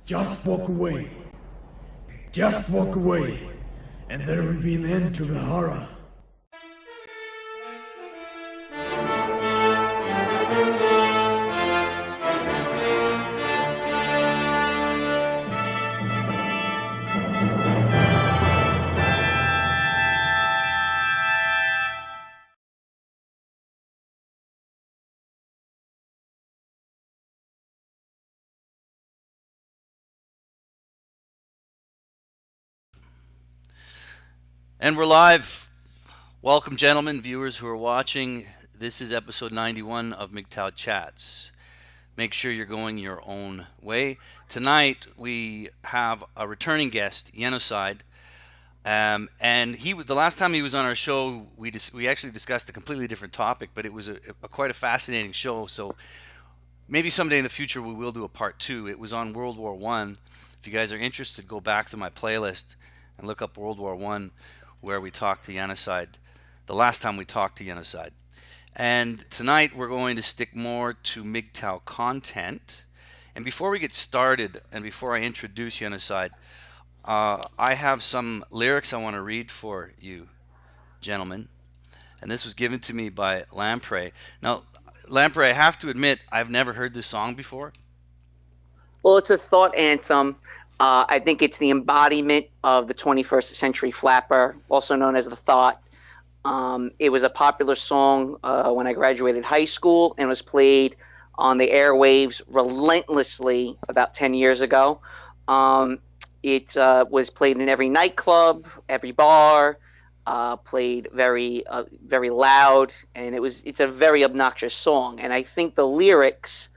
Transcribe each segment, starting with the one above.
Just walk away. Just walk away, and there will be an end to the horror. And we're live. Welcome, gentlemen, viewers who are watching. This is episode 91 of MGTOW Chats. Make sure you're going your own way. Tonight, we have a returning guest, Yenocide. And the last time he was on our show, we actually discussed a completely different topic, but it was quite a fascinating show. So maybe someday in the future we will do a part two. It was on World War One. If you guys are interested, go back to my playlist and look up World War One, where we talked to Yenocide, the last time we talked to Yenocide. And tonight we're going to stick more to MGTOW content. And before we get started, and before I introduce Yenocide, I have some lyrics I want to read for you, gentlemen. And this was given to me by Lamprey. Now, Lamprey, I have to admit, I've never heard this song before. Well, it's a thought anthem. I think it's the embodiment of the 21st century flapper, also known as the thought. It was a popular song when I graduated high school and was played on the airwaves relentlessly about 10 years ago. It was played in every nightclub, every bar, played very loud, and it's a very obnoxious song. And I think the lyrics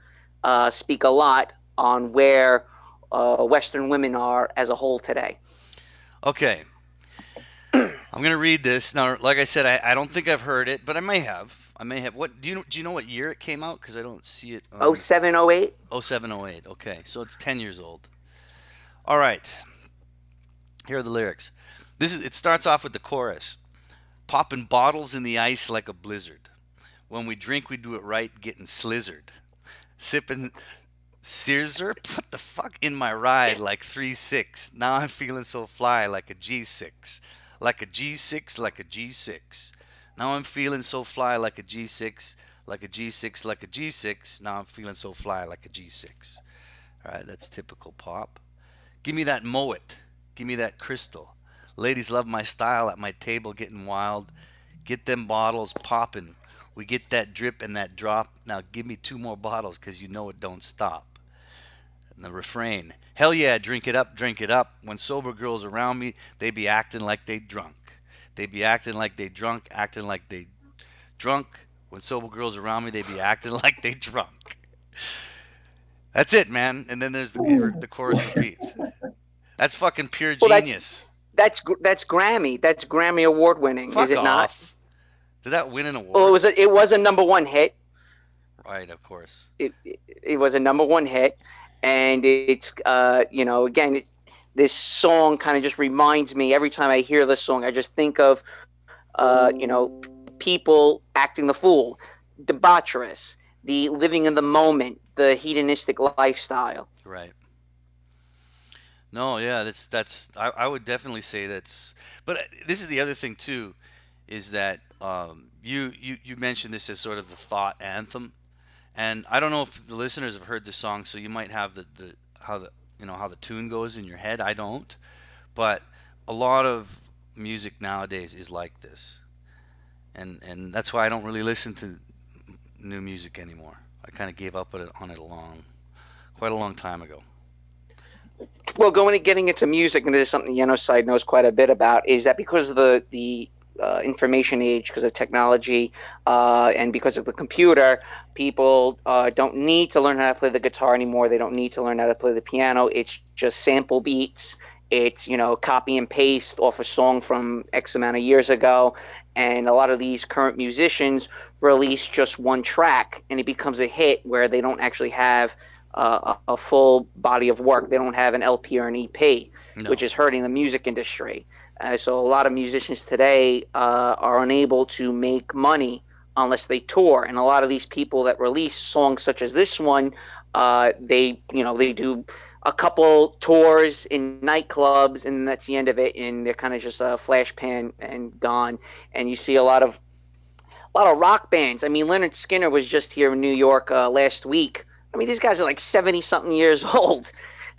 speak a lot on where Western women are as a whole today. Okay. I'm going to read this. Now, like I said, I don't think I've heard it, but I may have. What do you know what year it came out? Because I don't see it. 07, 08? 07, 08. Okay, so it's 10 years old. All right. Here are the lyrics. It starts off with the chorus. Popping bottles in the ice like a blizzard. When we drink, we do it right, getting slizzard. Sipping Searser, put the fuck in my ride like 3-6. Now I'm feeling so fly like a G6. Like a G6, like a G6. Now I'm feeling so fly like a G6. Like a G6, like a G6. Now I'm feeling so fly like a G6. Alright, that's typical pop. Give me that Moet. Give me that Crystal. Ladies love my style at my table getting wild. Get them bottles popping. We get that drip and that drop. Now give me 2 more bottles because you know it don't stop. And the refrain, hell yeah, drink it up, drink it up. When sober girls around me, they be acting like they drunk. They be acting like they drunk, acting like they drunk. When sober girls around me, they be acting like they drunk. That's it, man. And then there's the chorus repeats. That's fucking pure genius. That's Grammy. That's Grammy award winning, Fuck is it off. not? Did that win an award? Well, it was a number one hit. Right, of course. It was a number one hit, and it's again, this song kind of just reminds me every time I hear this song. I just think of people acting the fool, debaucherous, the living in the moment, the hedonistic lifestyle. Right. No, yeah, that's. I would definitely say that's. But this is the other thing too, is that you mentioned this as sort of the thought anthem, and I don't know if the listeners have heard this song, so you might have how the tune goes in your head. I don't, but a lot of music nowadays is like this, and that's why I don't really listen to new music anymore. I kind of gave up on it quite a long time ago. Well, getting into music, and this is something Yenocide knows quite a bit about, is that because of the information age, because of technology, and because of the computer, people don't need to learn how to play the guitar anymore. They don't need to learn how to play the piano. It's just sample beats. It's, copy and paste off a song from X amount of years ago. And a lot of these current musicians release just one track, and it becomes a hit where they don't actually have a full body of work. They don't have an LP or an EP, which is hurting the music industry. So a lot of musicians today are unable to make money unless they tour. And a lot of these people that release songs such as this one, they do a couple tours in nightclubs, and that's the end of it. And they're kind of just a flash pan and gone. And you see a lot of rock bands. I mean, Leonard Skinner was just here in New York last week. I mean, these guys are like 70 something years old,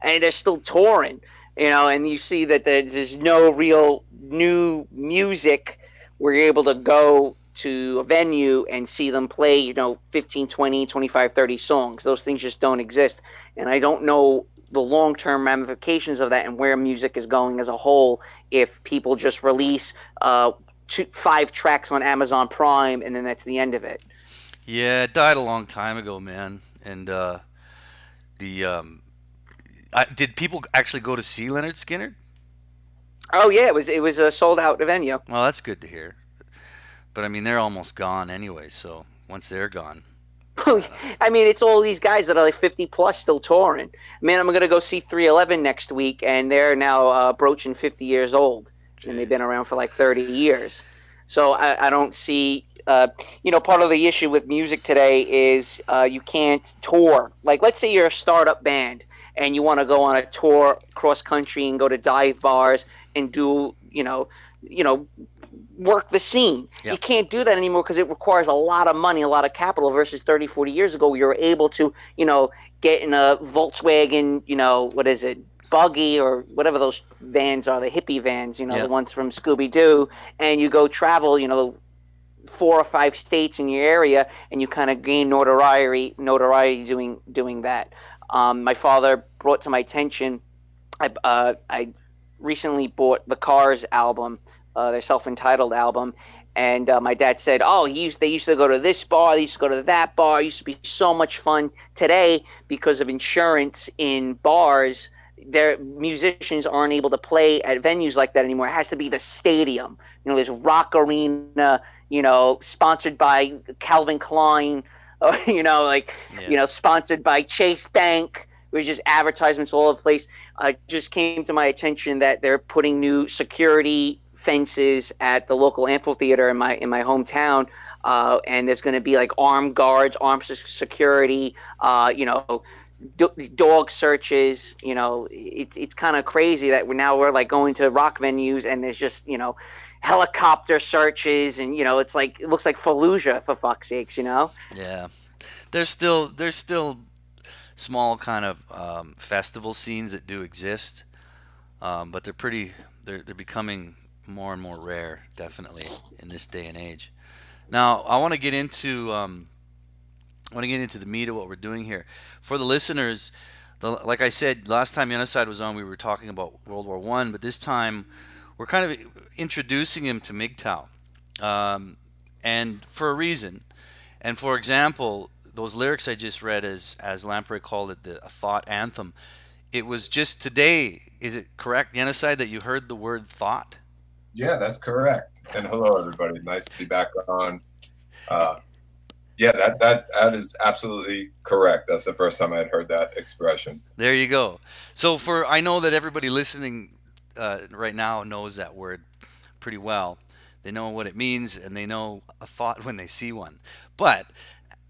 and they're still touring. And you see that there's no real new music where you're able to go to a venue and see them play, 15, 20, 25, 30 songs. Those things just don't exist. And I don't know the long-term ramifications of that and where music is going as a whole if people just release 5 tracks on Amazon Prime and then that's the end of it. Yeah, it died a long time ago, man. And the did people actually go to see Leonard Skinner? Oh yeah, it was a sold out venue. Well, that's good to hear. But I mean, they're almost gone anyway. So once they're gone, I mean, it's all these guys that are like 50 plus still touring. Man, I'm gonna go see 311 next week, and they're now broaching 50 years old, and they've been around for like 30 years. So I don't see. Part of the issue with music today is you can't tour. Like, let's say you're a startup band and you want to go on a tour cross country and go to dive bars and do, work the scene. Yep. You can't do that anymore because it requires a lot of money, a lot of capital versus 30, 40 years ago. You were able to, get in a Volkswagen, what is it? Buggy or whatever those vans are, the hippie vans, Yep. the ones from Scooby-Doo, and you go travel, 4 or 5 states in your area, and you kind of gain notoriety doing that. My father brought to my attention. I recently bought the Cars album, their self-entitled album, and my dad said, "Oh, they used to go to this bar, they used to go to that bar. It used to be so much fun." Today, because of insurance in bars, their musicians aren't able to play at venues like that anymore. It has to be the stadium. There's Rock Arena, sponsored by Calvin Klein, or, sponsored by Chase Bank. There's just advertisements all over the place. Just came to my attention that they're putting new security fences at the local amphitheater in my hometown. And there's going to be like armed guards, armed security, dog searches. It's kind of crazy that we're like going to rock venues and there's just helicopter searches, and it looks like Fallujah, for fuck's sakes. Yeah, there's still small kind of festival scenes that do exist, but they're becoming more and more rare, definitely in this day and age. Now I want to get into the meat of what we're doing here for the listeners. Like I said last time Yenocide was on, we were talking about World War One, but this time we're kind of introducing him to MGTOW, and for a reason. And for example, those lyrics I just read, as Lamprey called it, a thought anthem. It was just today. Is it correct, Yenocide, that you heard the word thought? Yeah, that's correct. And hello, everybody. Nice to be back on. Yeah, that is absolutely correct. That's the first time I'd heard that expression. There you go. So I know that everybody listening right now knows that word pretty well. They know what it means, and they know a thought when they see one. But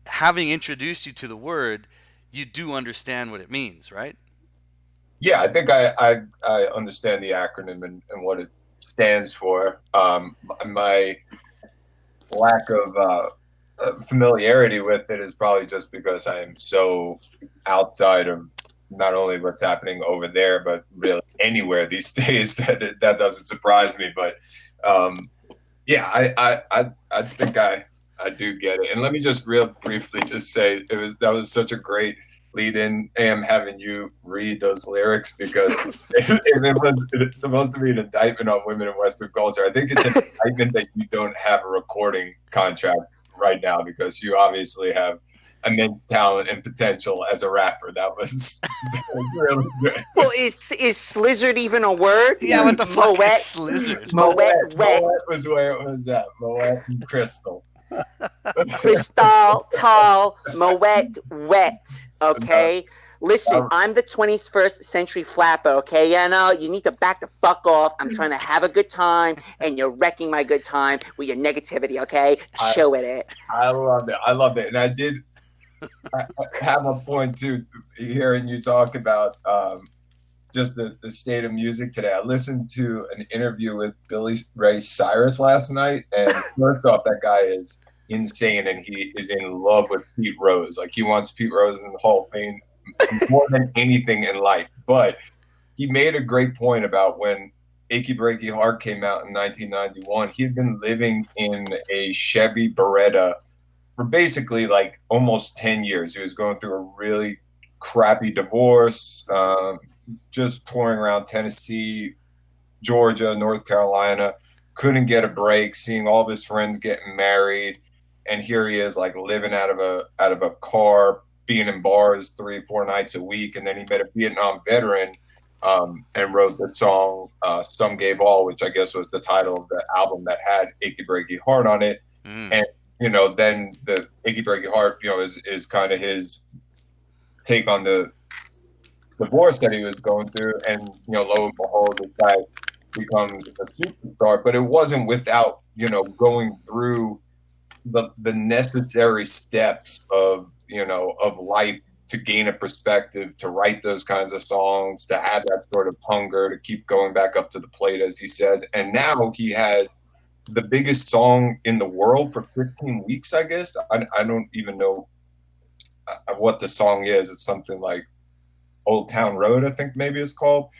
having introduced you to the word, you do understand what it means, right? Yeah, I think I understand the acronym and what it stands for. My lack of familiarity with it is probably just because I am so outside of not only what's happening over there, but really anywhere these days that doesn't surprise me. But yeah, I think I do get it. And let me just real briefly just say that was such a great lead in, Am, having you read those lyrics, because it's supposed to be an indictment on women in Western culture. I think it's an indictment that you don't have a recording contract right now, because you obviously have immense talent and potential as a rapper. That was really good. Well, is slizzard even a word? Yeah, what the fuck Moet. is slizzard? Moet, wet. Moet was where it was at. Moet and Crystal. Crystal, tall, Moet, wet. Okay? Listen, I'm the 21st century flapper, okay? You need to back the fuck off. I'm trying to have a good time, and you're wrecking my good time with your negativity, okay? Show it. I loved it. And I did I have a point too. Hearing you talk about just the state of music today. I listened to an interview with Billy Ray Cyrus last night, and first off, that guy is insane, and he is in love with Pete Rose. Like he wants Pete Rose in the Hall of Fame more than anything in life. But he made a great point about when Achy Breaky Heart came out in 1991. He had been living in a Chevy Beretta for basically like almost 10 years. He was going through a really crappy divorce, just touring around Tennessee, Georgia, North Carolina, couldn't get a break, seeing all of his friends getting married. And here he is like living out of a car, being in bars 3 or 4 nights a week. And then he met a Vietnam veteran and wrote the song Some Gave All, which I guess was the title of the album that had Achy Breaky Heart on it. And then the Achy Breaky Heart, is kind of his take on the divorce that he was going through, and lo and behold, this guy becomes a superstar. But it wasn't without going through the necessary steps of of life to gain a perspective, to write those kinds of songs, to have that sort of hunger to keep going back up to the plate, as he says. And now he has the biggest song in the world for 15 weeks, I guess. I don't even know what the song is. It's something like Old Town Road, I think maybe it's called.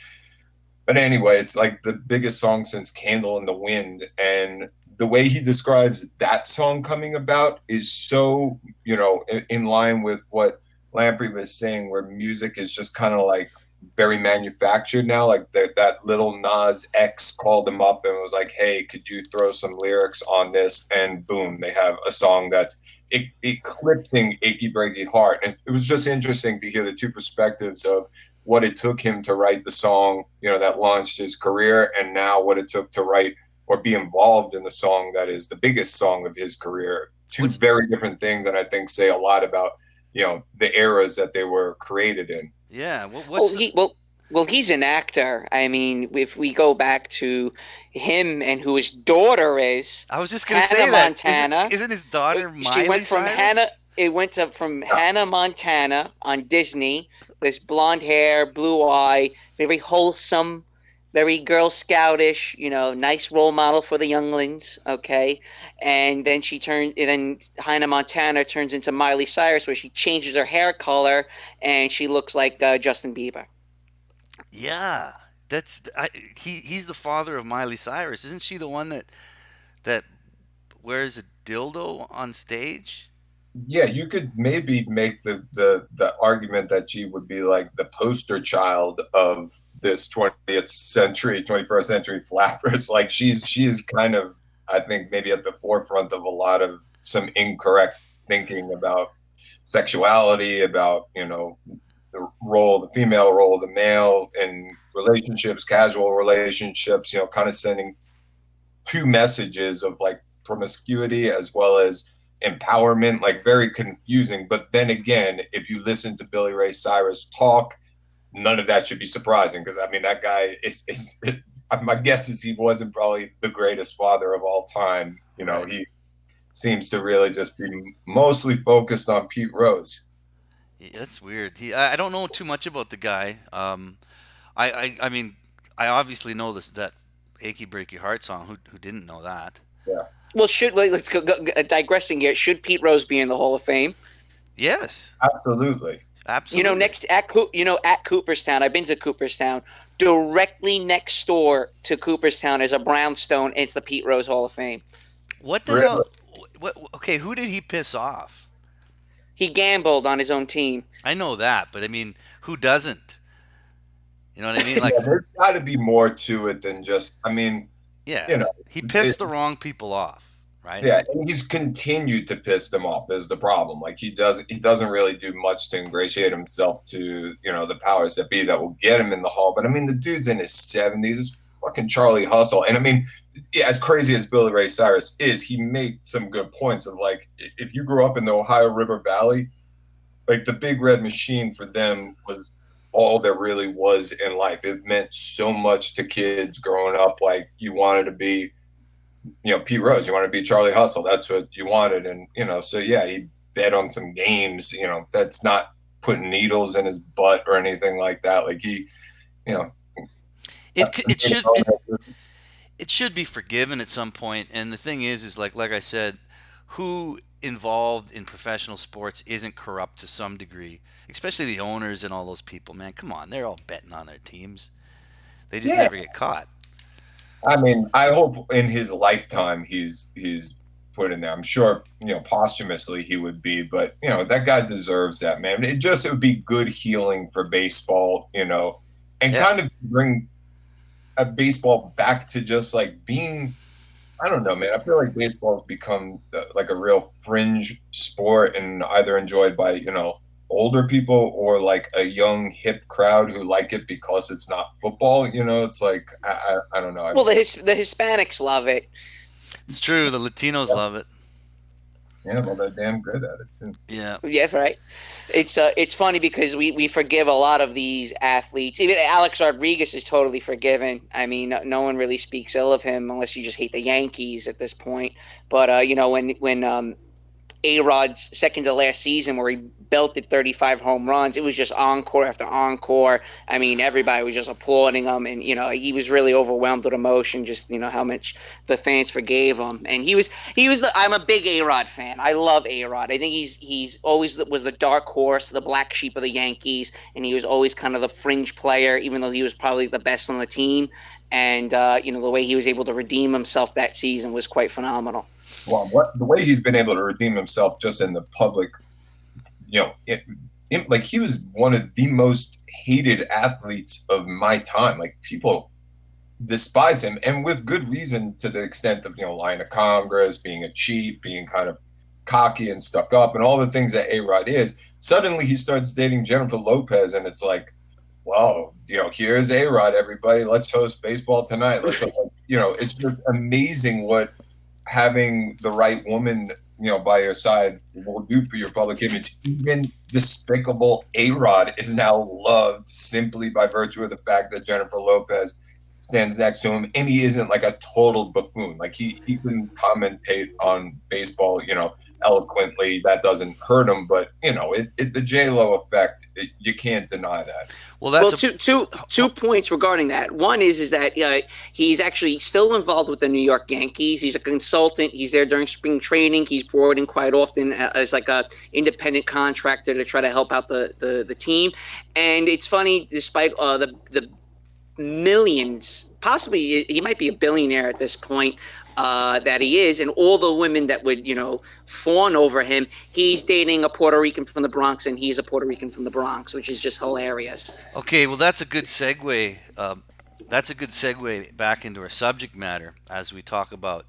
But anyway, it's like the biggest song since Candle in the Wind. And the way he describes that song coming about is so, in line with what Lamprey was saying, where music is just kind of like very manufactured now. Like that little Nas X called him up and was like, hey, could you throw some lyrics on this? And boom, they have a song that's eclipsing Achy Breaky Heart. And it was just interesting to hear the two perspectives of what it took him to write the song, that launched his career, and now what it took to write or be involved in the song that is the biggest song of his career. Two very different things, and I think say a lot about, the eras that they were created in. Yeah. Well, he's an actor. I mean, if we go back to him and who his daughter is, I was just going to Hannah say that. Montana. Isn't his daughter Miley She went from Cyrus? from Hannah Montana on Disney. This blonde hair, blue eye, very wholesome, very Girl Scoutish. Nice role model for the younglings. Okay, and then Hannah Montana turns into Miley Cyrus, where she changes her hair color and she looks like Justin Bieber. Yeah. He's the father of Miley Cyrus. Isn't she the one that wears a dildo on stage? Yeah, you could maybe make the argument that she would be like the poster child of this 20th century, 21st century flappers. Like she is kind of, I think, maybe at the forefront of a lot of some incorrect thinking about sexuality, about the female role, the male in relationships, casual relationships. Kind of sending two messages of like promiscuity as well as empowerment, like very confusing. But then again, if you listen to Billy Ray Cyrus talk, none of that should be surprising, because I mean that guy is my guess is he wasn't probably the greatest father of all time. He seems to really just be mostly focused on Pete Rose. Yeah, that's weird. I don't know too much about the guy. I mean, I obviously know that Achy Breaky Heart song. Who didn't know that? Yeah. Well, let's go digressing here. Should Pete Rose be in the Hall of Fame? Yes, Absolutely. absolutely. Next at Cooperstown. I've been to Cooperstown. Directly next door to Cooperstown is a brownstone. It's the Pete Rose Hall of Fame. What the Really? hell? Okay, who did he piss off? He gambled on his own team. I know that, but I mean, who doesn't? You know what I mean? Like, Yeah, there's got to be more to it than just. I mean, yeah, he pissed the wrong people off, right? yeah, and he's continued to piss them off is the problem. Like he doesn't really do much to ingratiate himself to the powers that be that will get him in the hall. But I mean, the dude's in his 70s. It's fucking Charlie Hustle, and I mean, yeah, as crazy as Billy Ray Cyrus is, he made some good points of like, if you grew up in the Ohio River Valley, like the Big Red Machine for them was all there really was in life. It meant so much to kids growing up. Like you wanted to be, Pete Rose, you wanted to be Charlie Hustle. That's what you wanted. And, so yeah, he bet on some games. That's not putting needles in his butt or anything like that. Like you know, It should it should be forgiven at some point. And the thing is like I said, who involved in professional sports isn't corrupt to some degree, especially the owners and all those people. Man, come on, they're all betting on their teams. They just yeah. never get caught. I mean, I hope in his lifetime he's put in there. I'm sure, posthumously he would be, but that guy deserves that, man. It would be good healing for baseball, and Yeah. kind of bring a baseball back to just like being. I don't know, man. I feel like baseball has become like a real fringe sport and either enjoyed by, older people or like a young hip crowd who like it because it's not football. It's like, I don't know. Well, the Hispanics love it. It's true. The Latinos love it. Yeah, well, they're damn good at it too. Yeah. Yeah, right. It's funny because we forgive a lot of these athletes. Even Alex Rodriguez is totally forgiven. I mean, no one really speaks ill of him unless you just hate the Yankees at this point. But when A-Rod's second to last season where he belted 35 home runs, it was just encore after encore. I mean, everybody was just applauding him, and he was really overwhelmed with emotion. Just how much the fans forgave him, and he was I'm a big A-Rod fan. I love A-Rod. I think he's always was the dark horse, the black sheep of the Yankees, and he was always kind of the fringe player, even though he was probably the best on the team. And the way he was able to redeem himself that season was quite phenomenal. Well, the way he's been able to redeem himself just in the public, like he was one of the most hated athletes of my time. Like people despise him, and with good reason, to the extent of lying to Congress, being a cheat, being kind of cocky and stuck up, and all the things that A-Rod is. Suddenly, he starts dating Jennifer Lopez, and it's like, well, here's A-Rod, everybody. Let's host baseball tonight. It's just amazing what having the right woman, by your side will do for your public image. Even despicable A-Rod is now loved simply by virtue of the fact that Jennifer Lopez stands next to him, and he isn't like a total buffoon. Like he can commentate on baseball, eloquently. That doesn't hurt him, but the J-Lo effect, you can't deny that. Well, two points regarding that. One is that he's actually still involved with the New York Yankees. He's a consultant. He's there during spring training. He's brought in quite often as like a independent contractor to try to help out the team. And it's funny, despite the millions, possibly he might be a billionaire at this point, that he is, and all the women that would fawn over him, he's dating a Puerto Rican from the Bronx, and he's a Puerto Rican from the Bronx, which is just hilarious. Okay, well that's a good segue. That's a good segue back into our subject matter as we talk about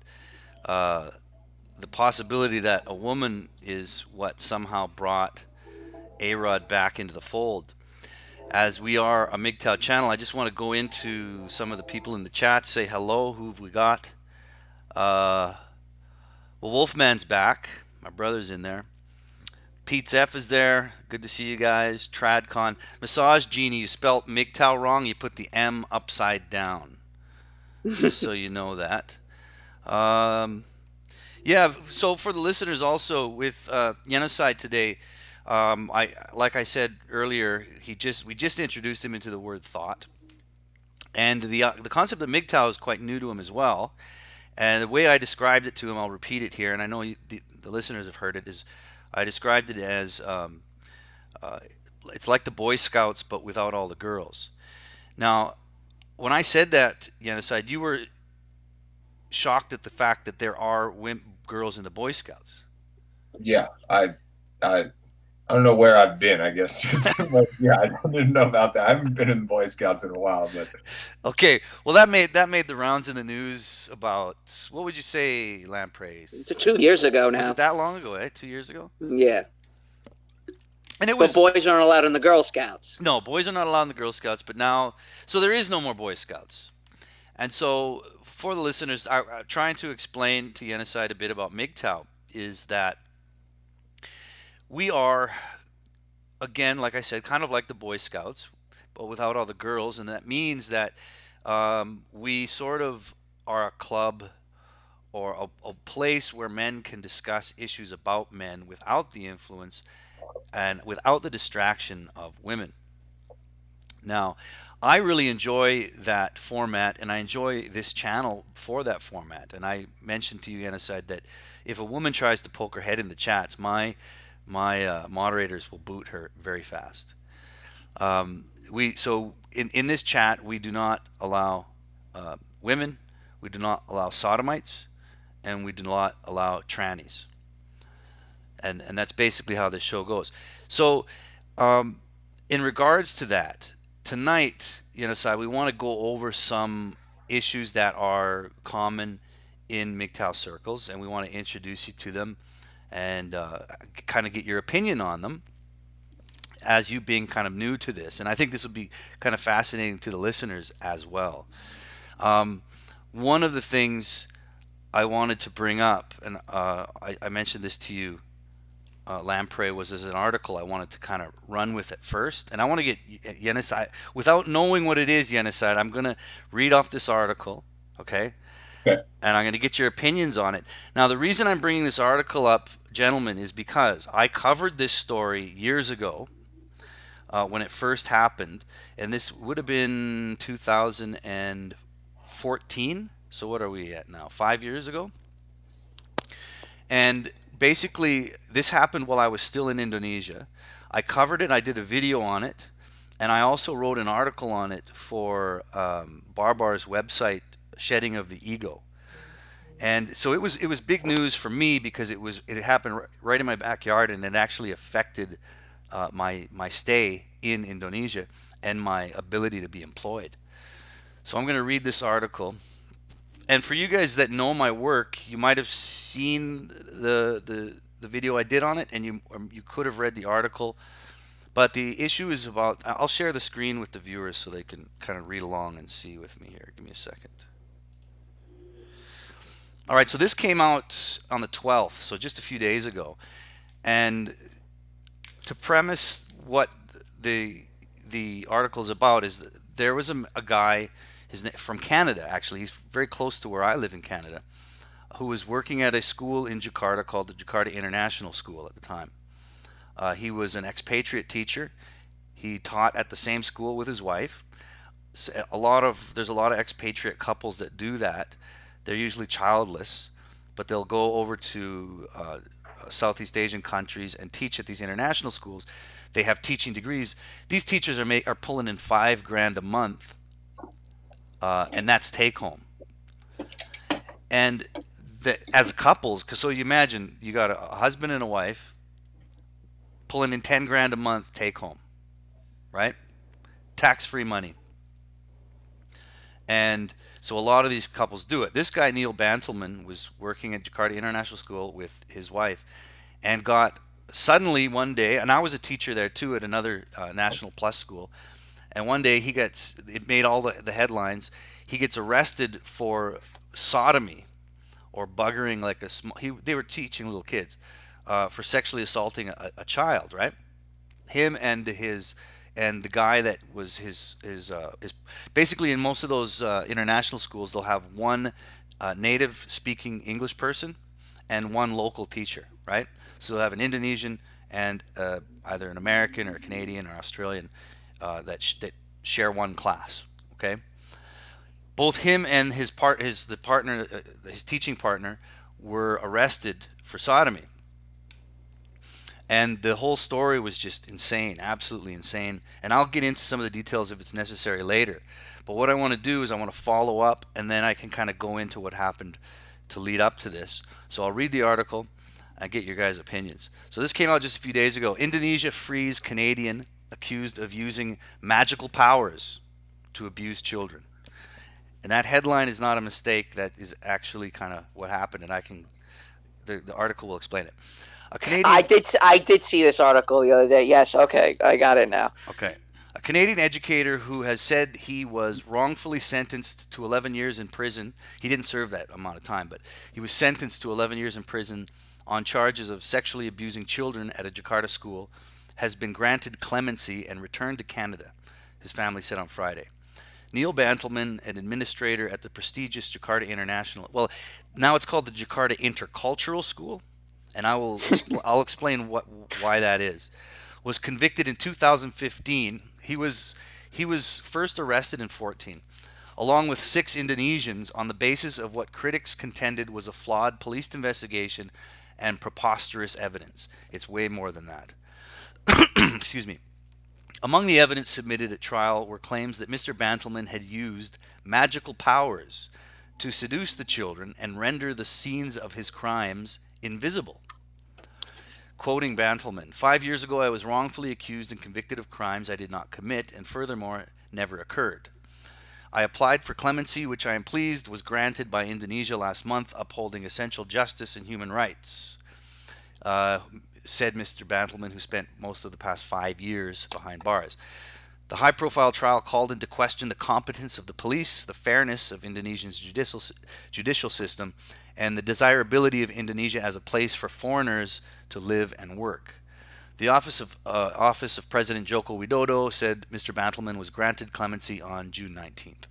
the possibility that a woman is what somehow brought A-Rod back into the fold. As we are a MGTOW channel, I just want to go into some of the people in the chat, say hello. Who have we got? Well, Wolfman's back. My brother's in there. Pete's F is there. Good to see you guys. Tradcon. Massage Genie, you spelt MGTOW wrong. You put the M upside down. Just so you know that. Yeah, so for the listeners also, with Yenocide today, like I said earlier, we just introduced him into the word thought, and the concept of MGTOW is quite new to him as well. And the way I described it to him, I'll repeat it here, and I know the listeners have heard it. Is I described it as it's like the Boy Scouts but without all the girls. Now, when I said that, Yenocide, you were shocked at the fact that there are girls in the Boy Scouts. Yeah, I don't know where I've been, I guess. Yeah, I didn't know about that. I haven't been in Boy Scouts in a while, but okay. Well, that made the rounds in the news about, what would you say, Lampreys? 2 years ago now. Was it that long ago, 2 years ago? Yeah. And it was, but boys aren't allowed in the Girl Scouts. No, boys are not allowed in the Girl Scouts, but now, so there is no more Boy Scouts. And so for the listeners, I'm trying to explain to Yenocide a bit about MGTOW is that we are, again, like I said, kind of like the Boy Scouts, but without all the girls. And that means that we sort of are a club or a place where men can discuss issues about men without the influence and without the distraction of women. Now, I really enjoy that format, and I enjoy this channel for that format. And I mentioned to you, Yenocide, that if a woman tries to poke her head in the chats, my moderators will boot her very fast. In this chat, we do not allow women, we do not allow sodomites, and we do not allow trannies. And that's basically how this show goes. So, in regards to that, tonight, Yenocide, we want to go over some issues that are common in MGTOW circles, and we want to introduce you to them and kind of get your opinion on them as you being kind of new to this. And I think this will be kind of fascinating to the listeners as well. One of the things I wanted to bring up, and I mentioned this to you, Lamprey, was as an article I wanted to kind of run with it first. And I want to get Yenocide, without knowing what it is, Yenocide, I'm going to read off this article, okay? Okay. And I'm going to get your opinions on it. Now, the reason I'm bringing this article up, gentlemen, is because I covered this story years ago when it first happened. And this would have been 2014. So what are we at now? 5 years ago? And basically, this happened while I was still in Indonesia. I covered it. I did a video on it. And I also wrote an article on it for Barbar's website, Shedding of the Ego. And so it was big news for me because it happened right in my backyard, and it actually affected my stay in Indonesia and my ability to be employed. So I'm going to read this article. And for you guys that know my work, you might have seen the video I did on it, and you could have read the article. But the issue is about, I'll share the screen with the viewers so they can kind of read along and see with me here. Give me a second. All right, so this came out on the 12th, so just a few days ago. And to premise what the article is about is that there was a guy from Canada, actually. He's very close to where I live in Canada, who was working at a school in Jakarta called the Jakarta International School at the time. He was an expatriate teacher. He taught at the same school with his wife. There's a lot of expatriate couples that do that. They're usually childless, but they'll go over to Southeast Asian countries and teach at these international schools. They have teaching degrees. These teachers are pulling in $5,000 a month, and that's take home. And as couples, so you imagine you got a husband and a wife pulling in $10,000 a month take home, right? Tax-free money. And so a lot of these couples do it. This guy, Neil Bantelman, was working at Jakarta International School with his wife and got suddenly one day, and I was a teacher there too at another National Plus school, and one day it made all the headlines, he gets arrested for sodomy or buggering like they were teaching little kids for sexually assaulting a child, right? Him and the guy that was his basically in most of those international schools they'll have one native speaking English person and one local teacher, right? So they'll have an Indonesian and either an American or a Canadian or Australian that share one class. Okay, both him and his teaching partner were arrested for sodomy. And the whole story was just insane, absolutely insane. And I'll get into some of the details if it's necessary later. But what I want to do is I want to follow up, and then I can kind of go into what happened to lead up to this. So I'll read the article and get your guys' opinions. So this came out just a few days ago. Indonesia frees Canadian accused of using magical powers to abuse children. And that headline is not a mistake. That is actually kind of what happened, and the article will explain it. A Canadian, I did see this article the other day. Yes, okay, I got it now. Okay. A Canadian educator who has said he was wrongfully sentenced to 11 years in prison. He didn't serve that amount of time, but he was sentenced to 11 years in prison on charges of sexually abusing children at a Jakarta school, has been granted clemency and returned to Canada, his family said on Friday. Neil Bantelman, an administrator at the prestigious Jakarta International. Well, now it's called the Jakarta Intercultural School, and I'll explain why that is. Was convicted in 2015. He was first arrested in 14, along with 6 Indonesians, on the basis of what critics contended was a flawed police investigation and preposterous evidence. It's way more than that. Excuse me. Among the evidence submitted at trial were claims that Mr. Bantelman had used magical powers to seduce the children and render the scenes of his crimes invisible. Quoting Bantelman, 5 years ago I was wrongfully accused and convicted of crimes I did not commit and furthermore never occurred. I applied for clemency, which I am pleased was granted by Indonesia last month, upholding essential justice and human rights. Said Mr. Bantelman, who spent most of the past 5 years behind bars. The high-profile trial called into question the competence of the police, the fairness of Indonesia's judicial system, and the desirability of Indonesia as a place for foreigners to live and work. The office of President Joko Widodo said Mr. Bantelman was granted clemency on June 19th.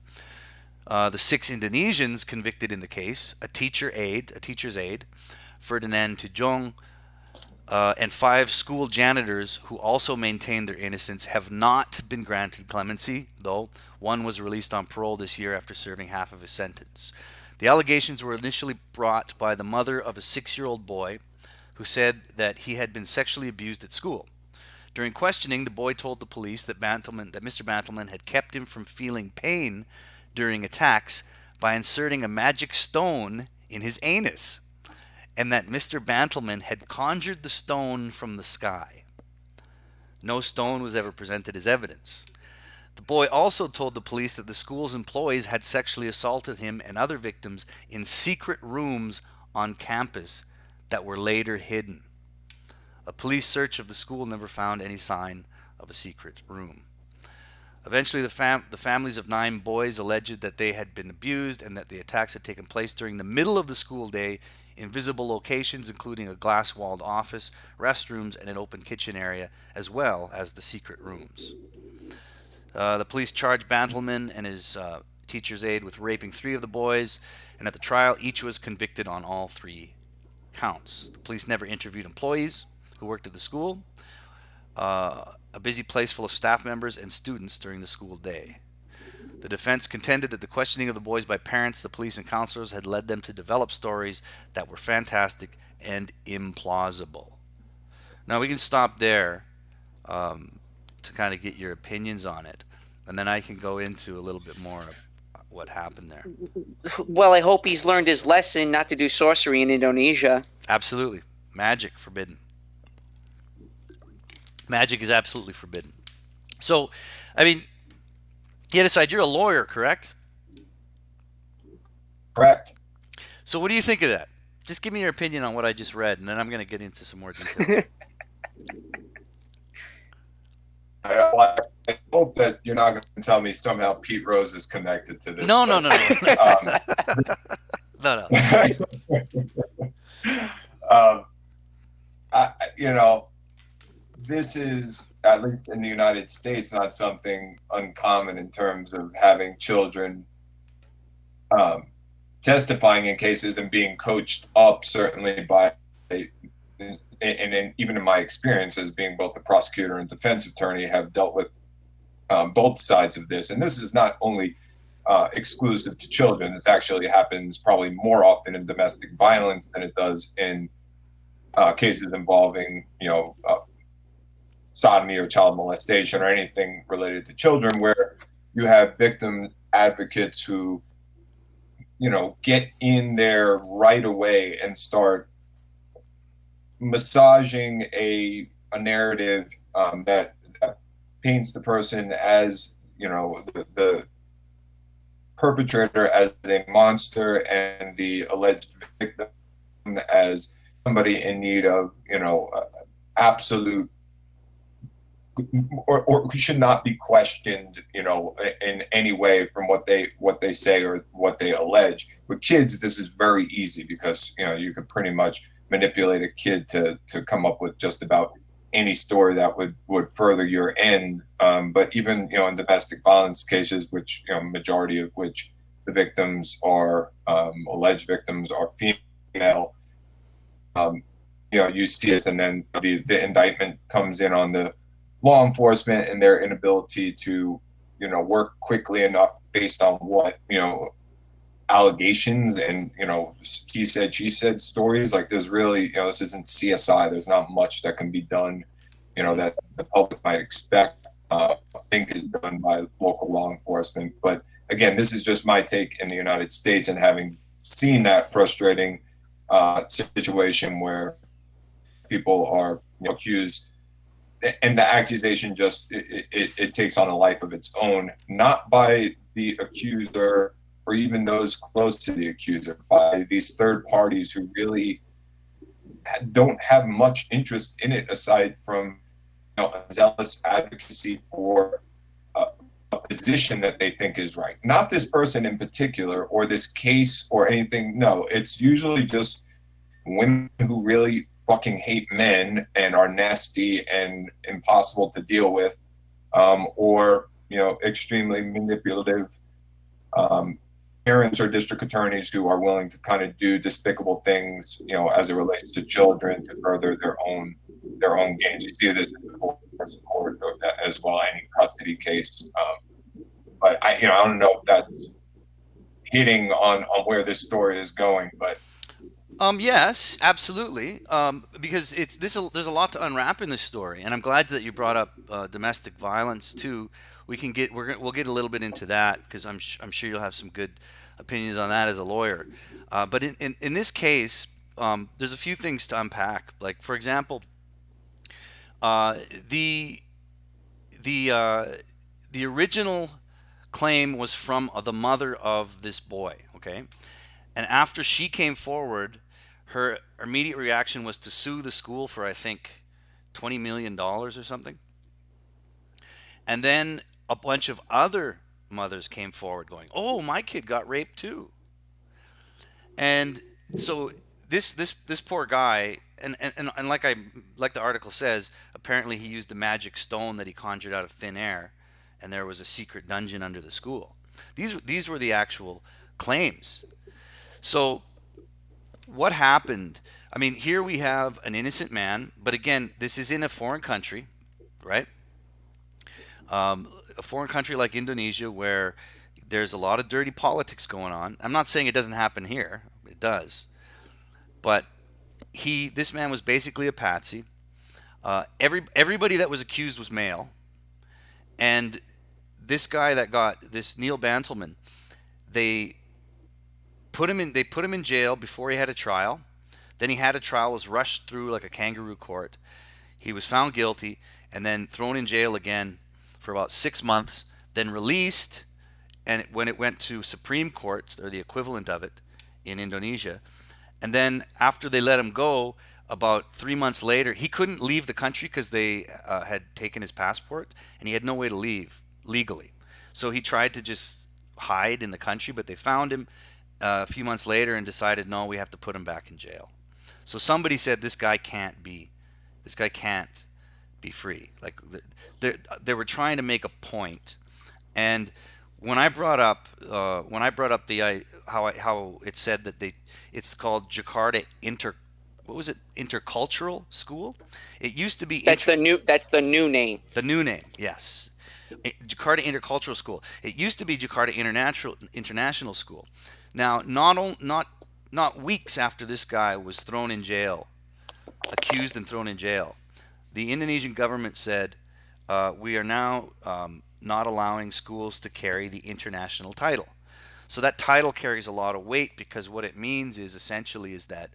The 6 Indonesians convicted in the case, a teacher's aide, Ferdinand Tujong, and 5 school janitors who also maintained their innocence have not been granted clemency, though one was released on parole this year after serving half of his sentence. The allegations were initially brought by the mother of a 6-year-old boy who said that he had been sexually abused at school. During questioning, the boy told the police that Mr. Bantelman had kept him from feeling pain during attacks by inserting a magic stone in his anus, and that Mr. Bantelman had conjured the stone from the sky. No stone was ever presented as evidence. The boy also told the police that the school's employees had sexually assaulted him and other victims in secret rooms on campus that were later hidden. A police search of the school never found any sign of a secret room. Eventually, the families of 9 boys alleged that they had been abused and that the attacks had taken place during the middle of the school day in visible locations, including a glass-walled office, restrooms, and an open kitchen area, as well as the secret rooms. The police charged Bantelman and his teacher's aide with raping 3 of the boys, and at the trial, each was convicted on all 3 counts. The police never interviewed employees who worked at the school, a busy place full of staff members and students during the school day. The defense contended that the questioning of the boys by parents, the police, and counselors had led them to develop stories that were fantastic and implausible. Now we can stop there to kind of get your opinions on it, and then I can go into a little bit more of what happened there. Well, I hope he's learned his lesson not to do sorcery in Indonesia. Absolutely. Magic forbidden. Magic is absolutely forbidden. So, I mean, Yenocide, you're a lawyer, correct? Correct. So what do you think of that? Just give me your opinion on what I just read, and then I'm going to get into some more details. I hope that you're not going to tell me somehow Pete Rose is connected to this. No. No. This is, at least in the United States, not something uncommon in terms of having children testifying in cases and being coached up, certainly by, and even in my experience as being both the prosecutor and defense attorney, have dealt with both sides of this. And this is not only exclusive to children. This actually happens probably more often in domestic violence than it does in cases involving, sodomy or child molestation or anything related to children, where you have victim advocates who, get in there right away and start massaging a narrative that paints the person as, the perpetrator as a monster and the alleged victim as somebody in need of, absolute, or who should not be questioned, in any way from what they say or what they allege. With kids, this is very easy because, you could pretty much manipulate a kid to come up with just about any story that would further your end. But even in domestic violence cases, which majority of which the victims are alleged victims are female. Um, you see this, and then the indictment comes in on the law enforcement and their inability to work quickly enough based on what allegations and he said she said stories. Like, there's really this isn't CSI. There's not much that can be done that the public might expect. I think is done by local law enforcement. But again, this is just my take in the United States, and having seen that frustrating situation where people are accused, and the accusation just it takes on a life of its own, not by the accuser or even those close to the accuser, by these third parties who really don't have much interest in it aside from a zealous advocacy for a position that they think is right. Not this person in particular or this case or anything. No, it's usually just women who really fucking hate men and are nasty and impossible to deal with, or extremely manipulative parents or district attorneys who are willing to kind of do despicable things, as it relates to children to further their own gains. You see this in the divorce court as well, any custody case. But I don't know if that's hitting on where this story is going, but. Yes, absolutely. Because there's a lot to unwrap in this story, and I'm glad that you brought up domestic violence too. We'll get a little bit into that because I'm sure you'll have some good opinions on that as a lawyer. But in this case, there's a few things to unpack. Like, for example, the original claim was from the mother of this boy. Okay, and after she came forward, her immediate reaction was to sue the school for, I think, $20 million or something. And then a bunch of other mothers came forward going, "Oh, my kid got raped too." And so this poor guy, and like the article says, apparently he used a magic stone that he conjured out of thin air, and there was a secret dungeon under the school. These were the actual claims. So what happened? I mean, here we have an innocent man, but again, this is in a foreign country, right? A foreign country like Indonesia, where there's a lot of dirty politics going on. I'm not saying it doesn't happen here; it does. But this man was basically a patsy. Everybody that was accused was male, and this guy that got this Neil Bantelman, they put him in jail before he had a trial. Then he had a trial, was rushed through like a kangaroo court. He was found guilty and then thrown in jail again for about 6 months, then released. And when it went to Supreme Court, or the equivalent of it in Indonesia, and then after they let him go, about 3 months later, he couldn't leave the country because they had taken his passport, and he had no way to leave legally. So he tried to just hide in the country, but they found him a few months later and decided, no, we have to put him back in jail. So somebody said this guy can't be free. Like, they were trying to make a point. And when I brought up how it said that it's called Jakarta Intercultural School. It used to be that's the new name. The new name, yes. Jakarta Intercultural School. It used to be Jakarta International School. Now, not weeks after this guy was thrown in jail, accused and thrown in jail, the Indonesian government said, we are now not allowing schools to carry the international title. So that title carries a lot of weight, because what it means is essentially is that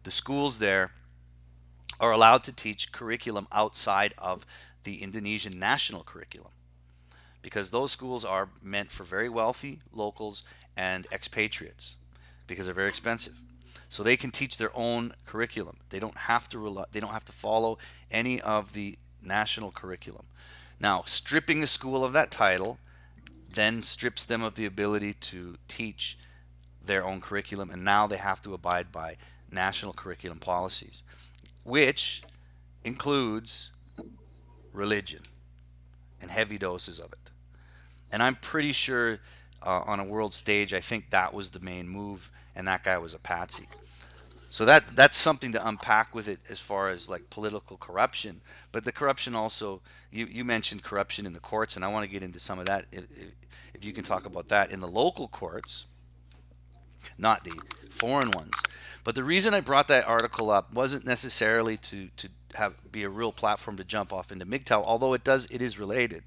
the schools there are allowed to teach curriculum outside of the Indonesian national curriculum, because those schools are meant for very wealthy locals and expatriates, because they're very expensive. So they can teach their own curriculum. They don't have to follow any of the national curriculum. Now, stripping the school of that title then strips them of the ability to teach their own curriculum, and now they have to abide by national curriculum policies, which includes religion and heavy doses of it. And I'm pretty sure on a world stage, I think that was the main move, and that guy was a patsy. So that's something to unpack with it as far as like political corruption. But the corruption also, you mentioned corruption in the courts, and I want to get into some of that. If you can talk about that in the local courts, not the foreign ones. But the reason I brought that article up wasn't necessarily to have be a real platform to jump off into MGTOW, although it is related.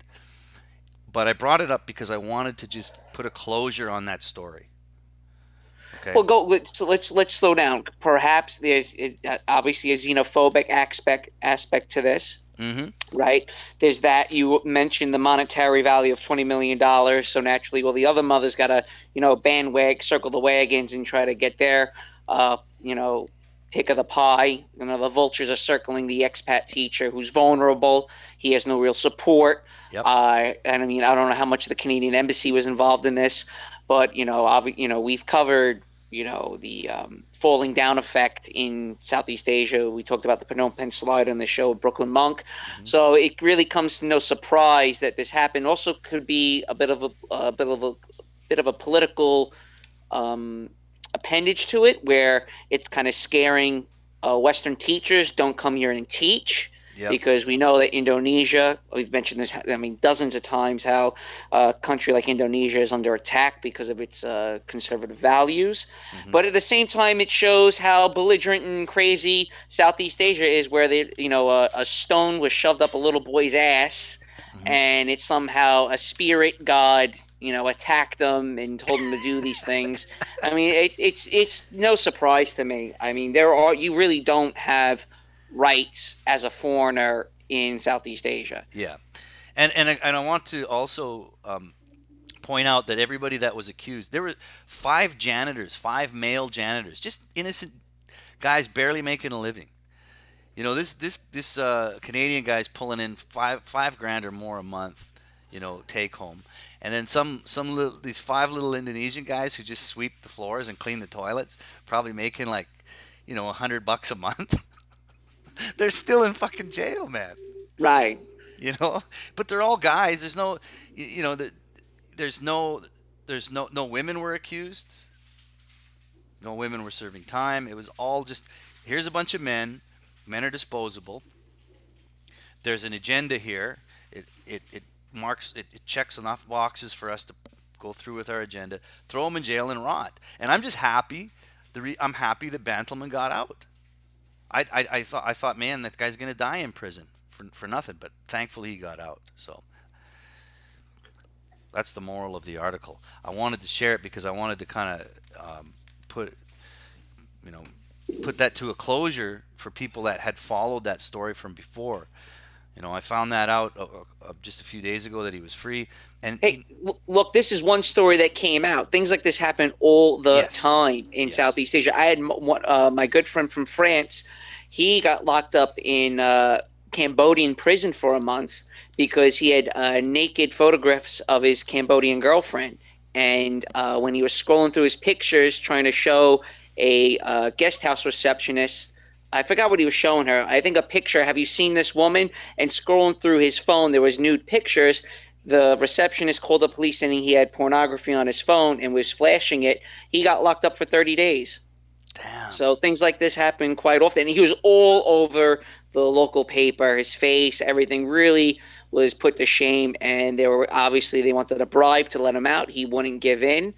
But I brought it up because I wanted to just put a closure on that story. Okay. Well, let's slow down. Perhaps there's obviously a xenophobic aspect to this, right? There's that. You mentioned the monetary value of $20 million, so naturally, well, the other mother's got to circle the wagons and try to get their pick of the pie. The vultures are circling the expat teacher who's vulnerable. He has no real support. Yep. And I mean, I don't know how much the Canadian embassy was involved in this, but we've covered the falling down effect in Southeast Asia. We talked about the Phnom Penh slide on the show, Brooklyn Monk. So it really comes to no surprise that this happened. Also, could be a bit of a political appendage to it, where it's kind of scaring Western teachers. Don't come here and teach. Yep. Because we know that Indonesia, we've mentioned this, I mean, dozens of times, how a country like Indonesia is under attack because of its conservative values. But at the same time, it shows how belligerent and crazy Southeast Asia is, where a stone was shoved up a little boy's ass, and it's somehow a spirit god attacked them and told them to do these things. I mean, it's no surprise to me. I mean, you really don't have rights as a foreigner in Southeast Asia. Yeah, and I want to also point out that everybody that was accused, there were 5 male janitors, just innocent guys barely making a living. This Canadian guy's pulling in five grand or more a month, take home. And then these 5 little Indonesian guys who just sweep the floors and clean the toilets, probably making like, $100 a month. They're still in fucking jail, man. Right. But they're all guys. There's no, there's no women were accused. No women were serving time. It was all just, here's a bunch of men. Men are disposable. There's an agenda here. It checks enough boxes for us to go through with our agenda. Throw them in jail and rot. And I'm just happy. I'm happy that Bantelman got out. I thought, man, that guy's gonna die in prison for nothing. But thankfully, he got out. So that's the moral of the article. I wanted to share it because I wanted to kind of put that to a closure for people that had followed that story from before. I found that out just a few days ago that he was free. And look, this is one story that came out. Things like this happen all the time in Southeast Asia. I had my good friend from France. He got locked up in Cambodian prison for a month because he had naked photographs of his Cambodian girlfriend. And when he was scrolling through his pictures, trying to show a guest house receptionist, I forgot what he was showing her. I think a picture. Have you seen this woman? And scrolling through his phone, there was nude pictures. The receptionist called the police saying he had pornography on his phone and was flashing it. He got locked up for 30 days. Damn. So things like this happen quite often. And he was all over the local paper. His face, everything really was put to shame. And they wanted a bribe to let him out. He wouldn't give in.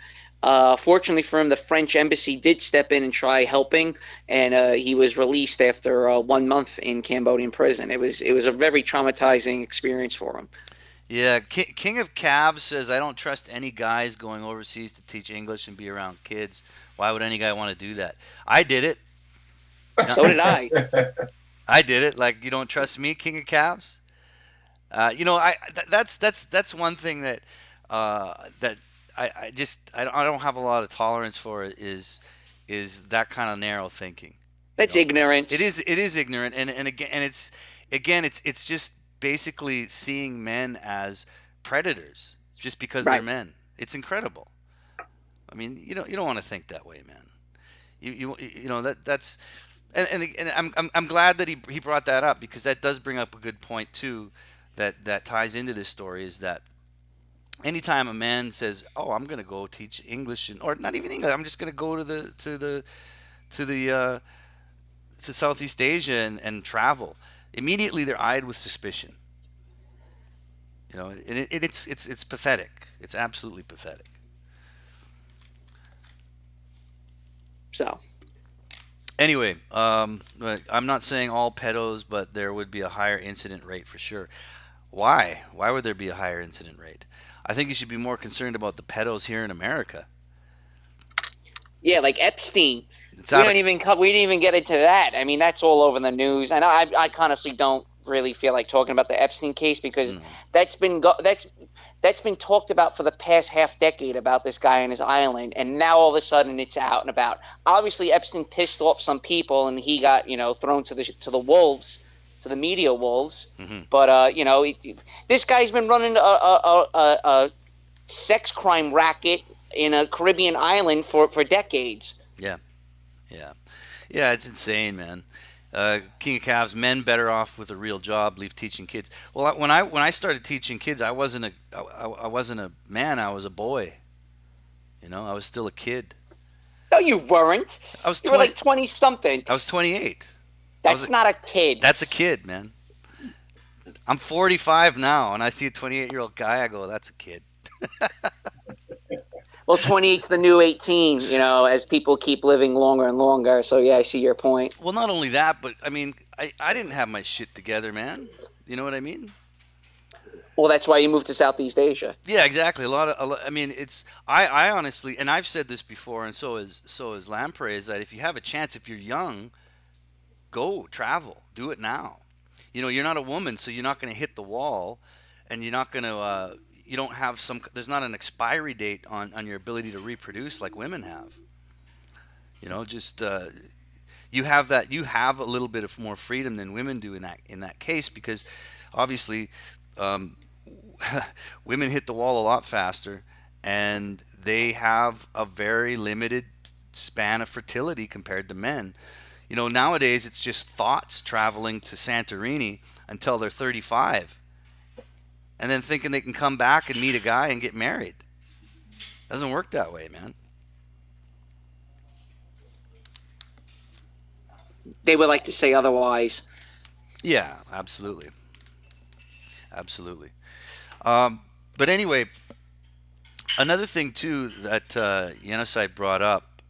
Fortunately for him, the French embassy did step in and try helping, and he was released after 1 month in Cambodian prison. It was a very traumatizing experience for him. Yeah, King of Cabs says, I don't trust any guys going overseas to teach English and be around kids. Why would any guy want to do that? I did it. So did I. I did it. Like, you don't trust me, King of Cabs? That's one thing that I don't have a lot of tolerance for is that kind of narrow thinking. That's ignorance. It is ignorant, and it's just basically seeing men as predators just because they're men. It's incredible. I mean, you don't want to think that way, man. You know that's And I'm glad that he brought that up, because that does bring up a good point too, that ties into this story, is that anytime a man says, "Oh, I'm going to go teach English," or not even English, I'm just going to go to the to Southeast Asia and travel, immediately they're eyed with suspicion. You know, and it's pathetic. It's absolutely pathetic. So Anyway, but I'm not saying all pedos, but there would be a higher incident rate for sure. Why? Why would there be a higher incident rate? I think you should be more concerned about the pedos here in America. yeah, It's like Epstein. it's out of We didn't even get into that. I mean, that's all over the news, and I honestly don't really feel like talking about the Epstein case because no. that's been talked about for the past half decade about this guy on his island, and now all of a sudden it's out and about. Obviously, Epstein pissed off some people, and he got thrown to the wolves, to the media wolves. Mhm. But this guy's been running a sex crime racket in a Caribbean island for decades. Yeah, yeah, yeah. It's insane, man. King of Calves, men better off with a real job. Leave teaching kids. Well, when I started teaching kids, I wasn't a man. I was a boy. You know, I was still a kid. No, you weren't. I was You were 20. like 20 something. I was 28. That's not a kid. That's a kid, man. I'm 45 now, and I see a 28-year-old guy. I go, that's a kid. Well, 28's the new 18, as people keep living longer and longer. So, yeah, I see your point. Well, not only that, but I mean, I didn't have my shit together, man. You know what I mean? Well, that's why you moved to Southeast Asia. Yeah, exactly. I mean, I honestly, and I've said this before, and so is Lamprey, is that if you have a chance, if you're young, go travel, do it now. You know, you're not a woman, so you're not going to hit the wall, and you're not going to. You don't have some. There's not an expiry date on your ability to reproduce like women have. You know, just you have that. You have a little bit of more freedom than women do in that case, because obviously. Um, Women hit the wall a lot faster, and they have a very limited span of fertility compared to men. You know, nowadays it's just thoughts traveling to Santorini until they're 35, and then thinking they can come back and meet a guy and get married. Doesn't work that way, man. They would like to say otherwise. Yeah, absolutely. Absolutely. But anyway, another thing too that Yenocide brought up,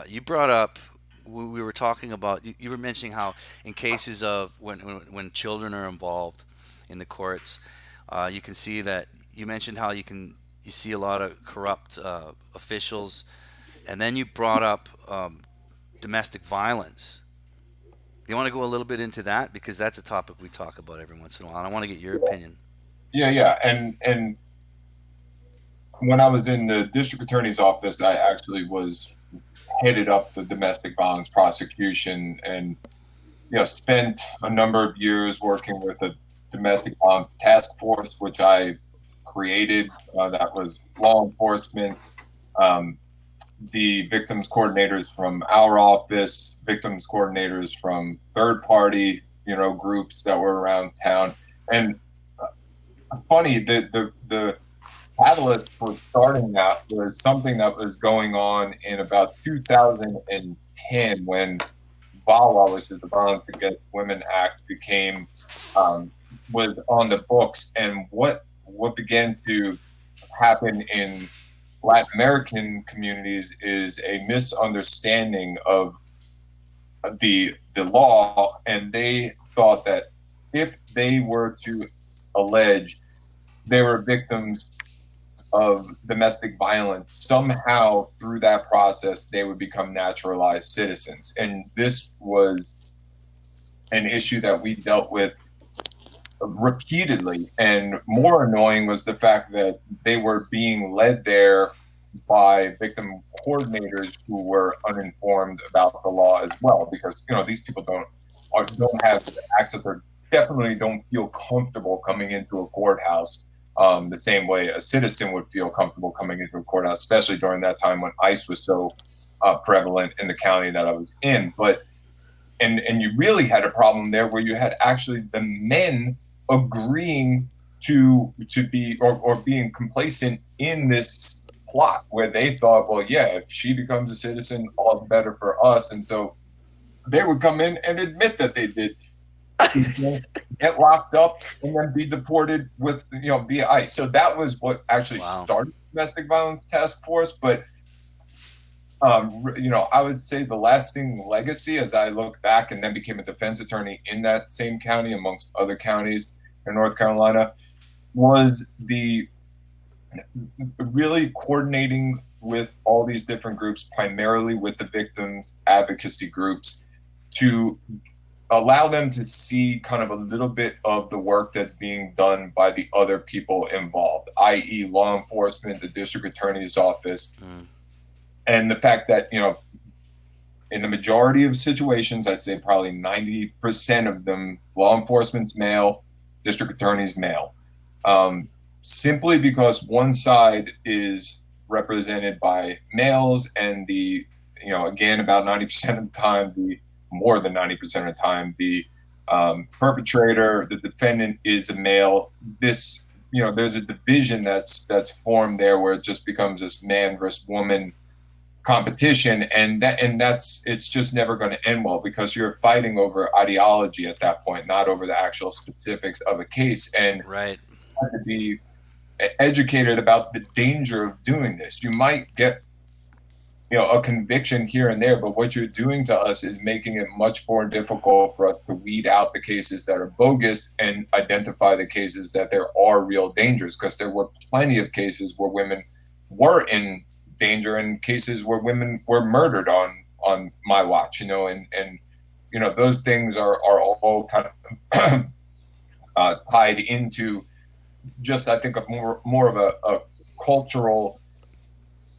you brought up, we were talking about, you were mentioning how in cases of when children are involved in the courts, you can see that, you mentioned how you see a lot of corrupt officials, and then you brought up domestic violence. Do you want to go a little bit into that, because that's a topic we talk about every once in a while, and I want to get your opinion. Yeah. And when I was in the district attorney's office, I actually was headed up the domestic violence prosecution, and spent a number of years working with a domestic violence task force, which I created. That was law enforcement, the victims coordinators from our office, victims coordinators from third party, groups that were around town. And funny, the catalyst for starting that was something that was going on in about 2010, when VAWA, which is the Violence Against Women Act, was on the books. And what began to happen in Latin American communities is a misunderstanding of the law, and they thought that if they were to allege they were victims of domestic violence, somehow through that process they would become naturalized citizens. And this was an issue that we dealt with repeatedly. And more annoying was the fact that they were being led there by victim coordinators who were uninformed about the law as well, because these people don't have access, or definitely don't feel comfortable coming into a courthouse the same way a citizen would feel comfortable coming into a courthouse, especially during that time when ICE was so prevalent in the county that I was in. But and you really had a problem there where you had actually the men agreeing to be or being complacent in this plot where they thought, well, yeah, if she becomes a citizen, all the better for us. And so they would come in and admit that they did, get locked up, and then be deported with, via ICE. So that was what actually started the domestic violence task force. But I would say the lasting legacy, as I look back and then became a defense attorney in that same county, amongst other counties in North Carolina, was the really coordinating with all these different groups, primarily with the victims advocacy groups, to allow them to see kind of a little bit of the work that's being done by the other people involved, i.e. law enforcement, the district attorney's office. And the fact that, in the majority of situations, I'd say probably 90% of them, law enforcement's male, district attorney's male. Simply because one side is represented by males and again, about 90% of the time, more than 90% of the time, the perpetrator, the defendant is a male. This, there's a division that's formed there where it just becomes this man versus woman competition, and it's just never going to end well, because you're fighting over ideology at that point, not over the actual specifics of a case. And right, you have to be educated about the danger of doing this. You might get a conviction here and there, but what you're doing to us is making it much more difficult for us to weed out the cases that are bogus and identify the cases that there are real dangers, because there were plenty of cases where women were in danger, and cases where women were murdered on my watch, and those things are all kind of tied into just, I think, more of a cultural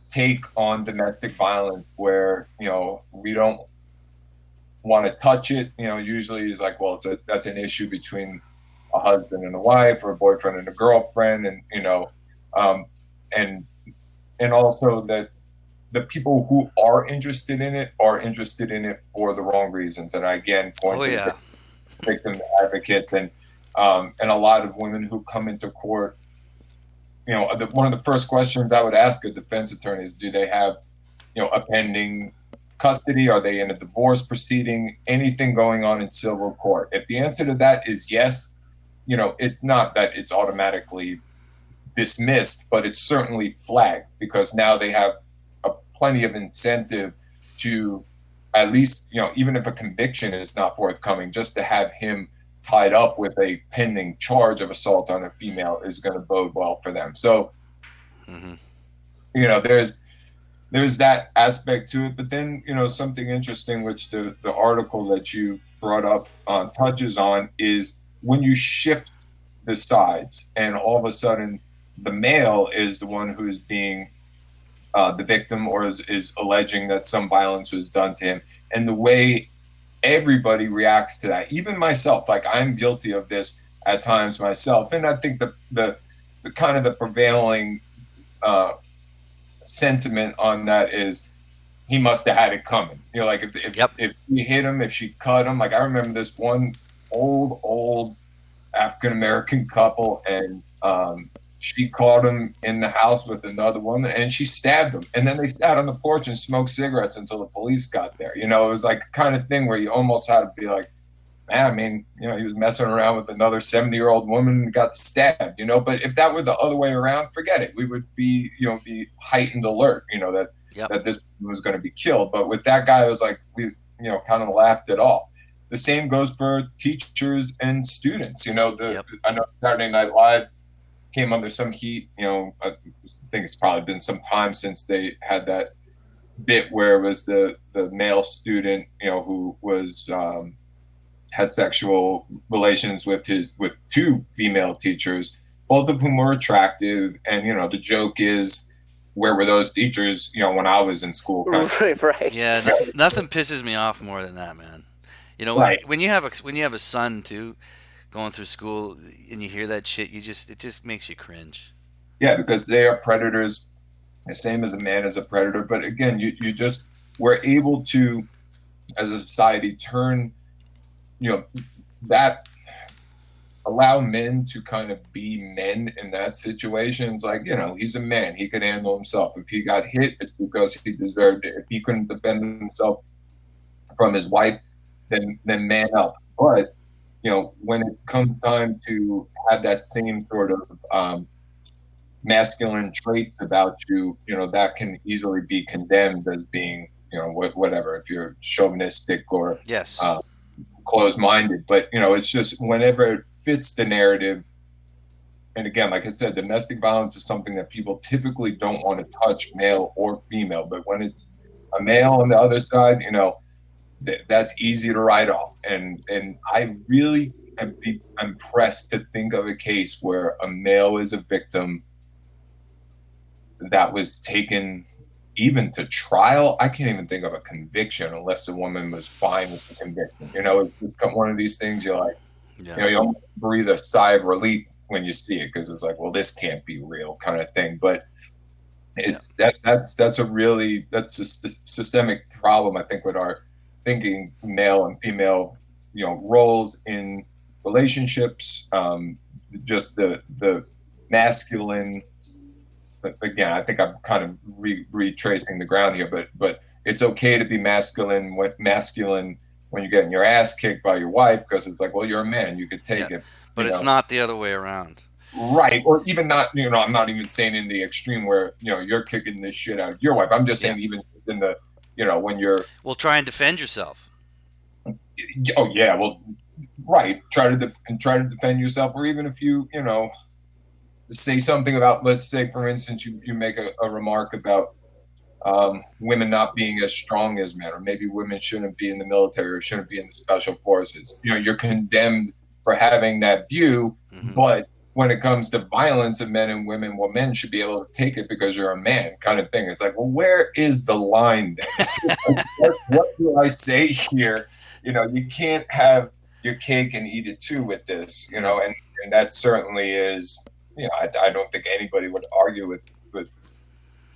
take on domestic violence, where we don't want to touch it. Usually it's like, well, that's an issue between a husband and a wife, or a boyfriend and a girlfriend, and also that the people who are interested in it for the wrong reasons. And I again point to the victim advocate and a lot of women who come into court. One of the first questions I would ask a defense attorney is, do they have, a pending custody? Are they in a divorce proceeding? Anything going on in civil court? If the answer to that is yes, it's not that it's automatically dismissed, but it's certainly flagged, because now they have plenty of incentive to, at least, even if a conviction is not forthcoming, just to have him tied up with a pending charge of assault on a female is going to bode well for them. So, there's that aspect to it. But then, something interesting, which the article that you brought up touches on, is when you shift the sides and all of a sudden the male is the one who's being the victim, or is alleging that some violence was done to him, and the way everybody reacts to that, even myself, like I'm guilty of this at times myself. And I think the kind of the prevailing sentiment on that is, he must have had it coming. Like if he hit him, if she cut him. Like I remember this one old African-American couple, and she caught him in the house with another woman, and she stabbed him. And then they sat on the porch and smoked cigarettes until the police got there. It was like the kind of thing where you almost had to be like, man, I mean, he was messing around with another 70-year-old woman and got stabbed, But if that were the other way around, forget it. We would be, be heightened alert, that this was going to be killed. But with that guy, it was like, we, kind of laughed it off. The same goes for teachers and students. I know Saturday Night Live came under some heat. I think it's probably been some time since they had that bit where it was the male student, who was had sexual relations with two female teachers, both of whom were attractive. And the joke is, where were those teachers? when I was in school. Right. Yeah, nothing pisses me off more than that, man. Right. When you have a son too, going through school, and you hear that shit, it just makes you cringe. Yeah, because they are predators, the same as a man is a predator. But again, you just were able to as a society, turn, that allow men to kind of be men in that situation. It's like, he's a man. He could handle himself. If he got hit, it's because he deserved it. If he couldn't defend himself from his wife, then man up. But, when it comes time to have that same sort of masculine traits about you, that can easily be condemned as being, whatever, if you're chauvinistic or Yes. closed-minded. But, it's just whenever it fits the narrative. And again, like I said, domestic violence is something that people typically don't want to touch, male or female. But when it's a male on the other side, that's easy to write off. And I really am pressed to think of a case where a male is a victim that was taken even to trial. I can't even think of a conviction unless the woman was fine with the conviction. It's one of these things you're like, you almost breathe a sigh of relief when you see it, because it's like, well, this can't be real kind of thing. But it's that's a systemic problem, I think, with our thinking, male and female, roles in relationships, just the masculine. But again, I think I'm kind of retracing the ground here, but it's okay to be masculine when you're getting your ass kicked by your wife, because it's like, well, you're a man, you could take it. But it's not the other way around. Right. Or even not, I'm not even saying in the extreme where, you're kicking this shit out of your wife. I'm just saying even in the, when you're. Well, try and defend yourself. Oh, yeah. Well, right. Try to defend yourself. Or even if you, say something about, let's say, for instance, you make a remark about women not being as strong as men, or maybe women shouldn't be in the military or shouldn't be in the special forces. You're condemned for having that view. Mm-hmm. But when it comes to violence of men and women, well, men should be able to take it because you're a man, kind of thing. It's like, well, where is the line then? What do I say here? You can't have your cake and eat it too with this, and that certainly is, I don't think anybody would argue with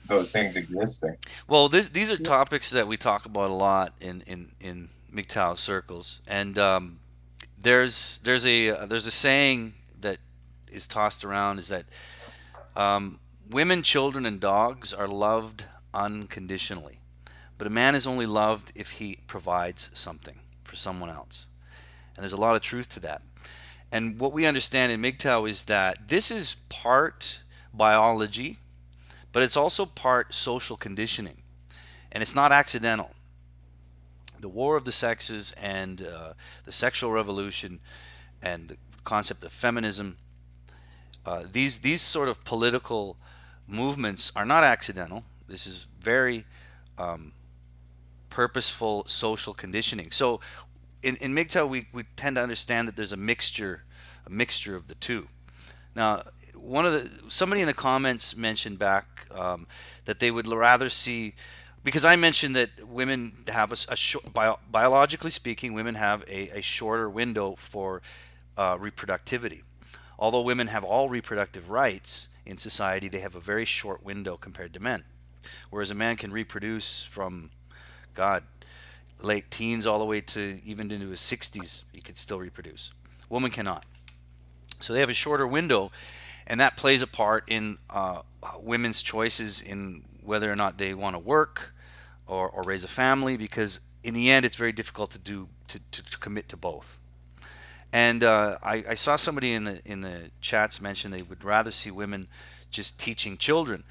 those things existing. Well, these are topics that we talk about a lot in MGTOW circles, and there's a saying that is tossed around, is that women, children, and dogs are loved unconditionally, but a man is only loved if he provides something for someone else, and there's a lot of truth to that. And what we understand in MGTOW is that this is part biology, but it's also part social conditioning, and it's not accidental. The war of the sexes and the sexual revolution and the concept of feminism, these sort of political movements are not accidental. This is very purposeful social conditioning. So in MGTOW, we tend to understand that there's a mixture of the two. Now, somebody in the comments mentioned back that they would rather see, because I mentioned that women have biologically speaking, women have a shorter window for reproductivity. Although women have all reproductive rights in society, they have a very short window compared to men. Whereas a man can reproduce from, late teens all the way to even into his 60s, he could still reproduce. Women cannot. So they have a shorter window, and that plays a part in women's choices in whether or not they want to work or raise a family, because in the end it's very difficult to commit to both. And I saw somebody in the chats mention they would rather see women just teaching children.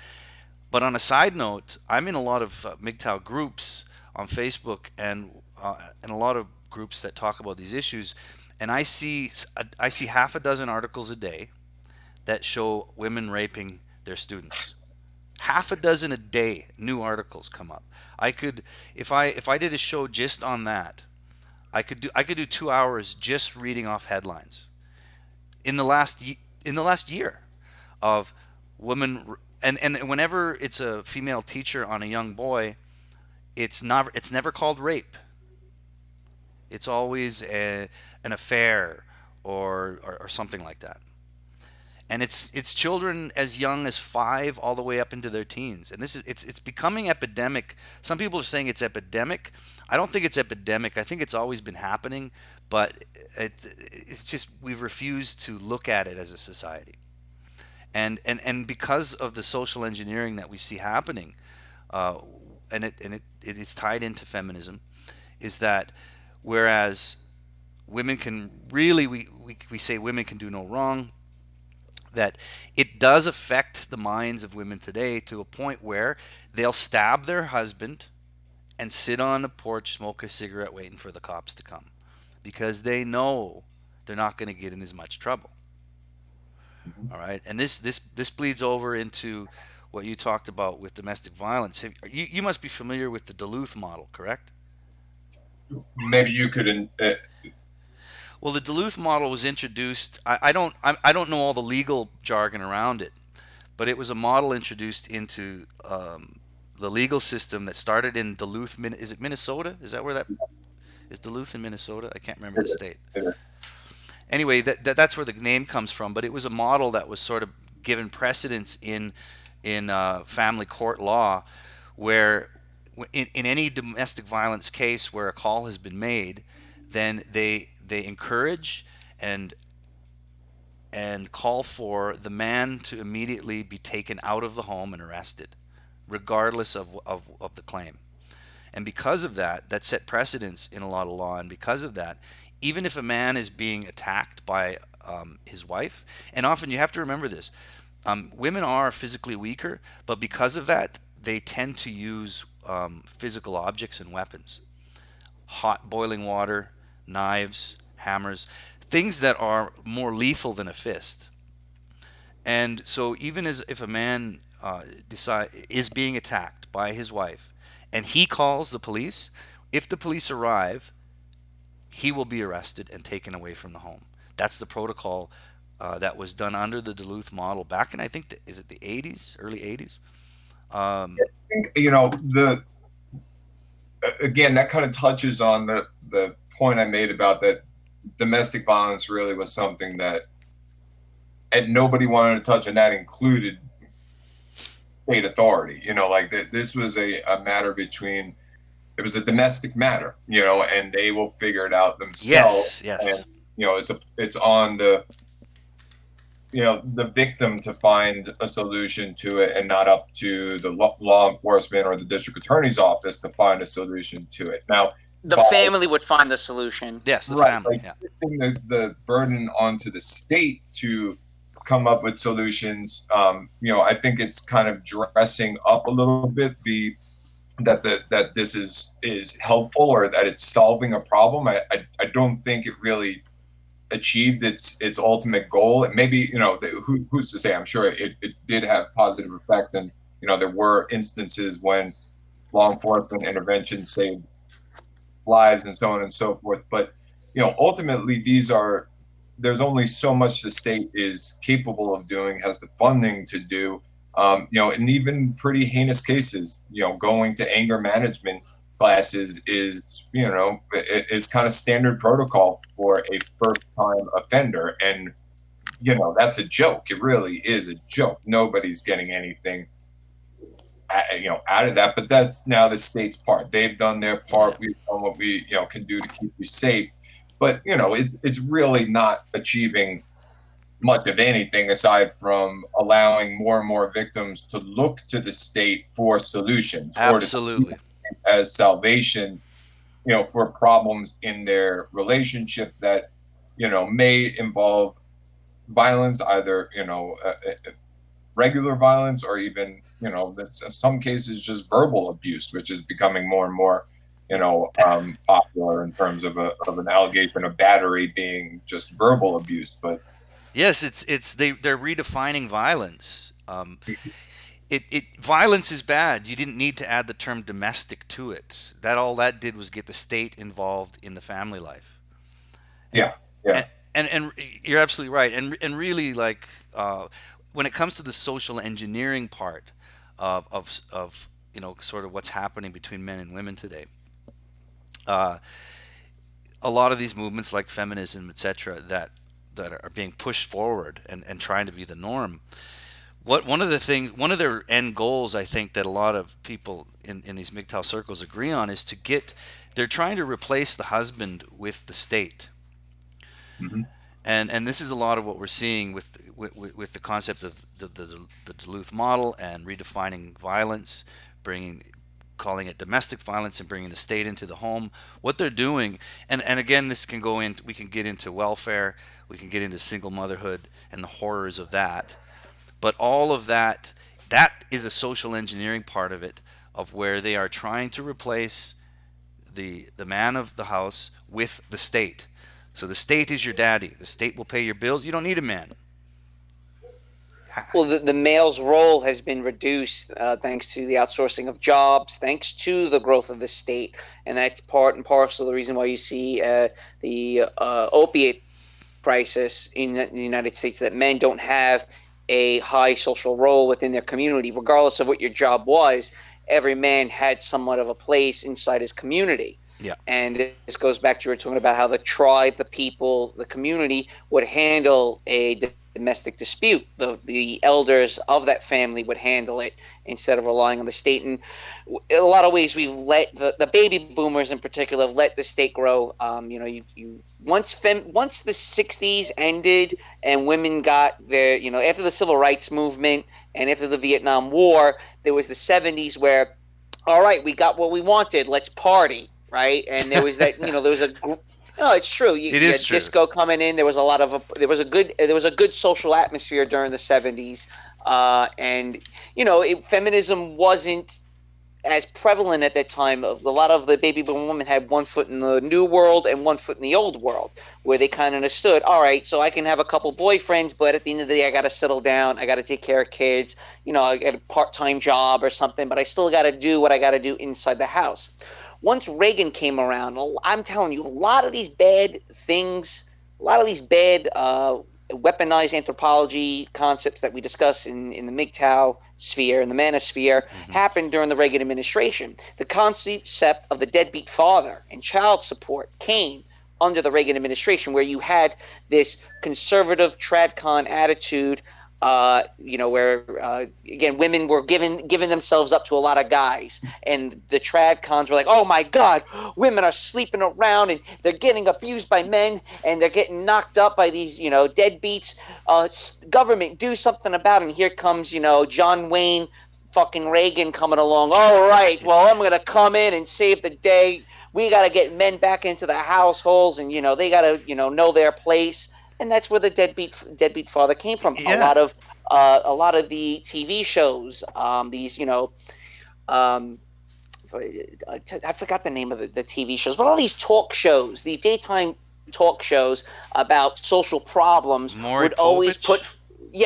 But on a side note, I'm in a lot of MGTOW groups on Facebook and a lot of groups that talk about these issues, and I see half a dozen articles a day that show women raping their students. Half a dozen a day, new articles come up. I could, if I did a show just on that, I could do 2 hours just reading off headlines in the last year of women, and whenever it's a female teacher on a young boy, it's never called rape. It's always an affair or something like that. and it's children as young as 5 all the way up into their teens. And this is it's becoming epidemic. Some people are saying it's epidemic. I don't think it's epidemic. I think it's always been happening, but it's just we've refused to look at it as a society. And because of the social engineering that we see happening, uh, it's tied into feminism, is that whereas women can really we say women can do no wrong, that it does affect the minds of women today to a point where they'll stab their husband and sit on the porch, smoke a cigarette, waiting for the cops to come, because they know they're not going to get in as much trouble. All right, and this bleeds over into what you talked about with domestic violence. You must be familiar with the Duluth model, correct? Maybe you could. Well, the Duluth model was introduced. I don't know all the legal jargon around it, but it was a model introduced into the legal system that started in Duluth. Is it Minnesota? Is that where that is? Duluth in Minnesota? I can't remember the state. Anyway, that's where the name comes from. But it was a model that was sort of given precedence in family court law, where in any domestic violence case where a call has been made, then they encourage and call for the man to immediately be taken out of the home and arrested, regardless of the claim. And because of that, that set precedence in a lot of law. And because of that, even if a man is being attacked by his wife, and often you have to remember this, women are physically weaker, but because of that, they tend to use physical objects and weapons, hot boiling water, knives, hammers, things that are more lethal than a fist. And so even as if a man is being attacked by his wife and he calls the police, if the police arrive, he will be arrested and taken away from the home. That's the protocol that was done under the Duluth model back in, I think, is it the 80s, early 80s? I think, the again, that kind of touches on the point I made about that domestic violence really was something that and nobody wanted to touch, and that included state authority. Like this was a matter between, it was a domestic matter, and they will figure it out themselves. Yes. And it's on the victim to find a solution to it, and not up to the law enforcement or the district attorney's office to find a solution to it. Now, the family would find the solution. Yes, the right, family. like, Yeah. putting the burden onto the state to come up with solutions. I think it's kind of dressing up a little bit that this is helpful, or that it's solving a problem. I don't think it really achieved its ultimate goal. And maybe who's to say? I'm sure it did have positive effects, and there were instances when law enforcement intervention saved lives and so on and so forth. But ultimately, there's only so much the state is capable of doing, has the funding to do. And even pretty heinous cases, going to anger management classes is kind of standard protocol for a first time offender. And that's a joke. It really is a joke. Nobody's getting anything out of that. But that's now the state's part. They've done their part. We've done what we can do to keep you safe. But it's really not achieving much of anything aside from allowing more and more victims to look to the state for solutions, Absolutely. or to as salvation, for problems in their relationship that may involve violence, either regular violence, or even in some cases just verbal abuse, which is becoming more and more popular in terms of an allegation of battery being just verbal abuse. But yes, they're redefining violence. Violence is bad. You didn't need to add the term domestic to it. All that did was get the state involved in the family life. Yeah. And you're absolutely right. And really, like when it comes to the social engineering part of sort of what's happening between men and women today, a lot of these movements like feminism, etc., that that are being pushed forward and trying to be the norm. One of their end goals, I think, that a lot of people in these MGTOW circles agree on is they're trying to replace the husband with the state. Mm-hmm. And this is a lot of what we're seeing with the concept of the Duluth model and redefining violence, calling it domestic violence and bringing the state into the home. What they're doing, and again, we can get into welfare, we can get into single motherhood and the horrors of that. But all of that is a social engineering part of it, of where they are trying to replace the man of the house with the state. So the state is your daddy. The state will pay your bills. You don't need a man. Well, the male's role has been reduced thanks to the outsourcing of jobs, thanks to the growth of the state. And that's part and parcel of the reason why you see the opiate crisis in the United States, that men don't have a high social role within their community. Regardless of what your job was, every man had somewhat of a place inside his community. Yeah. And this goes back to you were talking about how the tribe, the people, the community would handle a domestic dispute. The elders of that family would handle it instead of relying on the state. And in a lot of ways, we've let the baby boomers in particular let the state grow. Once the 60s ended and women got their, after the civil rights movement and after the Vietnam War, there was the 70s where, all right, we got what we wanted, let's party. Right, and there was that. There was a. No, it's true. You had true. Disco coming in. There was a good social atmosphere during the 70s, and feminism wasn't as prevalent at that time. A lot of the baby boom women had one foot in the new world and one foot in the old world, where they kind of understood. All right, so I can have a couple boyfriends, but at the end of the day, I got to settle down. I got to take care of kids. I get a part-time job or something, but I still got to do what I got to do inside the house. Once Reagan came around, I'm telling you, a lot of these bad things, a lot of these bad weaponized anthropology concepts that we discuss in the MGTOW sphere, in the manosphere, happened during the Reagan administration. The concept of the deadbeat father and child support came under the Reagan administration, where you had this conservative tradcon attitude, where again, women were giving themselves up to a lot of guys, and the tradcons were like, "Oh my God, women are sleeping around and they're getting abused by men and they're getting knocked up by these, deadbeats. Government, do something about it." And here comes, John Wayne, fucking Reagan coming along. All right, well, I'm gonna come in and save the day. We got to get men back into the households, and they got to know their place. And that's where the deadbeat father came from. Yeah. A lot of the TV shows, I forgot the name of the TV shows, but all these talk shows, these daytime talk shows about social problems would always put,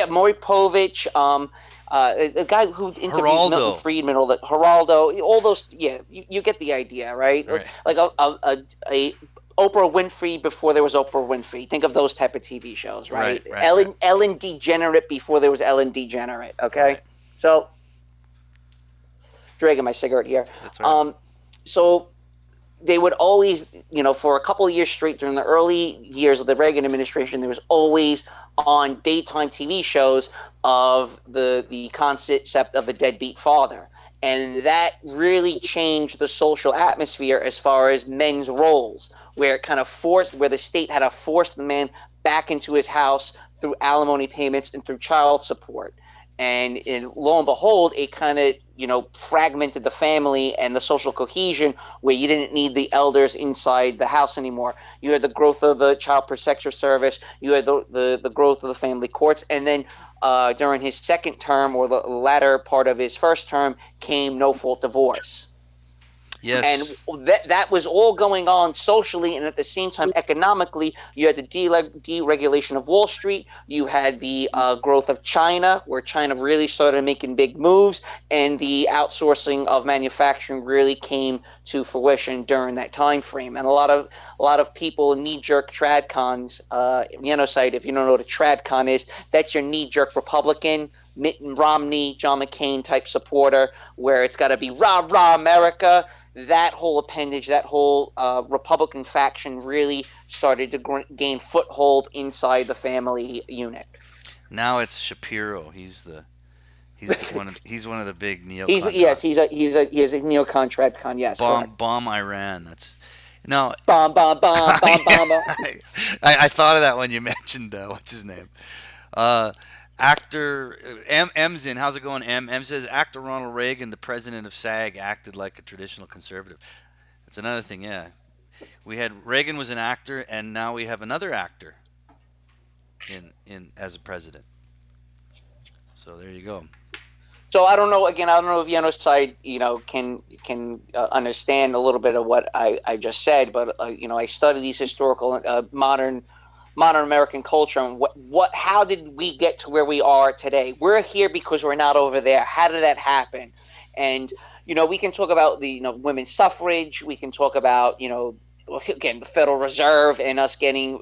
Maury Povich, a guy who interviews Milton Friedman, Geraldo, all those, you get the idea, right? Like a Oprah Winfrey before there was Oprah Winfrey. Think of those type of TV shows, right? Ellen DeGenerate before there was Ellen DeGenerate. Okay, right. So dragging my cigarette here. That's right. So they would always, for a couple of years straight during the early years of the Reagan administration, there was always on daytime TV shows of the concept of the deadbeat father. And that really changed the social atmosphere as far as men's roles, where it kind of where the state had to force the man back into his house through alimony payments and through child support. And lo and behold, it kind of, fragmented the family and the social cohesion, where you didn't need the elders inside the house anymore. You had the growth of the Child Protective Service. You had the growth of the family courts. And then during his second term, or the latter part of his first term, came no-fault divorce. Yes. And that was all going on socially, and at the same time economically. You had the deregulation of Wall Street. You had the growth of China, where China really started making big moves, and the outsourcing of manufacturing really came to fruition during that time frame. And a lot of people knee-jerk tradcons, Yenocide, if you don't know what a tradcon is, that's your knee-jerk Republican, Mitt Romney, John McCain type supporter, where it's got to be rah rah America. That whole appendage, that whole Republican faction really started to gain foothold inside the family unit. Now it's Shapiro. He's one of the big He's neocon yes, talk. he is a neocon tradcon. Yes, correct. Bomb Iran. That's no. Bomb, bomb, bomb, bomb, bomb, bomb. I thought of that when you mentioned what's his name, actor M's in. How's it going? M says actor Ronald Reagan, the president of SAG, acted like a traditional conservative. That's another thing. Yeah, we had Reagan was an actor, and now we have another actor in as a president. So there you go. So I don't know. Again, I don't know if Yenocide, can understand a little bit of what I just said. But I study these historical modern American culture and how did we get to where we are today? We're here because we're not over there. How did that happen? And we can talk about the women's suffrage. We can talk about again the Federal Reserve and us getting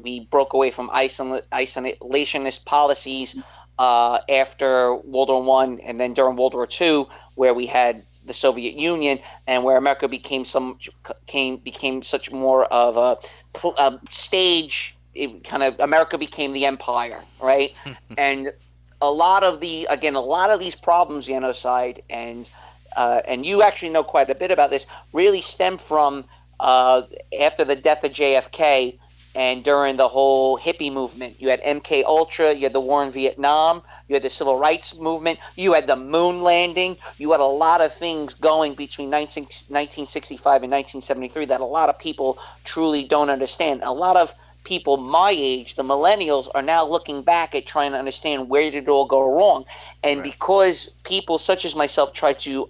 we broke away from isolationist policies after World War One and then during World War Two, where we had the Soviet Union and where America became such more of a stage. America became the empire, right? And a lot of these problems, Yenocide, and you actually know quite a bit about this, really stem from after the death of JFK. And during the whole hippie movement, you had MK Ultra, you had the war in Vietnam, you had the civil rights movement, you had the moon landing, you had a lot of things going between 1965 and 1973 that a lot of people truly don't understand. A lot of people my age, the millennials, are now looking back at trying to understand where did it all go wrong. And Right. because people such as myself try to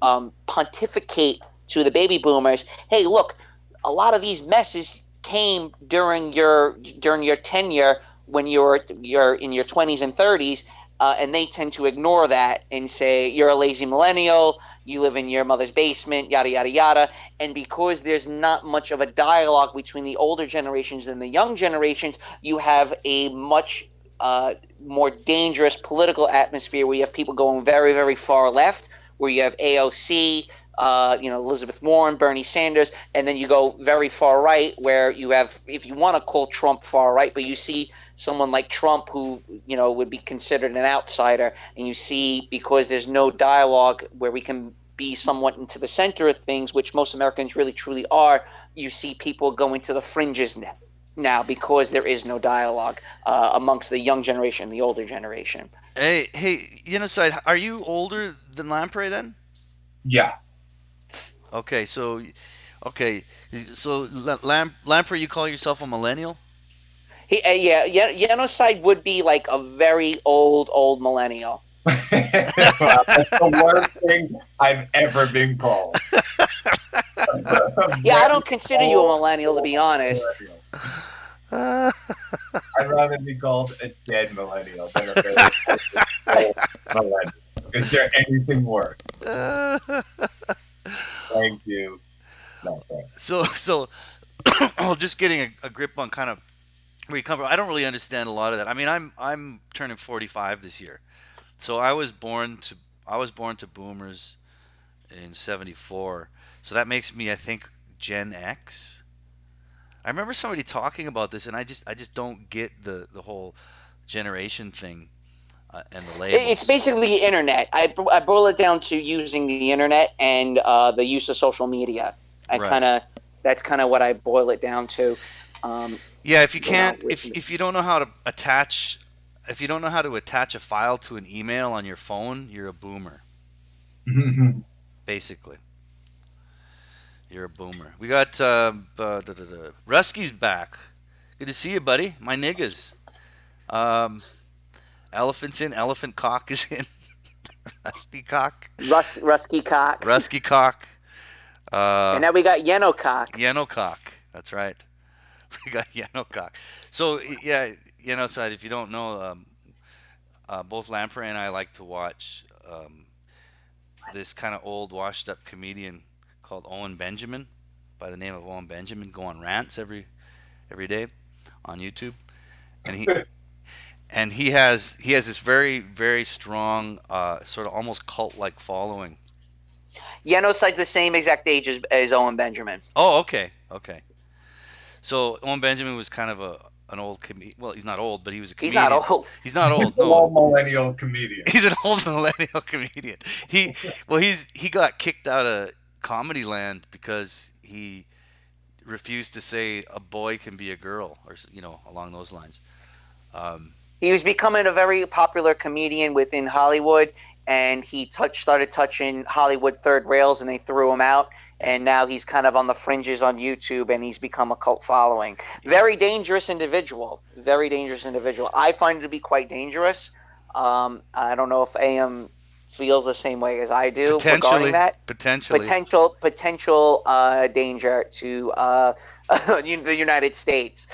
pontificate to the baby boomers, hey, look, a lot of these messes came during your tenure when you're in your 20s and 30s, and they tend to ignore that and say you're a lazy millennial, you live in your mother's basement, yada yada yada. And because there's not much of a dialogue between the older generations and the young generations, you have a much more dangerous political atmosphere where you have people going very, very far left, where you have AOC, Elizabeth Warren, Bernie Sanders, and then you go very far right where you have, if you want to call Trump far right, but you see someone like Trump who, would be considered an outsider, and you see, because there's no dialogue where we can be somewhat into the center of things, which most Americans really truly are, you see people going to the fringes now because there is no dialogue amongst the young generation, the older generation. Hey, Yenocide, are you older than Lamprey then? Yeah. Okay, so Lamprey, you call yourself a millennial? Yenocide would be like a very old millennial. Wow, that's the worst thing I've ever been called. Yeah, I don't consider you a millennial, to be honest. I'd rather be called a dead millennial than a very old millennial. Is there anything worse? Thank you. No, thanks. So just getting a grip on kind of where you come from. I don't really understand a lot of that. I mean, I'm turning 45 this year, so I was born to boomers in '74. So that makes me, I think, Gen X. I remember somebody talking about this, and I just don't get the whole generation thing and the labels. It's basically the internet. I boil it down to using the internet and the use of social media. Right. That's kind of what I boil it down to. Yeah, if you can't, if you don't know how to attach, if you don't know how to attach a file to an email on your phone, you're a boomer. Basically, you're a boomer. We got Rusky's back. Good to see you, buddy. My niggas. Elephant's in. Elephant Cock is in. Rusty Cock. Rusky Cock. Rusky Cock. And now we got Yenocock. Yenocock. That's right. We got Yenocock. So yeah, Yenocide, if you don't know, both Lamprey and I like to watch this kind of old, washed-up comedian called Owen Benjamin, by the name of Owen Benjamin, go on rants every day on YouTube, and he has this very very strong sort of almost cult like following. Yenocide's the same exact age as Owen Benjamin. Oh, okay, okay. So Owen Benjamin was kind of an old comedian. Well, he's not old, but he was a He's comedian. not old. He's not old. An No, old millennial comedian. he's an old millennial comedian. He got kicked out of Comedy Land because he refused to say a boy can be a girl, or along those lines. He was becoming a very popular comedian within Hollywood, and he started touching Hollywood third rails, and they threw him out. And now he's kind of on the fringes on YouTube, and he's become a cult following. Very dangerous individual. Very dangerous individual. I find it to be quite dangerous. I don't know if AM feels the same way as I do regarding that. Potentially. Potential danger to the United States.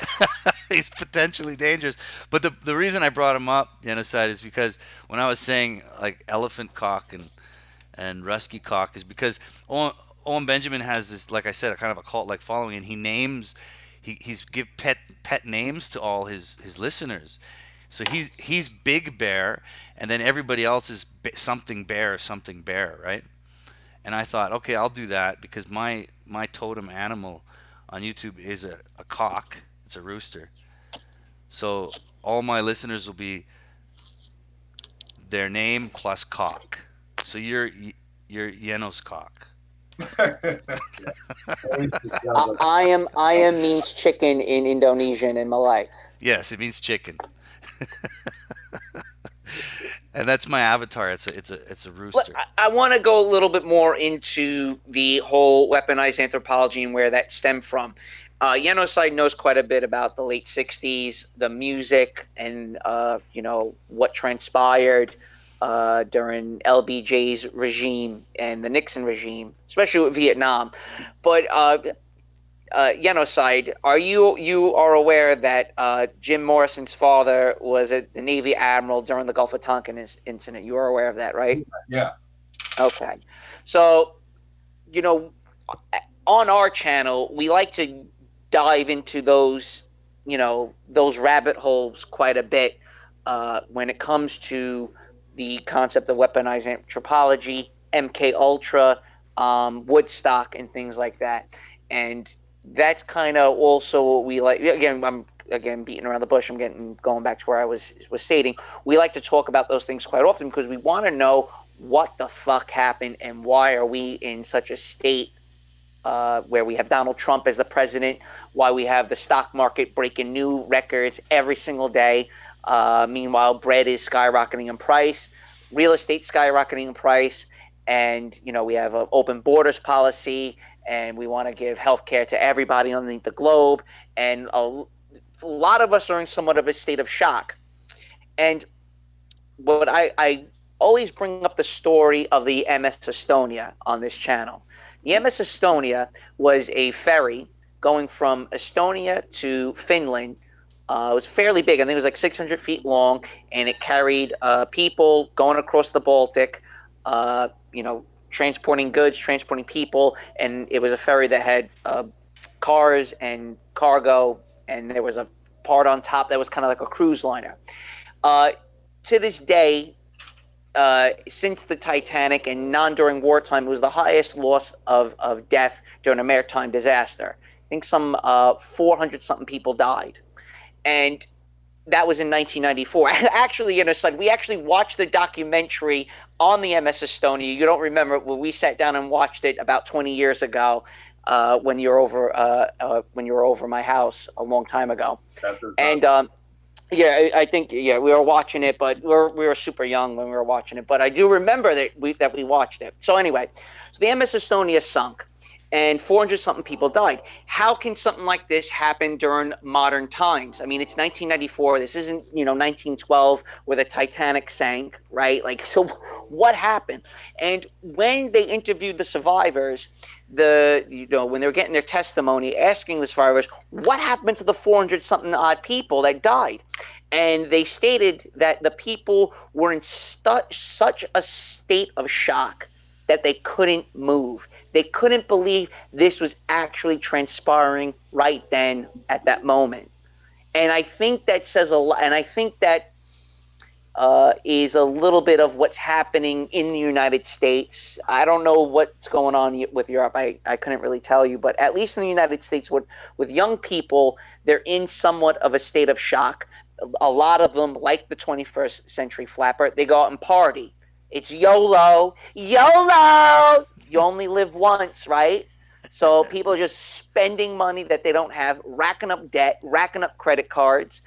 He's potentially dangerous. But the reason I brought him up, Yenocide, is because when I was saying like elephant cock and rusky cock, is because Owen Benjamin has this, like I said, a kind of a cult like following, and he's give pet names to all his listeners. So he's Big Bear, and then everybody else is something bear, right? And I thought, okay, I'll do that because my totem animal on YouTube is a cock. It's a rooster. So all my listeners will be their name plus cock. So you're Yenos cock. I am means chicken in Indonesian and Malay. Yes, it means chicken. And that's my avatar. It's a rooster. I want to go a little bit more into the whole weaponized anthropology and where that stemmed from. Yenocide knows quite a bit about the late 60s, the music, and what transpired during LBJ's regime and the Nixon regime, especially with Vietnam. But Yenocide, you are aware that Jim Morrison's father was a Navy admiral during the Gulf of Tonkin incident? You are aware of that, right? Yeah. Okay. So, on our channel, we like to dive into those rabbit holes quite a bit when it comes to the concept of weaponized anthropology, MK Ultra, Woodstock, and things like that. And that's kind of also what we like. I'm beating around the bush. I'm going back to where I was stating. We like to talk about those things quite often because we want to know what the fuck happened and why are we in such a state where we have Donald Trump as the president, why we have the stock market breaking new records every single day. Meanwhile, bread is skyrocketing in price, real estate skyrocketing in price, and we have an open borders policy, and we want to give health care to everybody underneath the globe, and a lot of us are in somewhat of a state of shock. And what I always bring up the story of the MS Estonia on this channel. The MS Estonia was a ferry going from Estonia to Finland. It was fairly big. I think it was like 600 feet long, and it carried people going across the Baltic, transporting goods, transporting people, and it was a ferry that had cars and cargo, and there was a part on top that was kind of like a cruise liner. To this day, since the Titanic and during wartime, it was the highest loss of death during a maritime disaster. I think some 400-something people died. And that was in 1994. Actually, we actually watched the documentary on the MS Estonia. You don't remember it? Well, we sat down and watched it about 20 years ago when you were over my house a long time ago. And I think we were watching it, but we were super young when we were watching it. But I do remember that we watched it. So anyway, the MS Estonia sunk, and 400-something people died. How can something like this happen during modern times? I mean, it's 1994. This isn't 1912 where the Titanic sank, right? Like, so what happened? And when they interviewed the survivors, when they were getting their testimony, asking the survivors, what happened to the 400-something odd people that died? And they stated that the people were in such a state of shock that they couldn't move. They couldn't believe this was actually transpiring right then at that moment. And I think that says a lot. And I think that is a little bit of what's happening in the United States. I don't know what's going on with Europe. I couldn't really tell you, but at least in the United States, with young people, they're in somewhat of a state of shock. A lot of them, like the 21st century flapper, they go out and party. It's YOLO, YOLO. You only live once, right? So people are just spending money that they don't have, racking up debt, racking up credit cards,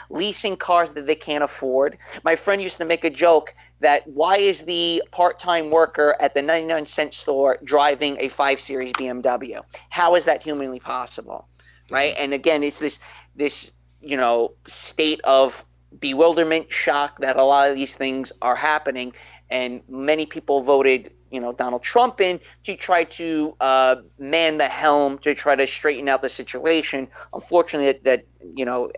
leasing cars that they can't afford. My friend used to make a joke that why is the part-time worker at the 99-cent store driving a 5 Series BMW? How is that humanly possible, right? And again, it's this state of bewilderment, shock that a lot of these things are happening, and many people voted Donald Trump in to try to man the helm, to try to straighten out the situation. Unfortunately, that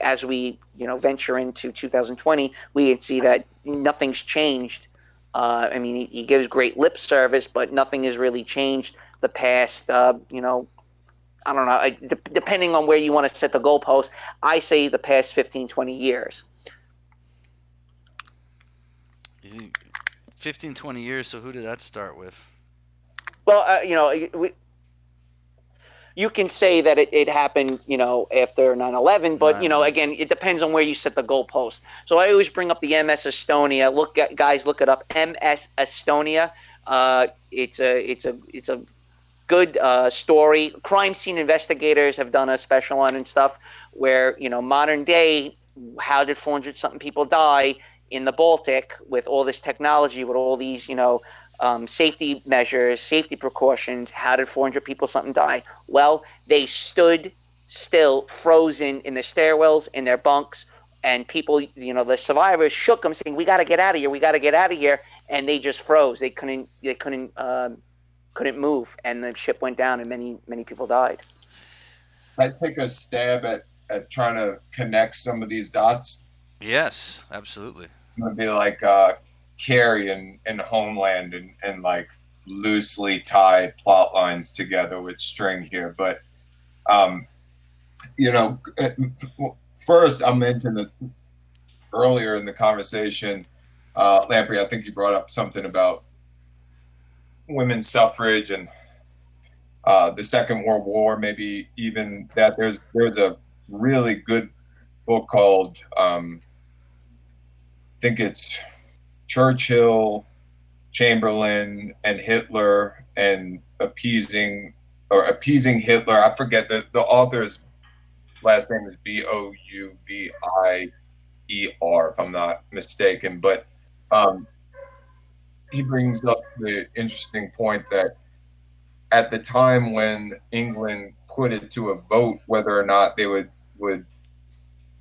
as we venture into 2020, we can see that nothing's changed. I mean, he gives great lip service, but nothing has really changed the past. I don't know. Depending on where you want to set the goalpost, I say the past 15, 20 years. 15, 20 years, so who did that start with? Well, you can say that it happened, after 9/11, but, again, it depends on where you set the goalpost. So I always bring up the MS Estonia. Look it up, MS Estonia. It's a good story. Crime scene investigators have done a special on and stuff where, modern day, how did 400-something people die in the Baltic with all this technology, with all these, safety measures, safety precautions? How did 400 people something die? Well, they stood still, frozen in the stairwells, in their bunks, and people, the survivors shook them, saying, "We got to get out of here. We got to get out of here." And they just froze. They couldn't couldn't move, and the ship went down, and many people died. I take a stab at trying to connect some of these dots. Yes, absolutely. I'm gonna be like Carrie and Homeland and like loosely tied plot lines together with string here. But first I mentioned that earlier in the conversation, Lamprey, I think you brought up something about women's suffrage and the Second World War, maybe even that. There's a really good book called I think it's Churchill, Chamberlain, and Hitler, and appeasing Hitler. I forget the author's last name is Bouvier, if I'm not mistaken. But he brings up the interesting point that at the time when England put it to a vote whether or not they would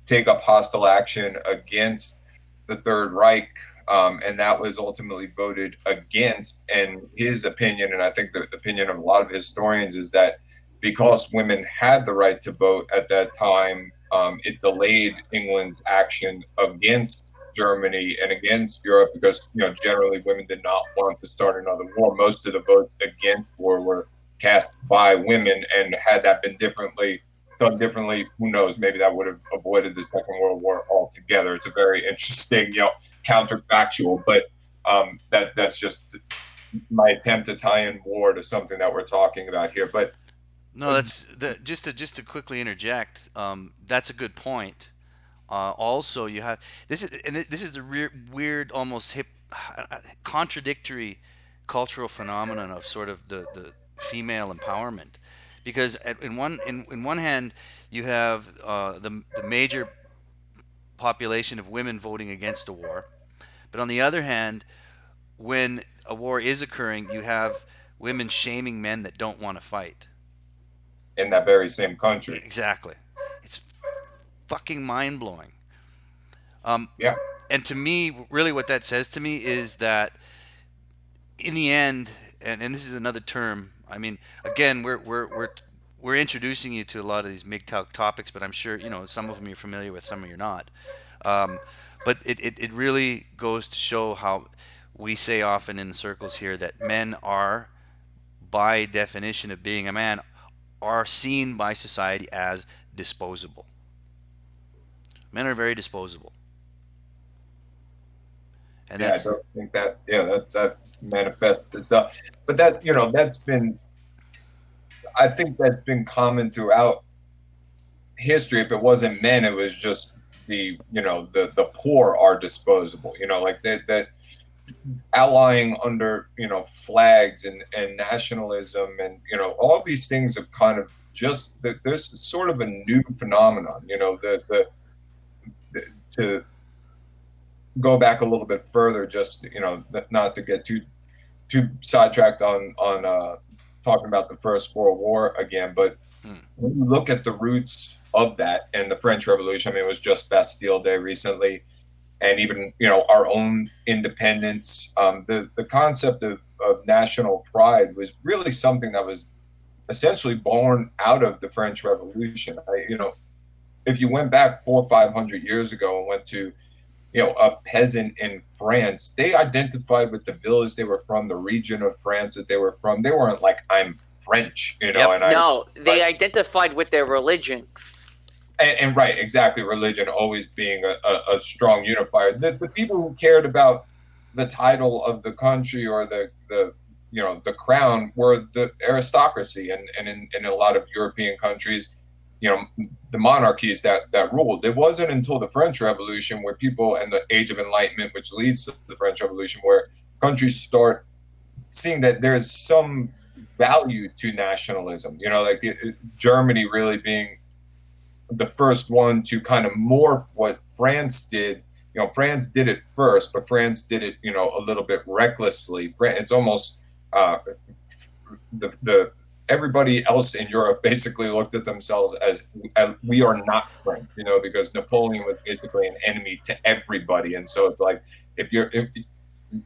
take up hostile action against the Third Reich, and that was ultimately voted against. And his opinion, and I think the opinion of a lot of historians, is that because women had the right to vote at that time, it delayed England's action against Germany and against Europe, because generally women did not want to start another war. Most of the votes against war were cast by women, and had that been done differently, who knows, maybe that would have avoided the Second World War altogether. It's a very interesting, counterfactual, but that's just my attempt to tie in war to something that we're talking about here. But no, just to quickly interject. That's a good point. Also, you have this is the weird, almost contradictory cultural phenomenon of sort of the female empowerment, because in one hand you have the major population of women voting against a war, but on the other hand, when a war is occurring, you have women shaming men that don't want to fight in that very same country. Exactly. It's fucking mind-blowing. Yeah. And to me, really what that says to me is that in the end, and this is another term, I mean, again, we're introducing you to a lot of these MGTOW topics, but I'm sure, some of them you're familiar with, some of you're not. But it really goes to show how we say often in circles here that men are, by definition of being a man, are seen by society as disposable. Men are very disposable. And Yeah, I that's, don't think that. Yeah, that manifests itself. But that, that's been. I think that's been common throughout history. If it wasn't men, it was just the poor are disposable. Like that allying under flags and nationalism and all these things have kind of just there's sort of a new phenomenon. To go back a little bit further, just not to get too sidetracked on talking about the First World War again, but when you look at the roots of that and the French Revolution, I mean, it was just Bastille Day recently, and even our own independence. The concept of national pride was really something that was essentially born out of the French Revolution. If you went back 400 or 500 years ago and went to a peasant in France, they identified with the village they were from, the region of France that they were from. They weren't like, I'm French, Yep. No, they identified with their religion. And right, exactly. Religion always being a strong unifier. The people who cared about the title of the country or the crown were the aristocracy, and in a lot of European countries, the monarchies that ruled. It wasn't until the French Revolution where people, and the Age of Enlightenment, which leads to the French Revolution, where countries start seeing that there's some value to nationalism. Germany really being the first one to kind of morph what France did. France did it first, but France did it, a little bit recklessly. It's almost the everybody else in Europe basically looked at themselves as we are not French, because Napoleon was basically an enemy to everybody, and so it's like if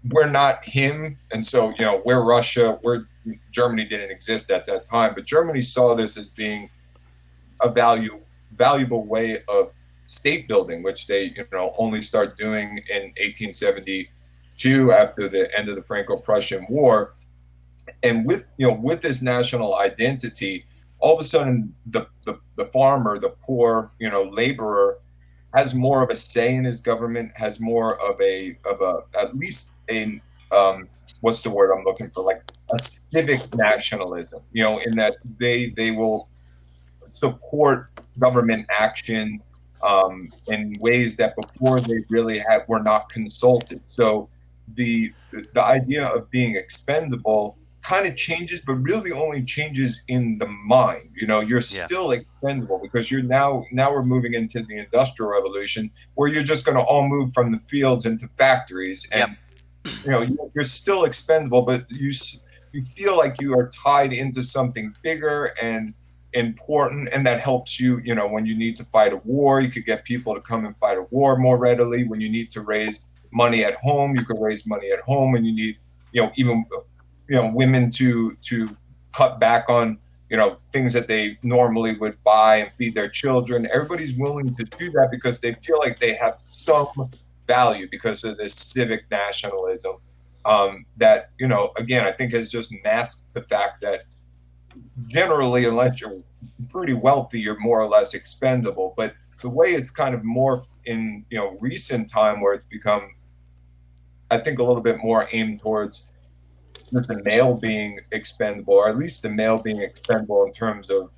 we're not him, and so we're Russia, Germany didn't exist at that time, but Germany saw this as being a valuable way of state building, which they only start doing in 1872 after the end of the Franco-Prussian War. And with this national identity, all of a sudden the farmer, the poor laborer, has more of a say in his government, has more of a at least a what's the word I'm looking for, like a civic nationalism, in that they will support government action in ways that before they really were not consulted. So the idea of being expendable kind of changes, but really only changes in the mind. You're still expendable because now we're moving into the Industrial Revolution, where you're just going to all move from the fields into factories, and you're still expendable, but you feel like you are tied into something bigger and important, and that helps you. When you need to fight a war, you could get people to come and fight a war more readily. When you need to raise money at home, you can raise money at home. And you need even women to cut back on things that they normally would buy and feed their children. Everybody's willing to do that because they feel like they have some value because of this civic nationalism that again, I think has just masked the fact that generally, unless you're pretty wealthy, you're more or less expendable. But the way it's kind of morphed in recent time, where it's become, I think, a little bit more aimed towards just the male being expendable, or at least the male being expendable in terms of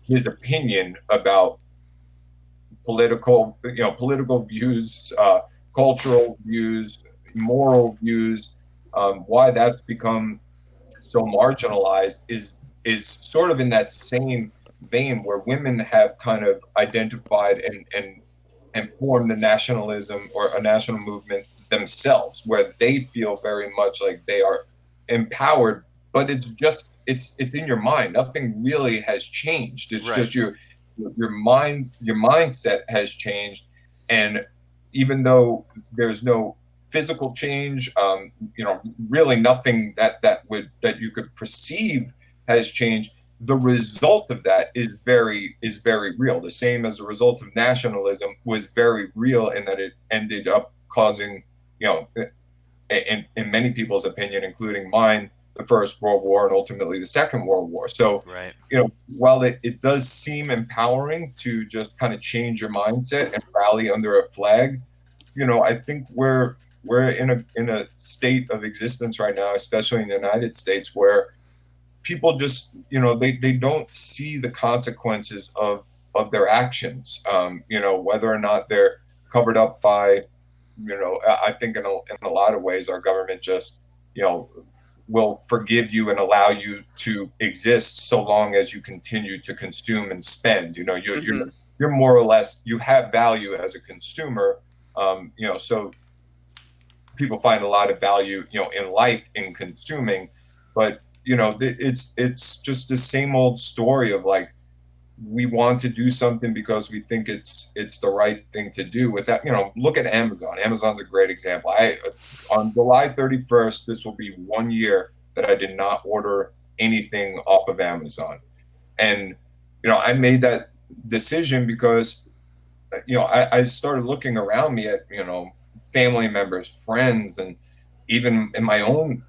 his opinion about political views, cultural views, moral views. Why that's become so marginalized is sort of in that same vein where women have kind of identified and formed the nationalism or a national movement themselves, where they feel very much like they are empowered, but it's in your mind. Nothing really has changed. It's just your mindset has changed. And even though there's no physical change, really nothing that you could perceive has changed, the result of that is very real. The same as the result of nationalism was very real, in that it ended up causing in many people's opinion, including mine, the First World War and ultimately the Second World War. So, Right. while it does seem empowering to just kind of change your mindset and rally under a flag, I think we're in a state of existence right now, especially in the United States, where people just they don't see the consequences of their actions. Whether or not they're covered up by, I think in a lot of ways our government just will forgive you and allow you to exist so long as you continue to consume and spend. You're more or less, you have value as a consumer. So people find a lot of value in life in consuming, but it's just the same old story of like, we want to do something because we think it's the right thing to do. With that, look at Amazon. Amazon's a great example. On July 31st, this will be 1 year that I did not order anything off of Amazon. And I made that decision because I started looking around me at family members, friends, and even in my own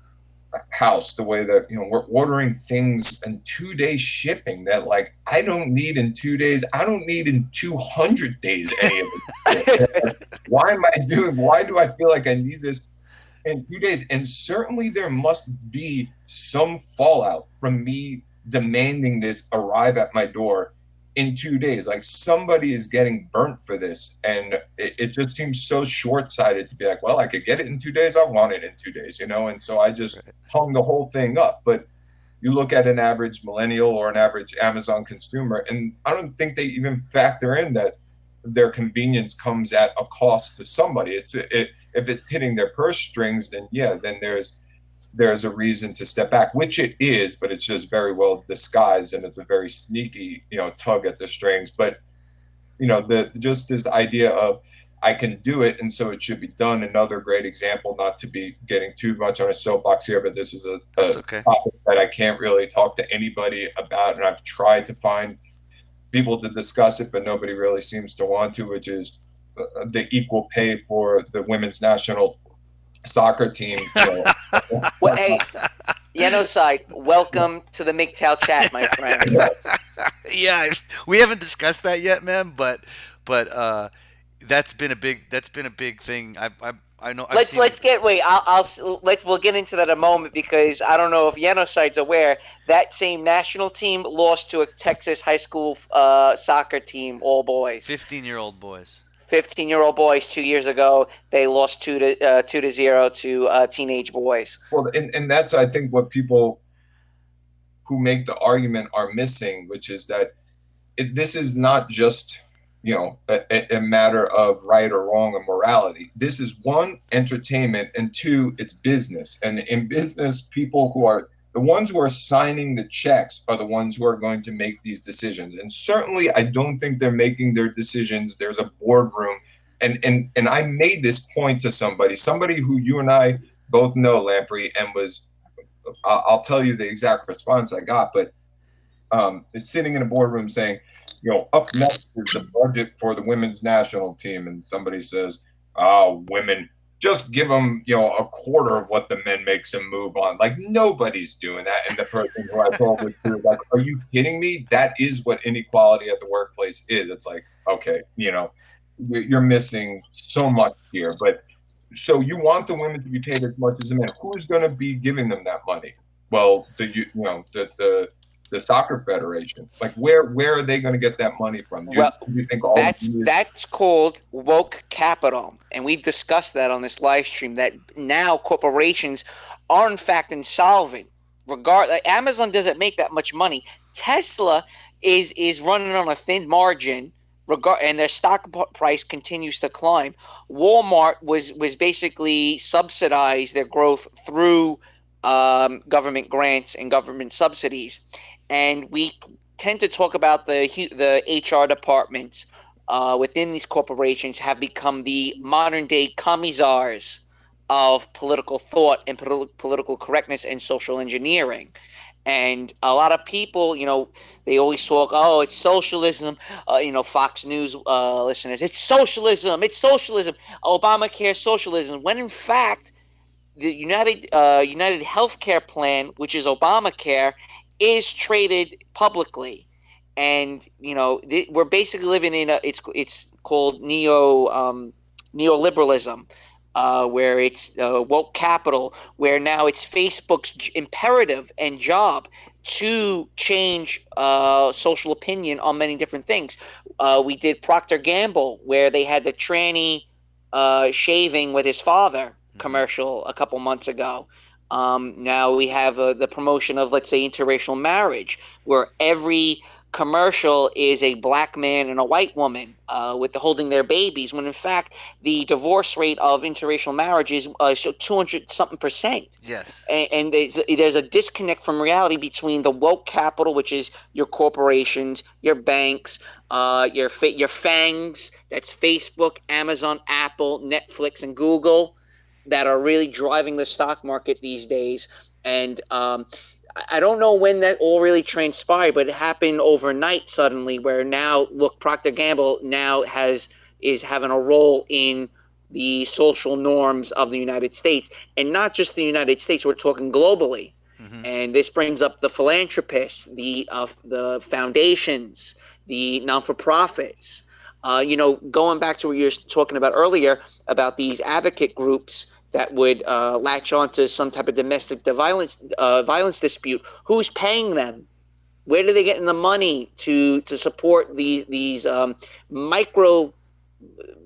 house, the way that we're ordering things in 2-day shipping that like I don't need in 2 days. I don't need in 200 days any of it. Why do I feel like I need this in 2 days? And certainly there must be some fallout from me demanding this arrive at my door in 2 days. Like somebody is getting burnt for this, and it just seems so short-sighted to be like, well, I could get it in 2 days, I want it in 2 days, and so I just hung the whole thing up. But you look at an average millennial or an average Amazon consumer, and I don't think they even factor in that their convenience comes at a cost to somebody. If it's hitting their purse strings, then there's a reason to step back, which it is, but it's just very well disguised, and it's a very sneaky, tug at the strings. But just this idea of I can do it, and so it should be done. Another great example, not to be getting too much on a soapbox here, but this is a okay. topic that I can't really talk to anybody about, and I've tried to find people to discuss it, but nobody really seems to want to, which is the equal pay for the women's national soccer team. Well, hey, Yenocide, welcome to the MGTOW chat, my friend. Yeah, we haven't discussed that yet, man. But that's been a big thing. I know. We'll get into that in a moment, because I don't know if Yenocide's aware that same national team lost to a Texas high school soccer team, all boys. 15-year-old boys. 15-year-old boys 2 years ago. They lost 2-0 to teenage boys. Well, and that's, I think, what people who make the argument are missing, which is that this is not just a matter of right or wrong or morality. This is one, entertainment, and two, it's business. And in business, people who are the ones who are signing the checks are the ones who are going to make these decisions. And certainly, I don't think they're making their decisions. There's a boardroom. And I made this point to somebody who you and I both know, Lamprey, and I'll tell you the exact response I got, but it's sitting in a boardroom saying, up next is the budget for the women's national team. And somebody says, oh, women, just give them, a quarter of what the men makes and move on. Like, nobody's doing that. And the person who I told was like, are you kidding me? That is what inequality at the workplace is. It's like, okay, you're missing so much here. But so you want the women to be paid as much as the men. Who's going to be giving them that money? Well, the soccer federation. Like, where are they going to get that money from? You think that's called woke capital, and we've discussed that on this live stream. That now corporations are in fact insolvent. Amazon doesn't make that much money. Tesla is running on a thin margin. And their stock price continues to climb. Walmart was basically subsidized their growth through government grants and government subsidies. And we tend to talk about the HR departments within these corporations have become the modern day commissars of political thought and political correctness and social engineering. And a lot of people, they always talk, oh, it's socialism. Fox News listeners, it's socialism. Obamacare socialism. When in fact, the United Healthcare Plan, which is Obamacare, is traded publicly, and we're basically living in it's called neoliberalism, where it's woke capital, where now it's Facebook's imperative and job to change social opinion on many different things. We did Procter Gamble, where they had the tranny shaving with his father commercial a couple months ago. Now we have the promotion of, let's say, interracial marriage, where every commercial is a black man and a white woman with holding their babies, when in fact the divorce rate of interracial marriage is 200 something percent. Yes. And there's a disconnect from reality between the woke capital, which is your corporations, your banks, your fangs, that's Facebook, Amazon, Apple, Netflix, and Google, that are really driving the stock market these days. And I don't know when that all really transpired, but it happened overnight suddenly, where now, look, Procter Gamble now is having a role in the social norms of the United States, and not just the United States. We're talking globally. And this brings up the philanthropists, the foundations, the non-for-profits. Going back to what you were talking about earlier about these advocate groups that would latch on to some type of domestic violence dispute. Who's paying them? Where do they get the money to support these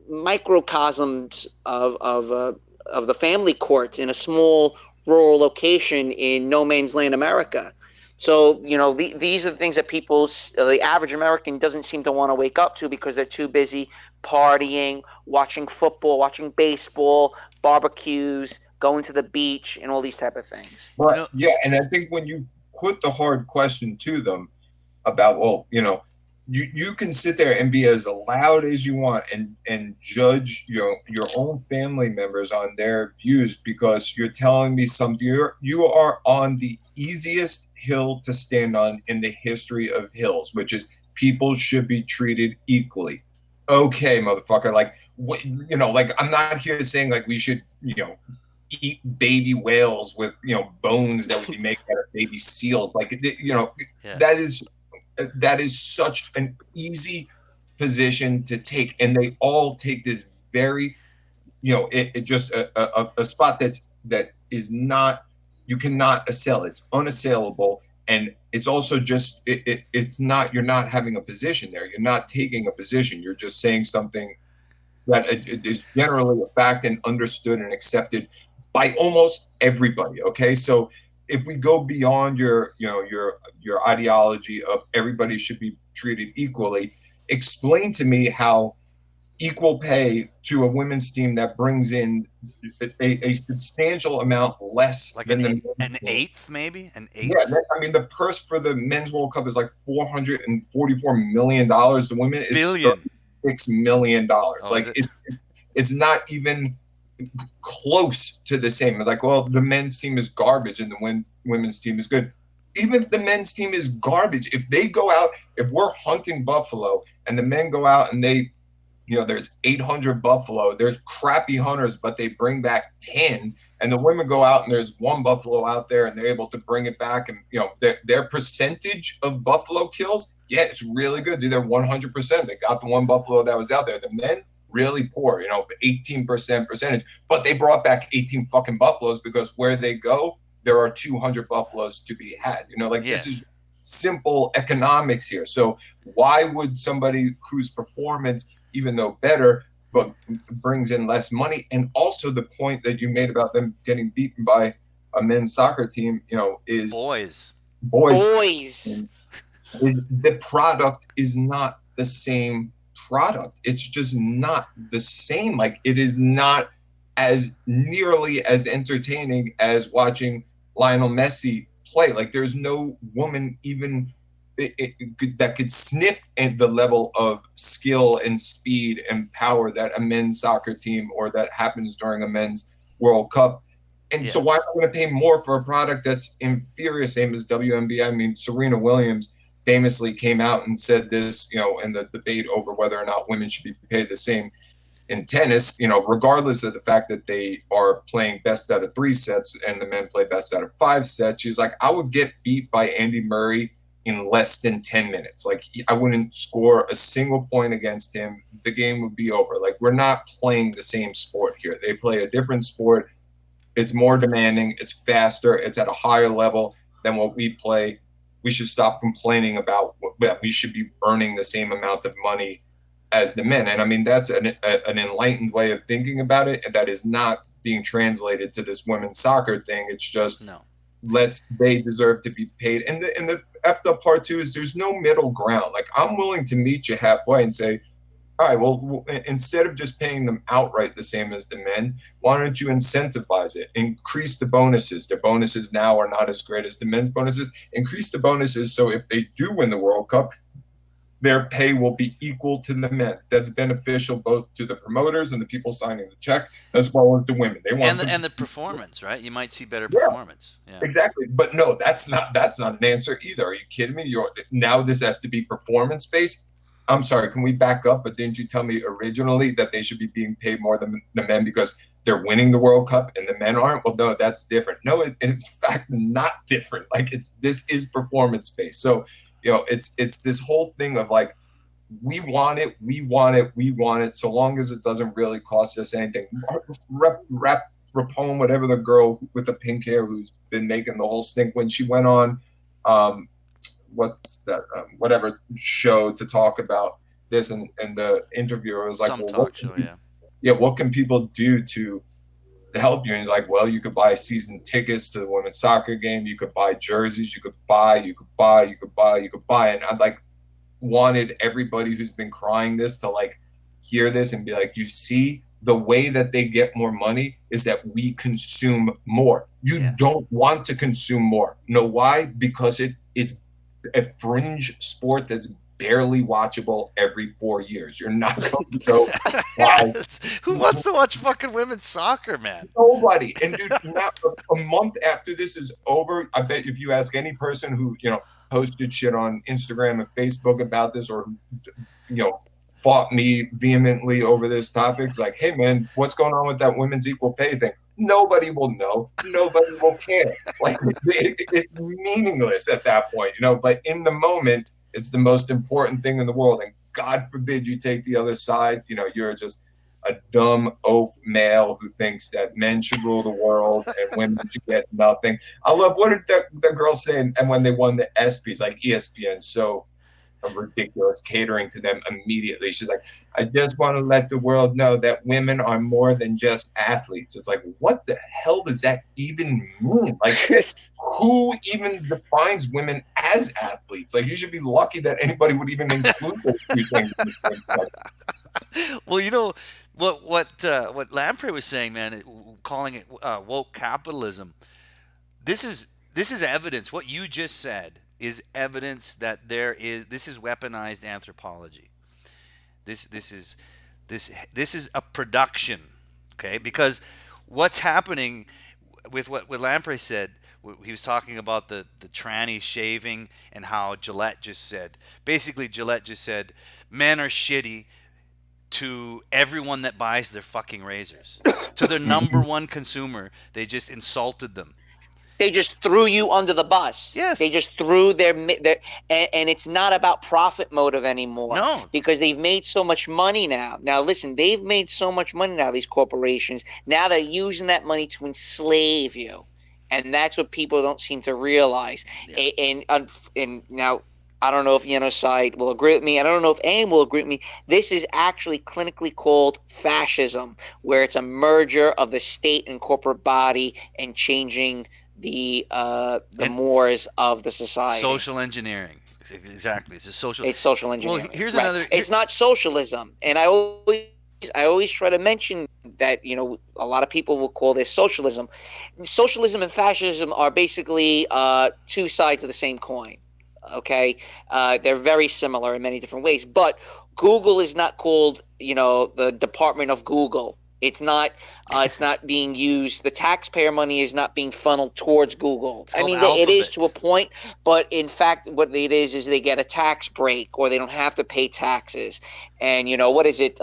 microcosms of the family courts in a small rural location in no man's land America? So, these are the things that the average American doesn't seem to want to wake up to, because they're too busy partying, watching football, watching baseball, barbecues, going to the beach, and all these type of things. But yeah, and I think when you put the hard question to them about, well, you can sit there and be as loud as you want and judge your own family members on their views, because you're telling me something. You are on the easiest hill to stand on in the history of hills, which is people should be treated equally. Okay, motherfucker. Like, like, I'm not here saying like we should, eat baby whales with, bones that would be made out of baby seals. Like, that is such an easy position to take, and they all take this very, it just a spot that is not, you cannot assail. It's unassailable, and it's also just it's not, you're not having a position there. You're not taking a position. You're just saying something that is generally a fact and understood and accepted by almost everybody. Okay, so if we go beyond your ideology of everybody should be treated equally, explain to me how equal pay to a women's team that brings in a substantial amount less like than an eighth, maybe an eighth. Yeah, I mean, the purse for the men's World Cup is like $444 million. The women is $36 million. Like, it's not even close to the same. It's like, well, the men's team is garbage and the women's team is good. Even if the men's team is garbage, if they go out, if we're hunting buffalo and the men go out and they, there's 800 buffalo, there's crappy hunters, but they bring back 10, and the women go out and there's one buffalo out there and they're able to bring it back, and their percentage of buffalo kills, yeah, it's really good. They're 100%. They got the one buffalo that was out there. The men, really poor, 18% percentage, but they brought back 18 fucking buffaloes, because where they go, there are 200 buffaloes to be had. This is simple economics here. So why would somebody whose performance, even though better, but brings in less money? And also the point that you made about them getting beaten by a men's soccer team, is boys. Is the product is not the same product. It's just not the same. Like, it is not as nearly as entertaining as watching Lionel Messi play. Like, there's no woman even that could sniff at the level of skill and speed and power that a men's soccer team, or that happens during a men's World Cup. And so why am I going to pay more for a product that's inferior, same as WNBA? I mean, Serena Williams famously came out and said this, in the debate over whether or not women should be paid the same in tennis, regardless of the fact that they are playing best out of 3 sets and the men play best out of 5 sets, she's like, I would get beat by Andy Murray in less than 10 minutes. Like, I wouldn't score a single point against him. The game would be over. Like, we're not playing the same sport here. They play a different sport. It's more demanding. It's faster. It's at a higher level than what we play. We should stop complaining about that we should be earning the same amount of money as the men. And I mean, that's an enlightened way of thinking about it. And that is not being translated to this women's soccer thing. It's just, they deserve to be paid. And the effed up part too is there's no middle ground. Like, I'm willing to meet you halfway and say, all right, well, instead of just paying them outright the same as the men, why don't you incentivize it? Increase the bonuses. Their bonuses now are not as great as the men's bonuses. Increase the bonuses so if they do win the World Cup, their pay will be equal to the men's. That's beneficial both to the promoters and the people signing the check, as well as the women. They want and the performance, right? You might see better performance. Yeah. Exactly. But no, that's not an answer either. Are you kidding me? Now this has to be performance based. I'm sorry, can we back up? But didn't you tell me originally that they should be being paid more than the men because they're winning the World Cup and the men aren't? Well, no, that's different. No, it's in fact not different. Like, this is performance based. So, it's this whole thing of like, we want it. So long as it doesn't really cost us anything. Rapone, whatever the girl with the pink hair who's been making the whole stink when she went on, what's that? Whatever show to talk about this, and the interviewer was like, what can people do to help you? And he's like, well, you could buy season tickets to the women's soccer game. You could buy jerseys. You could buy. And I'd like wanted everybody who's been crying this to like hear this and be like, you see, the way that they get more money is that we consume more. You don't want to consume more. Know why? Because it's a fringe sport that's barely watchable every 4 years. You're not going to go. Who wants to watch fucking women's soccer, man? Nobody. And dude, now, a month after this is over, I bet if you ask any person who posted shit on Instagram and Facebook about this, or fought me vehemently over this topic, it's like, hey man, what's going on with that women's equal pay thing? Nobody will know. Nobody will care. Like, it's meaningless at that point, But in the moment, it's the most important thing in the world. And God forbid you take the other side. You're just a dumb oaf male who thinks that men should rule the world and women should get nothing. I love, what did that girl say? And when they won the ESPYs, like ESPN, so ridiculous, catering to them immediately. She's like, I just want to let the world know that women are more than just athletes. It's like, what the hell does that even mean? Like, who even defines women as athletes? Like, you should be lucky that anybody would even include those two things. Well, what Lamprey was saying, man, calling it woke capitalism. This is evidence. What you just said is evidence that this is weaponized anthropology. This is a production, okay? Because what's happening with what Lamprey said, he was talking about the tranny shaving and how Gillette just said, men are shitty to everyone that buys their fucking razors. To their number one consumer, they just insulted them. They just threw you under the bus. Yes. They just threw their and it's not about profit motive anymore. No. Because they've made so much money now. Now, listen, they've made so much money now, these corporations. Now they're using that money to enslave you. And that's what people don't seem to realize. Yeah. And now, I don't know if Yenocide will agree with me. I don't know if anyone will agree with me. This is actually clinically called fascism, where it's a merger of the state and corporate body and changing the mores of the society. Social engineering. Exactly. It's social engineering. Well, here's another. It's not socialism. And I always try to mention that, a lot of people will call this socialism. Socialism and fascism are basically two sides of the same coin. Okay, they're very similar in many different ways. But Google is not called, the Department of Google. It's not being used. The taxpayer money is not being funneled towards Google. I mean, it is to a point, but in fact, what it is they get a tax break, or they don't have to pay taxes. And what is it?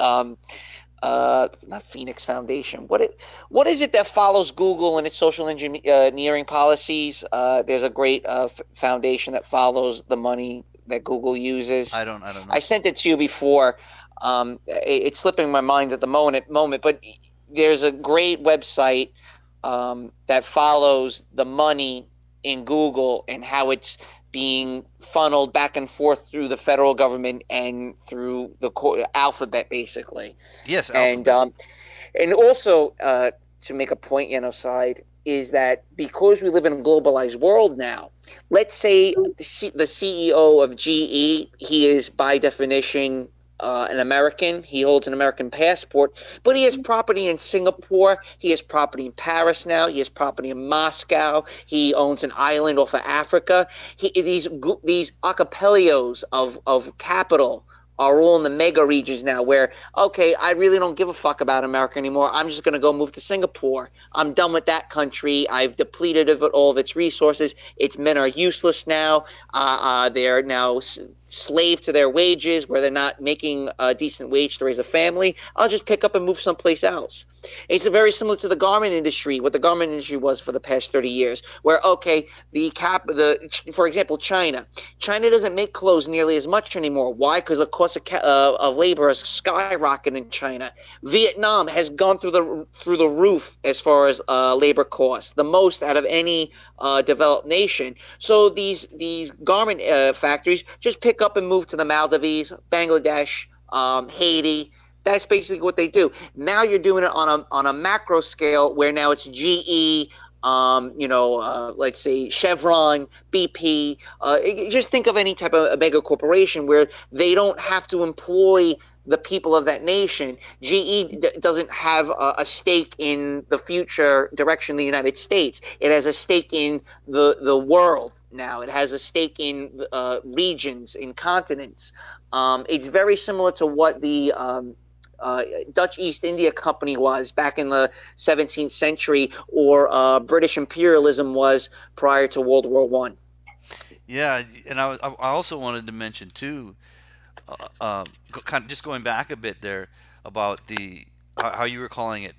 not Phoenix Foundation. What is it that follows Google and its social engineering policies? There's a great foundation that follows the money that Google uses. I don't I know. sent it to you before. It's slipping my mind at the moment, but there's a great website that follows the money in Google and how it's being funneled back and forth through the federal government and through the alphabet, basically. Yes, And Alphabet. and also to make a point, Yenocide, is that because we live in a globalized world now, let's say the CEO of GE, he is by definition an American. He holds an American passport, but he has property in Singapore. He has property in Paris now. He has property in Moscow. He owns an island off of Africa. These archipelagos of capital are all in the mega regions now where, okay, I really don't give a fuck about America anymore. I'm just going to go move to Singapore. I'm done with that country. I've depleted of it, all of its resources. Its men are useless now. They're now slave to their wages where they're not making a decent wage to raise a family. I'll just pick up and move someplace else. It's very similar to the garment industry, what the garment industry was for the past 30 years, where, okay, for example, China. China doesn't make clothes nearly as much anymore. Why? Because the cost of labor has skyrocketed in China. Vietnam has gone through the roof as far as labor costs, the most out of any developed nation. So these garment factories just pick up and move to the Maldives, Bangladesh, Haiti. That's basically what they do. Now you're doing it on a macro scale where now it's GE, let's say Chevron, BP. Just think of any type of mega corporation where they don't have to employ the people of that nation. GE doesn't have a stake in the future direction of the United States. It has a stake in the world now. It has a stake in regions, in continents. It's very similar to what the Dutch East India Company was back in the 17th century, or British imperialism was prior to World War One. Yeah, and I also wanted to mention too, kind of just going back a bit there about the how you were calling it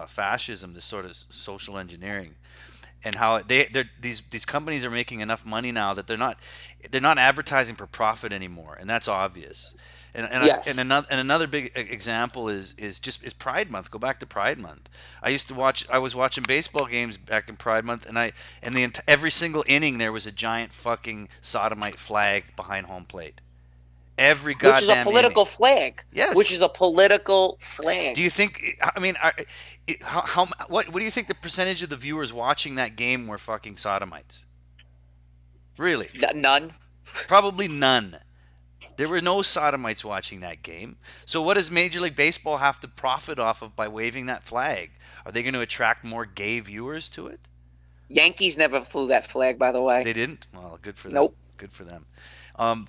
fascism, this sort of social engineering, and how these companies are making enough money now that they're not advertising for profit anymore, and that's obvious. Yes. And another big example is Pride Month. Go back to Pride Month. I was watching baseball games back in Pride Month, and every single inning there was a giant fucking sodomite flag behind home plate. Every Which is a goddamn inning. political flag. Which Yes. is a political Do flag. you think? I mean, what do you think the percentage of the viewers watching that game were fucking sodomites? Really? None. Probably none. There were no sodomites watching that game. So what does Major League Baseball have to profit off of by waving that flag? Are they going to attract more gay viewers to it? Yankees never flew that flag, by the way. They didn't. Well, good for them. Nope. Good for them. Um,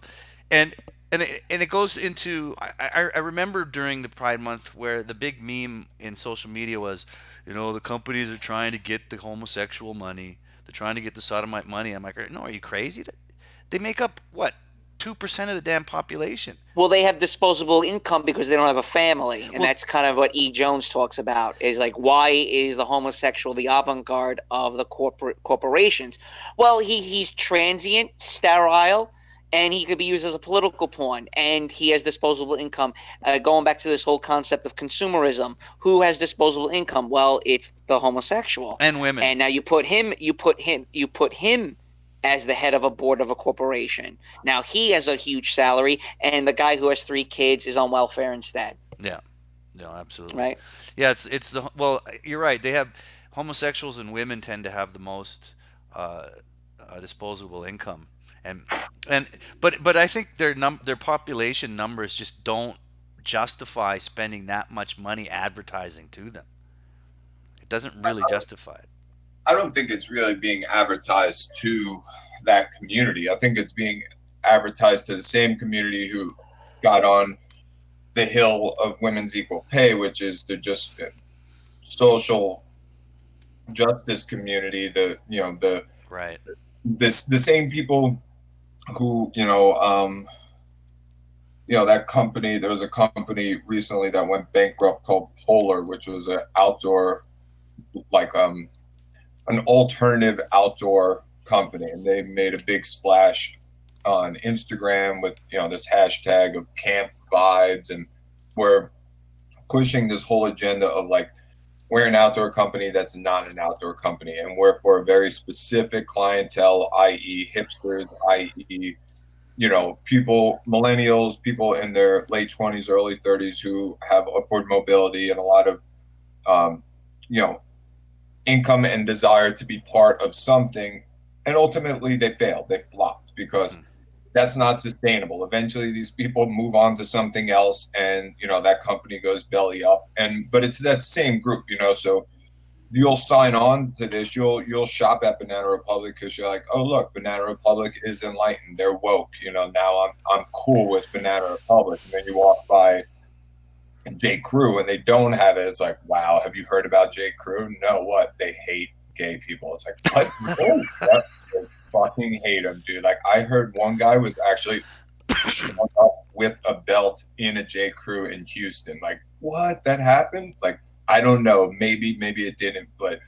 and and it goes into I remember during the Pride Month where the big meme in social media was, the companies are trying to get the homosexual money. They're trying to get the sodomite money. I'm like, no, are you crazy? They make up what, 2% of the damn population. Well, they have disposable income because they don't have a family, and Well, that's kind of what E. Jones talks about. Is like, why is the homosexual the avant-garde of the corporations? Well, he's transient, sterile, and he could be used as a political pawn, and he has disposable income. Going back to this whole concept of consumerism, who has disposable income? Well, it's the homosexual, and women. and now you put him as the head of a board of a corporation. Now he has a huge salary, and the guy who has 3 kids is on welfare instead. Yeah. No, absolutely. Right? Yeah, it's the well. You're right. They have homosexuals and women tend to have the most disposable income, and and but I think their population numbers just don't justify spending that much money advertising to them. It doesn't really justify it. I don't think it's really being advertised to that community. I think it's being advertised to the same community who got on the hill of women's equal pay, which is the just social justice community. Right. The same people who that company, there was a company recently that went bankrupt called Polar, which was an outdoor, like an alternative outdoor company, and they made a big splash on Instagram with this hashtag of camp vibes, and we're pushing this whole agenda of like, we're an outdoor company that's not an outdoor company, and we're for a very specific clientele, i.e. hipsters, i.e. people, millennials, people in their late 20s, early 30s who have upward mobility and a lot of, you know, income and desire to be part of something. And ultimately they failed. They flopped because that's not sustainable. Eventually these people move on to something else, and, that company goes belly up. But it's that same group, so you'll sign on to this. You'll shop at Banana Republic because you're like, oh look, Banana Republic is enlightened. They're woke. Now I'm cool with Banana Republic. And then you walk by J. Crew and they don't have it. It's like, wow, have you heard about J. Crew? No, what? They hate gay people. It's like, what? Really? What? They fucking hate them, dude. Like, I heard one guy was actually showing up with a belt in a J. Crew in Houston. Like, what? That happened? Like, I don't know. Maybe it didn't, but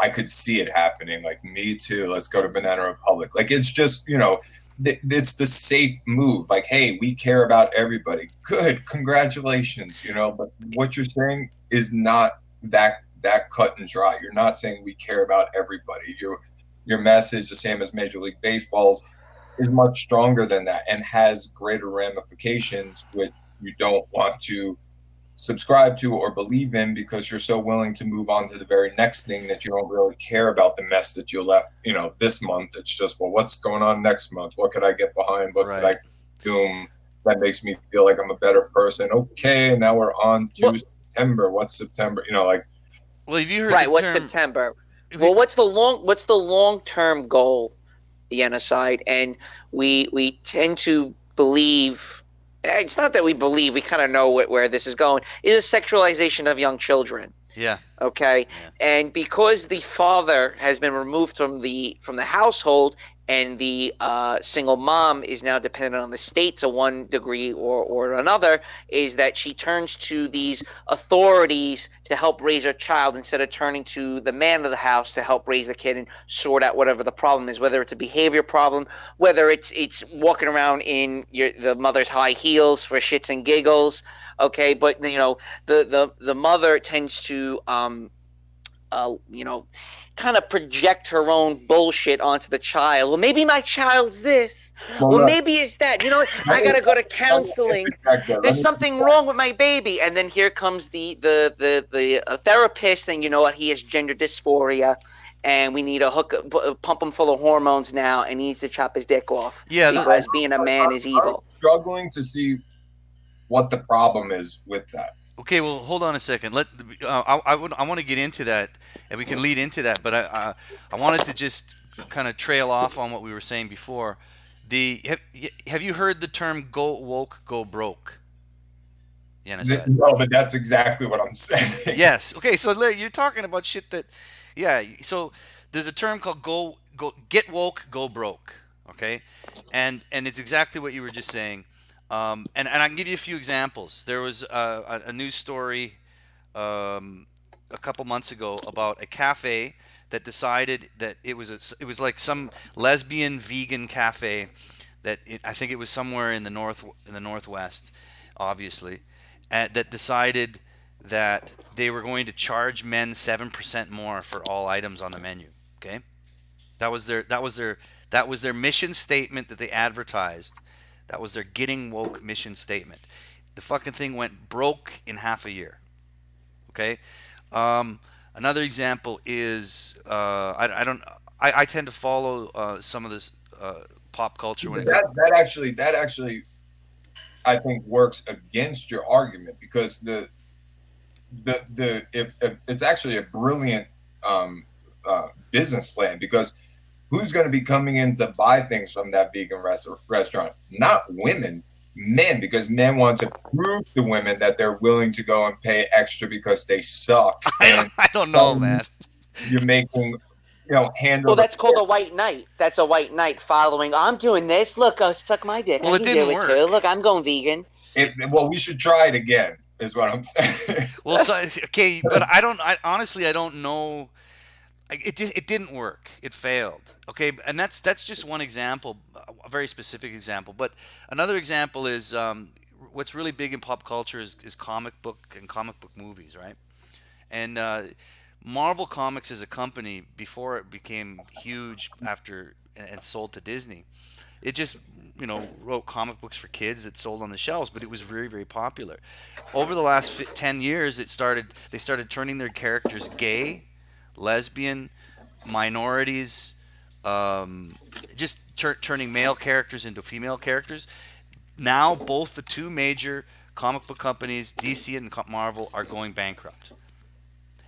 I could see it happening. Like, me too. Let's go to Banana Republic. Like, it's just, it's the safe move. Like, hey, we care about everybody. Good, congratulations. But what you're saying is not that cut and dry. You're not saying we care about everybody. Your message, the same as Major League Baseball's, is much stronger than that and has greater ramifications, which you don't want to subscribe to or believe in because you're so willing to move on to the very next thing that you don't really care about the mess that you left, this month. It's just, well, what's going on next month? What could I get behind? What could I consume that makes me feel like I'm a better person? Okay, now we're on to September. What's September? Well, have you heard right? What's September? Well, what's the long-term goal, Yenocide? And we tend to believe. It's not that we believe, we kind of know where this is going, is a sexualization of young children. Yeah. Okay. Yeah. And because the father has been removed from the household, and the single mom is now dependent on the state to one degree or another, is that she turns to these authorities to help raise her child instead of turning to the man of the house to help raise the kid and sort out whatever the problem is, whether it's a behavior problem, whether it's walking around in the mother's high heels for shits and giggles. Okay, but the mother tends to kind of project her own bullshit onto the child. Well, maybe my child's this. Well, maybe it's that. I gotta go to counseling. There's something wrong with my baby. And then here comes the therapist, and you know what? He has gender dysphoria, and we need to pump him full of hormones now, and he needs to chop his dick off. Yeah, because being a man is evil. I'm struggling to see what the problem is with that. Okay, well, hold on a second. I want to get into that, and we can lead into that. But I wanted to just kind of trail off on what we were saying before. Have you heard the term "go woke, go broke"? No, but that's exactly what I'm saying. Yes. Okay. So Larry, you're talking about shit that, yeah. So there's a term called "go get woke, go broke." Okay, and it's exactly what you were just saying. And I can give you a few examples. There was a news story a couple months ago about a cafe that decided that it was like some lesbian vegan cafe that I think it was somewhere in the northwest, obviously, that decided that they were going to charge men 7% more for all items on the menu. Okay, that was their mission statement that they advertised. That was their getting woke mission statement. The fucking thing went broke in half a year. Okay. Another example is I tend to follow some of this pop culture. That actually I think works against your argument, because if it's actually a brilliant business plan, because who's going to be coming in to buy things from that vegan restaurant? Not women, men, because men want to prove to women that they're willing to go and pay extra because they suck. I don't know, man. You're making, Well, that's called a white knight. That's a white knight following. I'm doing this. Look, suck my dick. Well, I can do it too. Look, I'm going vegan. Well, we should try it again, is what I'm saying. Well, so okay, but I honestly I don't know. It didn't work. It failed. Okay, and that's just one example, a very specific example. But another example is what's really big in pop culture is comic book and comic book movies, right? And Marvel Comics as a company, before it became huge after and sold to Disney, it just wrote comic books for kids that sold on the shelves, but it was very, very popular. Over the last 10 years, they started turning their characters gay, lesbian, minorities, um, just turning male characters into female characters. Now both the two major comic book companies, DC and Marvel, are going bankrupt,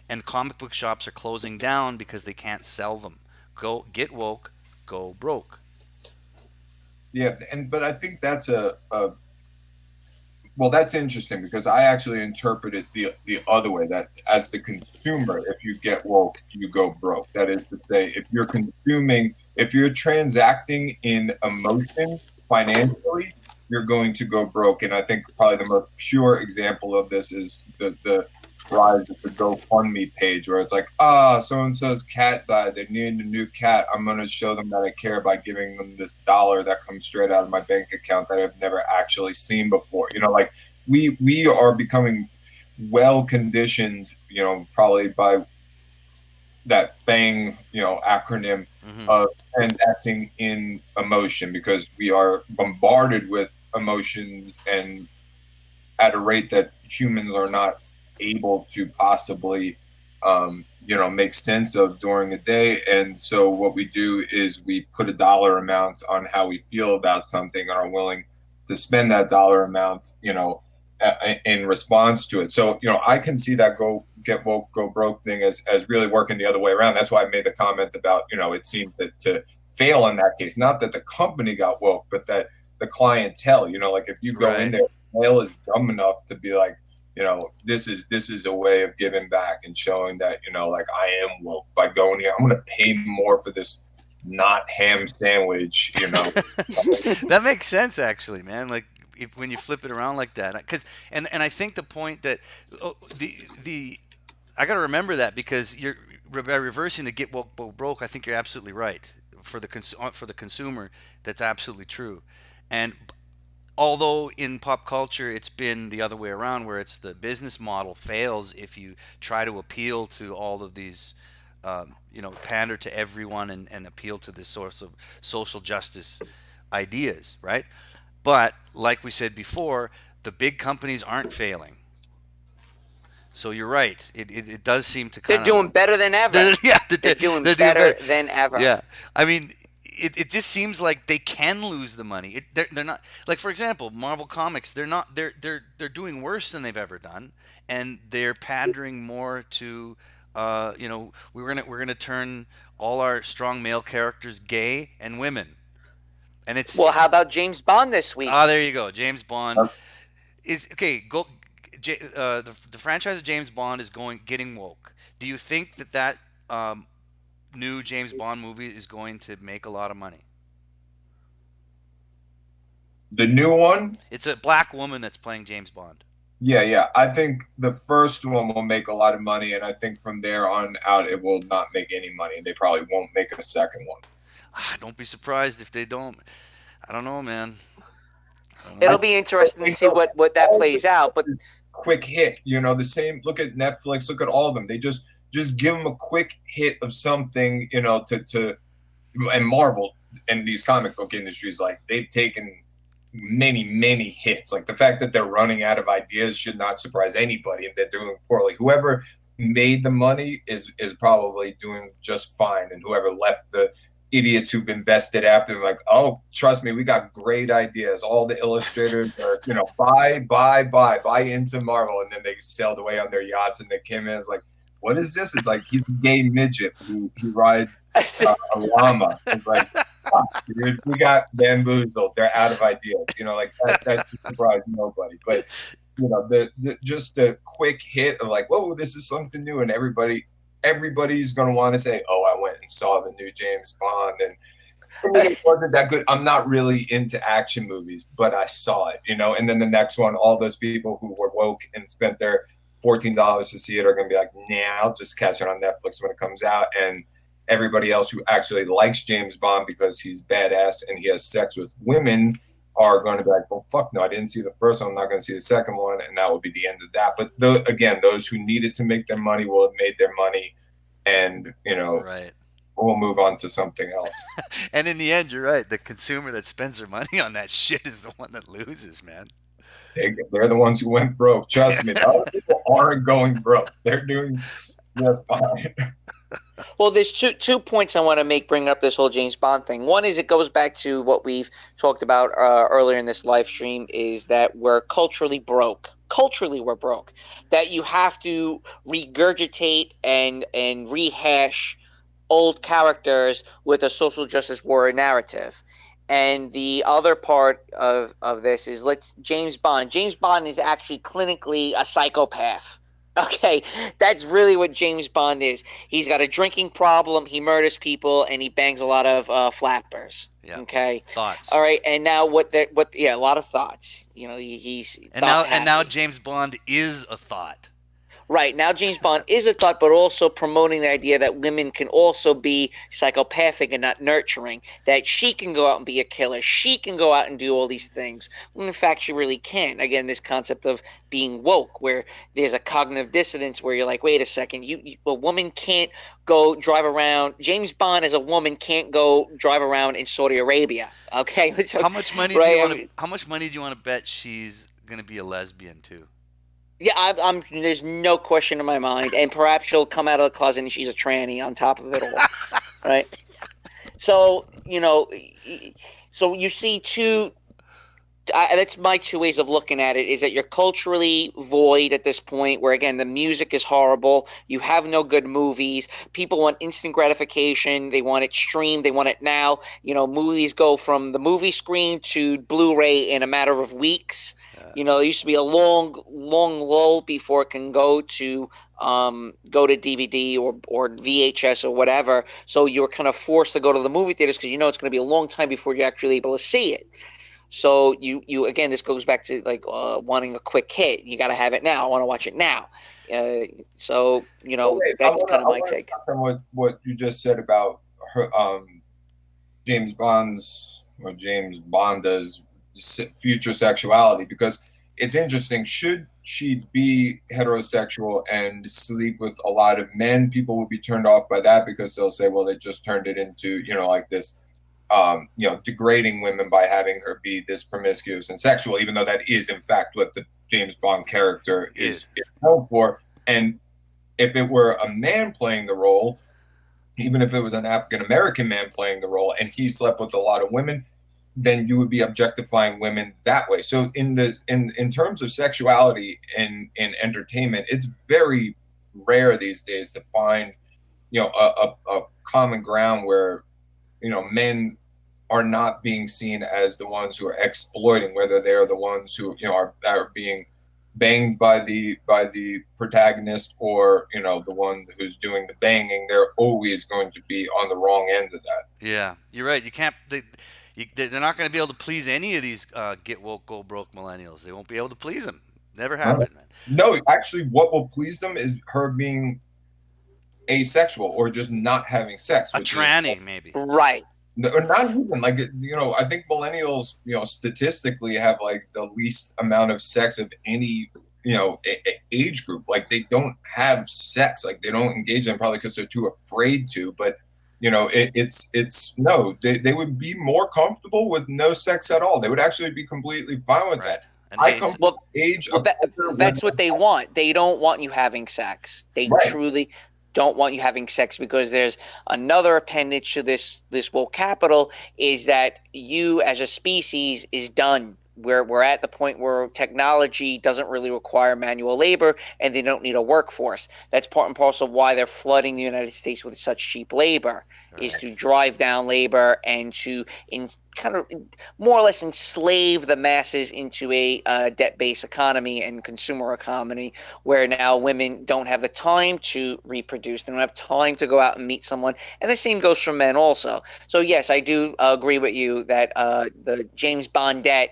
and comic book shops are closing down because they can't sell them. Go get woke, go broke. Yeah, but I think that's a well, that's interesting because I actually interpret it the other way. That as the consumer, if you get woke, you go broke. That is to say, if you're transacting in emotion financially, you're going to go broke. And I think probably the most pure example of this is the rise of the GoFundMe page, where it's like, so and so's cat died. They need a new cat. I'm going to show them that I care by giving them this dollar that comes straight out of my bank account that I've never actually seen before. Like we are becoming well conditioned, probably by that FANG, acronym of transacting in emotion, because we are bombarded with emotions and at a rate that humans are not able to possibly make sense of during a day. And so what we do is we put a dollar amount on how we feel about something and are willing to spend that dollar amount in response to it. So I can see that go get woke, go broke thing as really working the other way around. That's why I made the comment about it seemed to fail in that case. Not that the company got woke, but that the clientele, like if you go in there, sale is dumb enough to be like, this is a way of giving back and showing that, like I am woke by going here. I'm going to pay more for this not ham sandwich, That makes sense, actually, man. Like when you flip it around like that, because and I think the point that the I got to remember that, because you're by reversing the get woke, go broke. I think you're absolutely right for the consumer. That's absolutely true, and although in pop culture it's been the other way around, where it's the business model fails if you try to appeal to all of these pander to everyone and appeal to this source of social justice ideas, right? But like we said before, the big companies aren't failing. So you're right. It does seem to kind They're doing better than ever. yeah, They're doing better than ever. Yeah, I mean, it just seems like they can lose the money. They're not, like, for example, Marvel Comics. They're doing worse than they've ever done, and they're pandering more to we're gonna turn all our strong male characters gay and women, and it's Well, how about James Bond this week? there you go. James Bond is okay. The franchise of James Bond is getting woke. Do you think that new James Bond movie is going to make a lot of money? The new one? It's a black woman that's playing James Bond. Yeah. I think the first one will make a lot of money, and I think from there on out it will not make any money. They probably won't make a second one. Don't be surprised if they don't. I don't know, man. It'll be interesting to see what that plays out. But quick hit, the same. Look at Netflix. Look at all of them. They just give them a quick hit of something, to and Marvel and these comic book industries, like they've taken many hits. Like the fact that they're running out of ideas should not surprise anybody, and they're doing poorly. Whoever made the money is probably doing just fine, and whoever left the idiots who've invested after, like, oh, trust me, we got great ideas. All the illustrators are, buy into Marvel, and then they sailed away on their yachts, and they came in as like, what is this? It's like he's a gay midget who rides a llama. It's like, dude, we got bamboozled. They're out of ideas. Like that surprised nobody. But just the quick hit of like, whoa, this is something new, and everybody's going to want to say, oh, I went and saw the new James Bond, and For me, it wasn't that good. I'm not really into action movies, but I saw it, And then the next one, all those people who were woke and spent their $14 to see it are going to be like, nah, I'll just catch it on Netflix when it comes out. And everybody else who actually likes James Bond because he's badass and he has sex with women are going to be like, well, fuck no, I didn't see the first one. I'm not going to see the second one. And that will be the end of that. But again, those who needed to make their money will have made their money. And, right. We'll move on to something else. And in the end, you're right. The consumer that spends their money on that shit is the one that loses, man. They're the ones who went broke. Trust me. Other people aren't going broke. They're doing just fine. Well, there's two points I want to make bringing up this whole James Bond thing. One is it goes back to what we've talked about earlier in this live stream, is that we're culturally broke. Culturally, we're broke. That you have to regurgitate and rehash old characters with a social justice warrior narrative. And the other part of this is James Bond. James Bond is actually clinically a psychopath. Okay, that's really what James Bond is. He's got a drinking problem, he murders people, and he bangs a lot of flappers. Yeah. Okay. Thoughts. All right, and now a lot of thoughts. He's now James Bond is a thought. Right. Now James Bond is a thought, but also promoting the idea that women can also be psychopathic and not nurturing, that she can go out and be a killer. She can go out and do all these things, when in fact she really can. Again, this concept of being woke, where there's a cognitive dissonance where you're like, wait a second, a woman can't go drive around. James Bond as a woman can't go drive around in Saudi Arabia. Okay. How much money do you want to bet she's going to be a lesbian too? Yeah, there's no question in my mind, and perhaps she'll come out of the closet and she's a tranny on top of it all, right? So so you see that's my two ways of looking at it, is that you're culturally void at this point, where again the music is horrible, you have no good movies, people want instant gratification, they want it streamed, they want it now. Movies go from the movie screen to Blu-ray in a matter of weeks. There used to be a long lull before it can go to DVD or VHS or whatever. So you're kind of forced to go to the movie theaters because it's going to be a long time before you're actually able to see it. So you again, this goes back to wanting a quick hit. You got to have it now. I want to watch it now. That's kind of my take. What you just said about her, James Bond's future sexuality, because it's interesting. Should she be heterosexual and sleep with a lot of men, people will be turned off by that because they'll say, well, they just turned it into this degrading women by having her be this promiscuous and sexual, even though that is in fact what the James Bond character is known for. And if it were a man playing the role, even if it was an African American man playing the role and he slept with a lot of women, then you would be objectifying women that way. So in terms of sexuality in entertainment, it's very rare these days to find a common ground where men are not being seen as the ones who are exploiting, whether they're the ones who are being banged by the protagonist or the one who's doing the banging. They're always going to be on the wrong end of that. Yeah, you're right. You can't. They're not going to be able to please any of these get woke, go broke millennials. They won't be able to please them. Never happened, man. No, actually, what will please them is her being asexual or just not having sex. A tranny, maybe. Right. Or not even I think millennials, statistically have the least amount of sex of any, age group. They don't have sex. They don't engage in, probably because they're too afraid to. But they would be more comfortable with no sex at all. They would actually be completely fine with that. That's what they want. They don't want you having sex. They truly don't want you having sex, because there's another appendage to this woke capital, is that you as a species is done. we're at the point where technology doesn't really require manual labor, and they don't need a workforce. That's part and parcel of why they're flooding the United States with such cheap labor, is to drive down labor and to kind of more or less enslave the masses into a debt-based economy and consumer economy, where now women don't have the time to reproduce. They don't have time to go out and meet someone. And the same goes for men also. So yes, I do agree with you that the James Bondette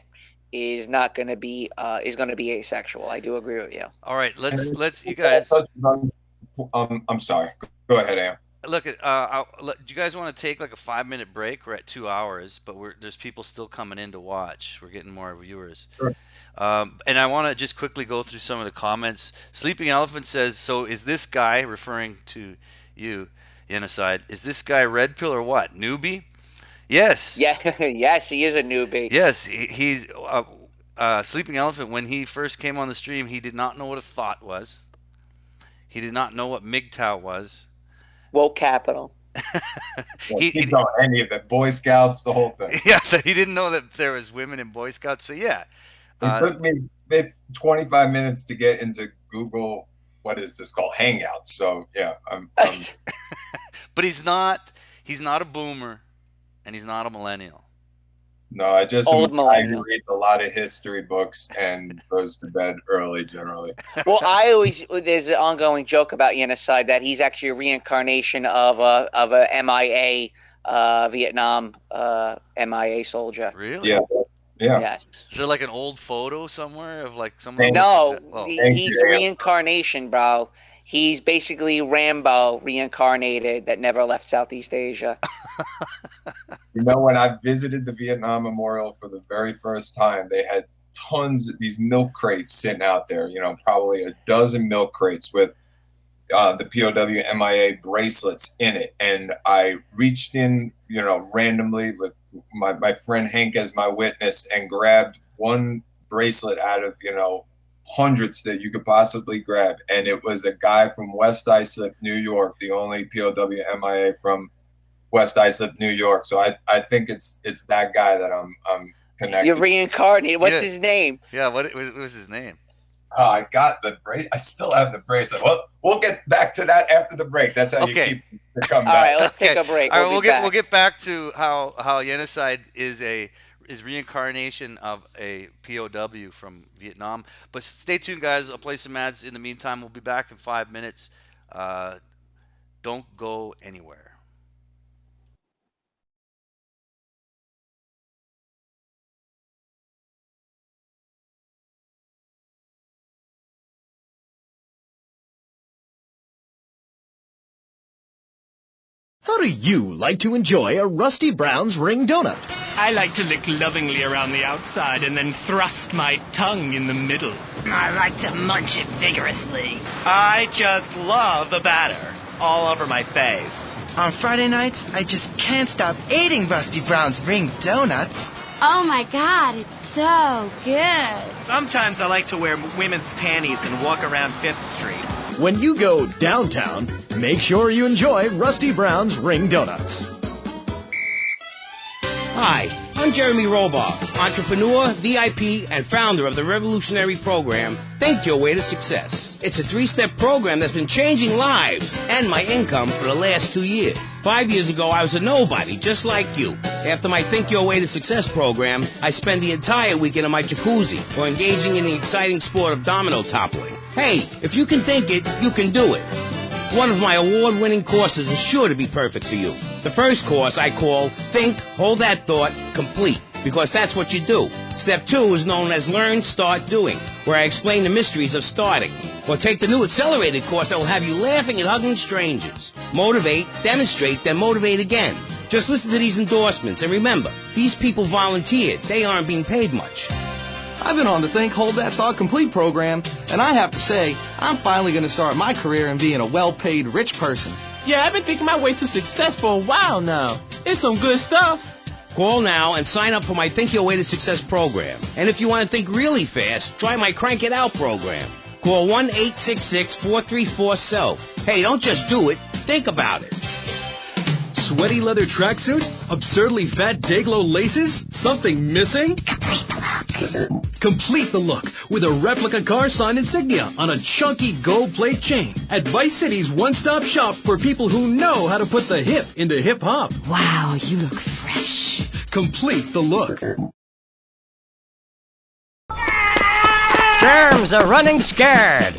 is not going to be is going to be asexual. I do agree with you. All right, let's you guys. I'm sorry. Go ahead, Am. Look at. Do you guys want to take like a 5-minute break? We're at 2 hours, but there's people still coming in to watch. We're getting more viewers. Sure. And I want to just quickly go through some of the comments. Sleeping Elephant says, "So is this guy referring to you, Yenocide? Is this guy red pill or what? Newbie?" Yes. Yeah. Yes, he is a newbie. Yes, he's Sleeping Elephant. When he first came on the stream, he did not know what a thought was. He did not know what MGTOW was. Woke capital. He didn't know any of the Boy Scouts, the whole thing. Yeah, he didn't know that there was women in Boy Scouts. So yeah, it took me 25 minutes to get into Google. What is this called? Hangouts. So yeah, but he's not a boomer, and he's not a millennial. No, I just Old am a guy millennial. who reads a lot of history books and goes to bed early generally. Well, there's an ongoing joke about Yenocide that he's actually a reincarnation of a MIA Vietnam MIA soldier. Really? Yeah. Yes. Is there like an old photo somewhere of like someone? No, Oh. he's a reincarnation, bro. He's basically Rambo reincarnated that never left Southeast Asia. You know, when I visited the Vietnam Memorial for the very first time, they had tons of these milk crates sitting out there, you know, probably a dozen milk crates with the POW MIA bracelets in it. And I reached in, you know, randomly with my friend Hank as my witness and grabbed one bracelet out of, you know, hundreds that you could possibly grab. And it was a guy from West Islip, New York, the only POW MIA from West Islip, New York. So I think it's that guy that I'm connected. You're reincarnated. What's his name? Yeah, what was his name? I got the bracelet. I still have the bracelet. Well, we'll get back to that after the break. That's how you keep to come back. All right, let's take a break. All right, we'll get back to how Yenocide is reincarnation of a POW from Vietnam. But stay tuned, guys. I'll play some ads in the meantime. We'll be back in 5 minutes. Don't go anywhere. How do you like to enjoy a Rusty Brown's Ring Donut? I like to lick lovingly around the outside and then thrust my tongue in the middle. I like to munch it vigorously. I just love the batter all over my face. On Friday nights, I just can't stop eating Rusty Brown's Ring Donuts. Oh my God, it's so good. Sometimes I like to wear women's panties and walk around 5th Street. When you go downtown, make sure you enjoy Rusty Brown's Ring Donuts. Hi, I'm Jeremy Robar, entrepreneur, VIP, and founder of the revolutionary program, Think Your Way to Success. It's a 3-step program that's been changing lives and my income for the last 2 years. 5 years ago, I was a nobody, just like you. After my Think Your Way to Success program, I spend the entire weekend in my jacuzzi or engaging in the exciting sport of domino toppling. Hey, if you can think it, you can do it. One of my award-winning courses is sure to be perfect for you. The first course I call Think, Hold That Thought, Complete, because that's what you do. Step 2 is known as Learn, Start, Doing, where I explain the mysteries of starting. Or take the new accelerated course that will have you laughing and hugging strangers. Motivate, demonstrate, then motivate again. Just listen to these endorsements, and remember, these people volunteered. They aren't being paid much. I've been on the Think, Hold That Thought Complete program, and I have to say, I'm finally going to start my career in being a well-paid rich person. Yeah, I've been thinking my way to success for a while now. It's some good stuff. Call now and sign up for my Think Your Way to Success program. And if you want to think really fast, try my Crank It Out program. Call 1-866-434-SELF. Hey, don't just do it. Think about it. Sweaty leather tracksuit? Absurdly fat Dayglow laces? Something missing? Complete look. Complete the look with a replica car sign insignia on a chunky gold plate chain at Vice City's one-stop shop for people who know how to put the hip into hip-hop. Wow, you look fresh. Complete the look. Germs are running scared.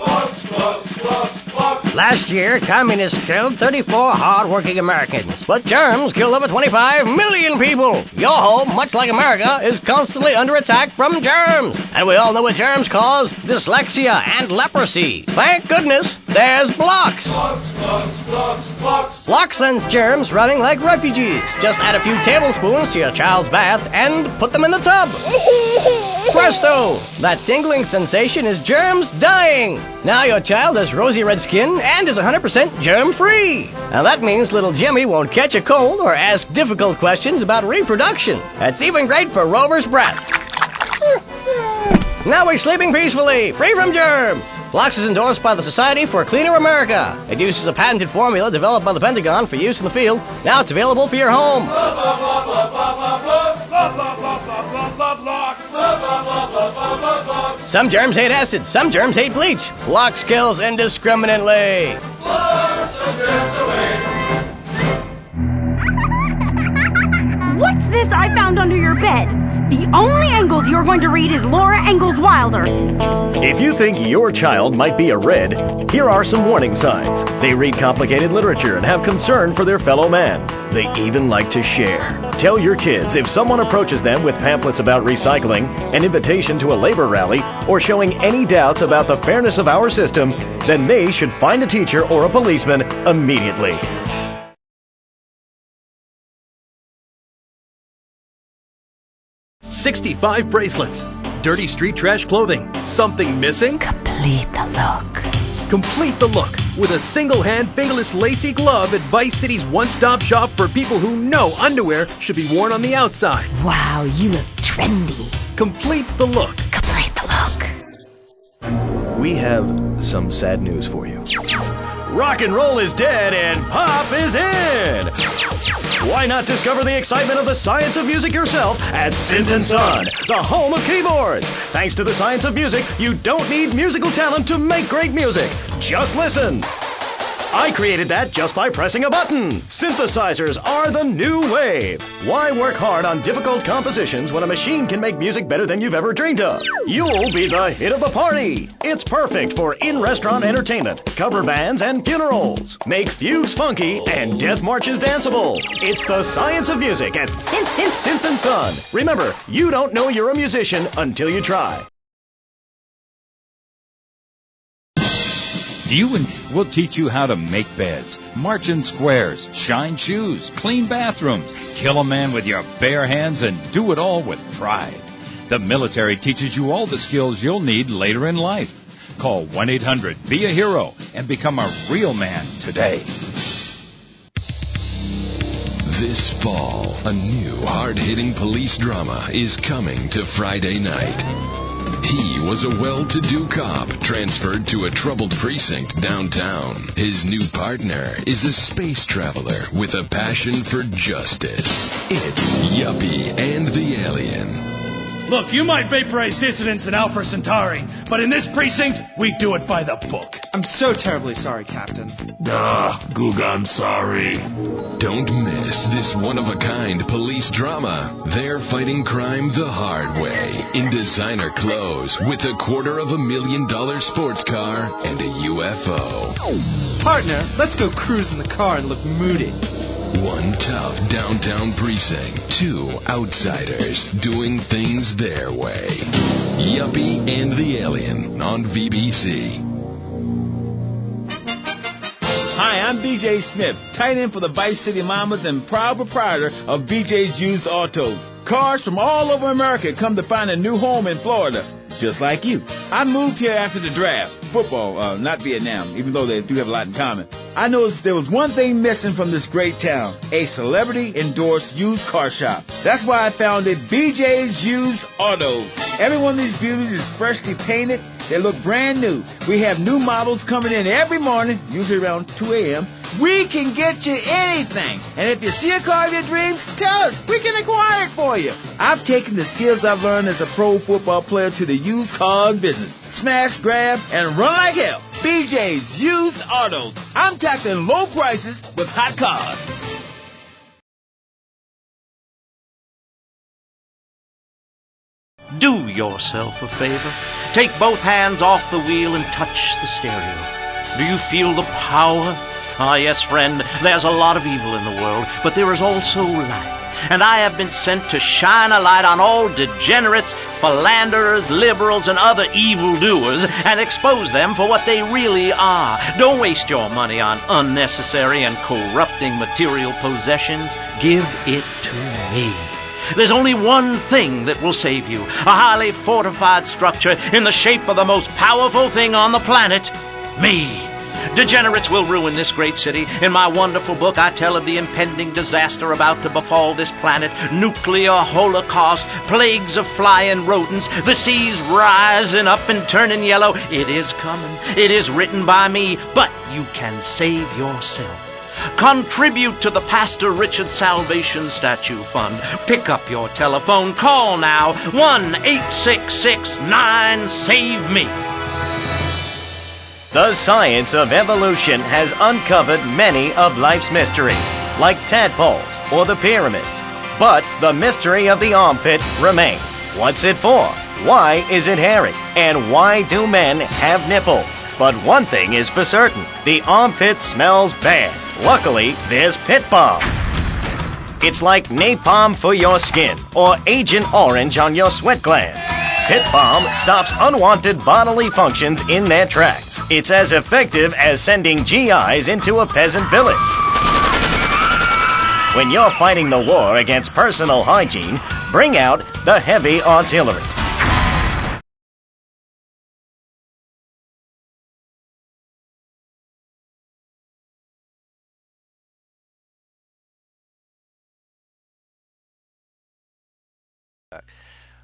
Last year, communists killed 34 hard-working Americans, but germs killed over 25 million people. Your home, much like America, is constantly under attack from germs. And we all know what germs cause: dyslexia and leprosy. Thank goodness, there's Blocks. Blocks sends germs running like refugees. Just add a few tablespoons to your child's bath and put them in the tub. Presto! That tingling sensation is germs dying. Now your child has rosy red skin and is 100% germ-free. Now that means little Jimmy won't catch a cold or ask difficult questions about reproduction. That's even great for Rover's breath. Now he's sleeping peacefully, free from germs. Blocks is endorsed by the Society for a Cleaner America. It uses a patented formula developed by the Pentagon for use in the field. Now it's available for your home. Some germs hate acid, some germs hate bleach. Blocks kills indiscriminately. What's this I found under your bed? The only Engels you're going to read is Laura Ingalls Wilder. If you think your child might be a red, here are some warning signs. They read complicated literature and have concern for their fellow man. They even like to share. Tell your kids if someone approaches them with pamphlets about recycling, an invitation to a labor rally, or showing any doubts about the fairness of our system, then they should find a teacher or a policeman immediately. $65 bracelets. Dirty street trash clothing. Something missing? Complete the look. Complete the look with a single-hand fingerless lacy glove at Vice City's one-stop shop for people who know underwear should be worn on the outside. Wow, you look trendy. Complete the look. Complete the look. We have some sad news for you. Rock and roll is dead and pop is in! Why not discover the excitement of the science of music yourself at Synth & Son, the home of keyboards? Thanks to the science of music, you don't need musical talent to make great music. Just listen. I created that just by pressing a button. Synthesizers are the new wave. Why work hard on difficult compositions when a machine can make music better than you've ever dreamed of? You'll be the hit of the party. It's perfect for in-restaurant entertainment, cover bands, and funerals. Make fugues funky and death marches danceable. It's the science of music at Synth & Son. Remember, you don't know you're a musician until you try. We'll teach you how to make beds, march in squares, shine shoes, clean bathrooms, kill a man with your bare hands, and do it all with pride. The military teaches you all the skills you'll need later in life. Call 1-800-BE-A-HERO and become a real man today. This fall, a new hard-hitting police drama is coming to Friday night. He was a well-to-do cop transferred to a troubled precinct downtown. His new partner is a space traveler with a passion for justice. It's Yuppie and the Alien. Look, you might vaporize dissidents in Alpha Centauri, but in this precinct, we do it by the book. I'm so terribly sorry, Captain. Goog, I'm sorry. Don't miss this one-of-a-kind police drama. They're fighting crime the hard way in designer clothes with $250,000 sports car and a UFO. Partner, let's go cruise in the car and look moody. One tough downtown precinct, two outsiders doing things their way. Yuppie and the Alien on VBC. Hi, I'm BJ Smith, tight end for the Vice City Mamas and proud proprietor of BJ's Used Autos. Cars from all over America come to find a new home in Florida, just like you. I moved here after the draft. Football, not Vietnam, even though they do have a lot in common. I noticed there was one thing missing from this great town, a celebrity-endorsed used car shop. That's why I founded BJ's Used Autos. Every one of these beauties is freshly painted. They look brand new. We have new models coming in every morning, usually around 2 a.m., We can get you anything. And if you see a car of your dreams, tell us. We can acquire it for you. I've taken the skills I've learned as a pro football player to the used car business. Smash, grab, and run like hell. BJ's Used Autos. I'm tackling low prices with hot cars. Do yourself a favor. Take both hands off the wheel and touch the stereo. Do you feel the power? Ah, yes, friend, there's a lot of evil in the world, but there is also light. And I have been sent to shine a light on all degenerates, philanderers, liberals, and other evildoers, and expose them for what they really are. Don't waste your money on unnecessary and corrupting material possessions. Give it to me. There's only one thing that will save you. A highly fortified structure in the shape of the most powerful thing on the planet. Me. Degenerates will ruin this great city. In my wonderful book, I tell of the impending disaster about to befall this planet. Nuclear holocaust, plagues of flying rodents, the seas rising up and turning yellow. It is coming. It is written by me, but you can save yourself. Contribute to the Pastor Richard Salvation Statue Fund. Pick up your telephone. Call now. 1-866-9-SAVE-ME. The science of evolution has uncovered many of life's mysteries, like tadpoles or the pyramids. But the mystery of the armpit remains. What's it for? Why is it hairy? And why do men have nipples? But one thing is for certain. The armpit smells bad. Luckily, there's Pit Balm. It's like napalm for your skin or Agent Orange on your sweat glands. Pit Balm stops unwanted bodily functions in their tracks. It's as effective as sending GIs into a peasant village. When you're fighting the war against personal hygiene, bring out the heavy artillery.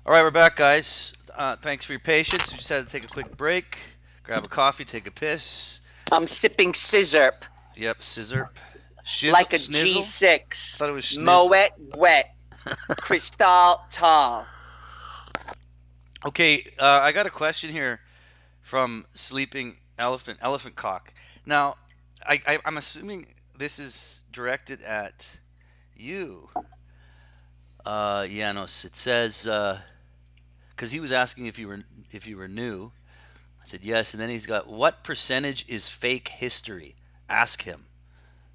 All right, we're back, guys. Thanks for your patience. We just had to take a quick break, grab a coffee, take a piss. I'm sipping scissor. Yep, scissor. Like a Snizzle? G6. I thought it was schnizzle. Moet wet. Crystal tall. Okay, I got a question here from Sleeping Elephant Cock. Now, I'm assuming this is directed at you. Janos. It says, because he was asking if you were new. I said yes, and then he's got, what percentage is fake history? Ask him.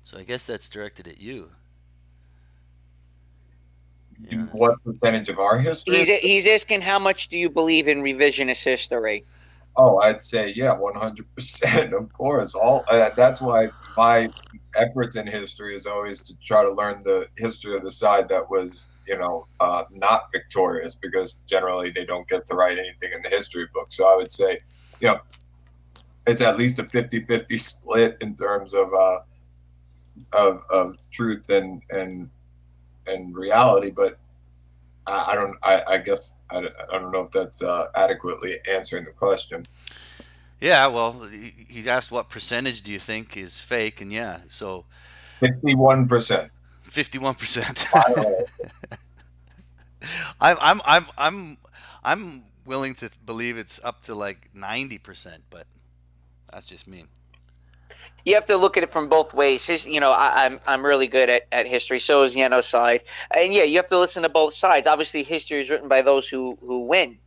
So I guess that's directed at you. Janos. What percentage of our history? He's asking how much do you believe in revisionist history? Oh, I'd say 100%. Of course, that's why my efforts in history is always to try to learn the history of the side that was, not victorious, because generally they don't get to write anything in the history book. So I would say, it's at least a 50-50 split in terms of truth and reality. But I guess I don't know if that's adequately answering the question. Yeah, well, he's asked what percentage do you think is fake, and so 51%. 51%. I'm willing to believe it's up to like 90%, but that's just me. You have to look at it from both ways. I'm really good at history. So is Yenocide, and you have to listen to both sides. Obviously, history is written by those who win.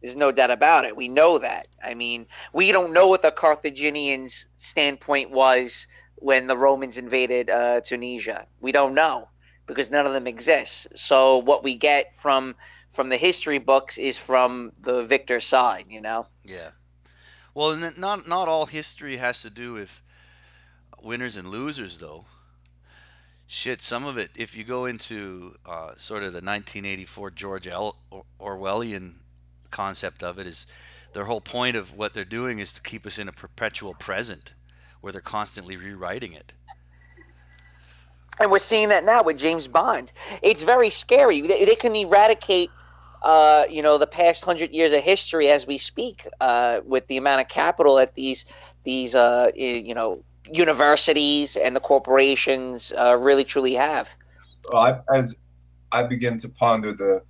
There's no doubt about it. We know that. I mean, we don't know what the Carthaginians' standpoint was when the Romans invaded Tunisia. We don't know, because none of them exist. So what we get from the history books is from the victor side, Yeah. Well, and not all history has to do with winners and losers, though. Shit, some of it, if you go into sort of the 1984 George Orwellian concept of it, is their whole point of what they're doing is to keep us in a perpetual present where they're constantly rewriting it. And we're seeing that now with James Bond. It's very scary. They can eradicate, the past 100 years of history as we speak, with the amount of capital that these universities and the corporations really truly have. Well, as I begin to ponder the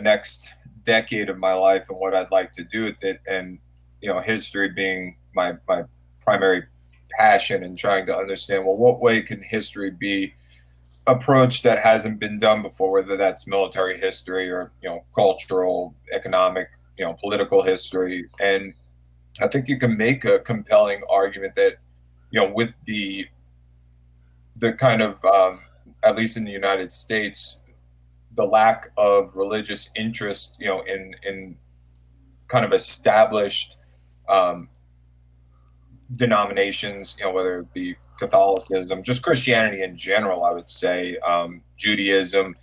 next decade of my life and what I'd like to do with it, and history being my primary passion, and trying to understand, well, what way can history be approached that hasn't been done before, whether that's military history or cultural, economic, political history. And I think you can make a compelling argument that with the kind of at least in the United States, the lack of religious interest, in kind of established um, denominations, whether it be Catholicism, just Christianity in general, I would say, Judaism,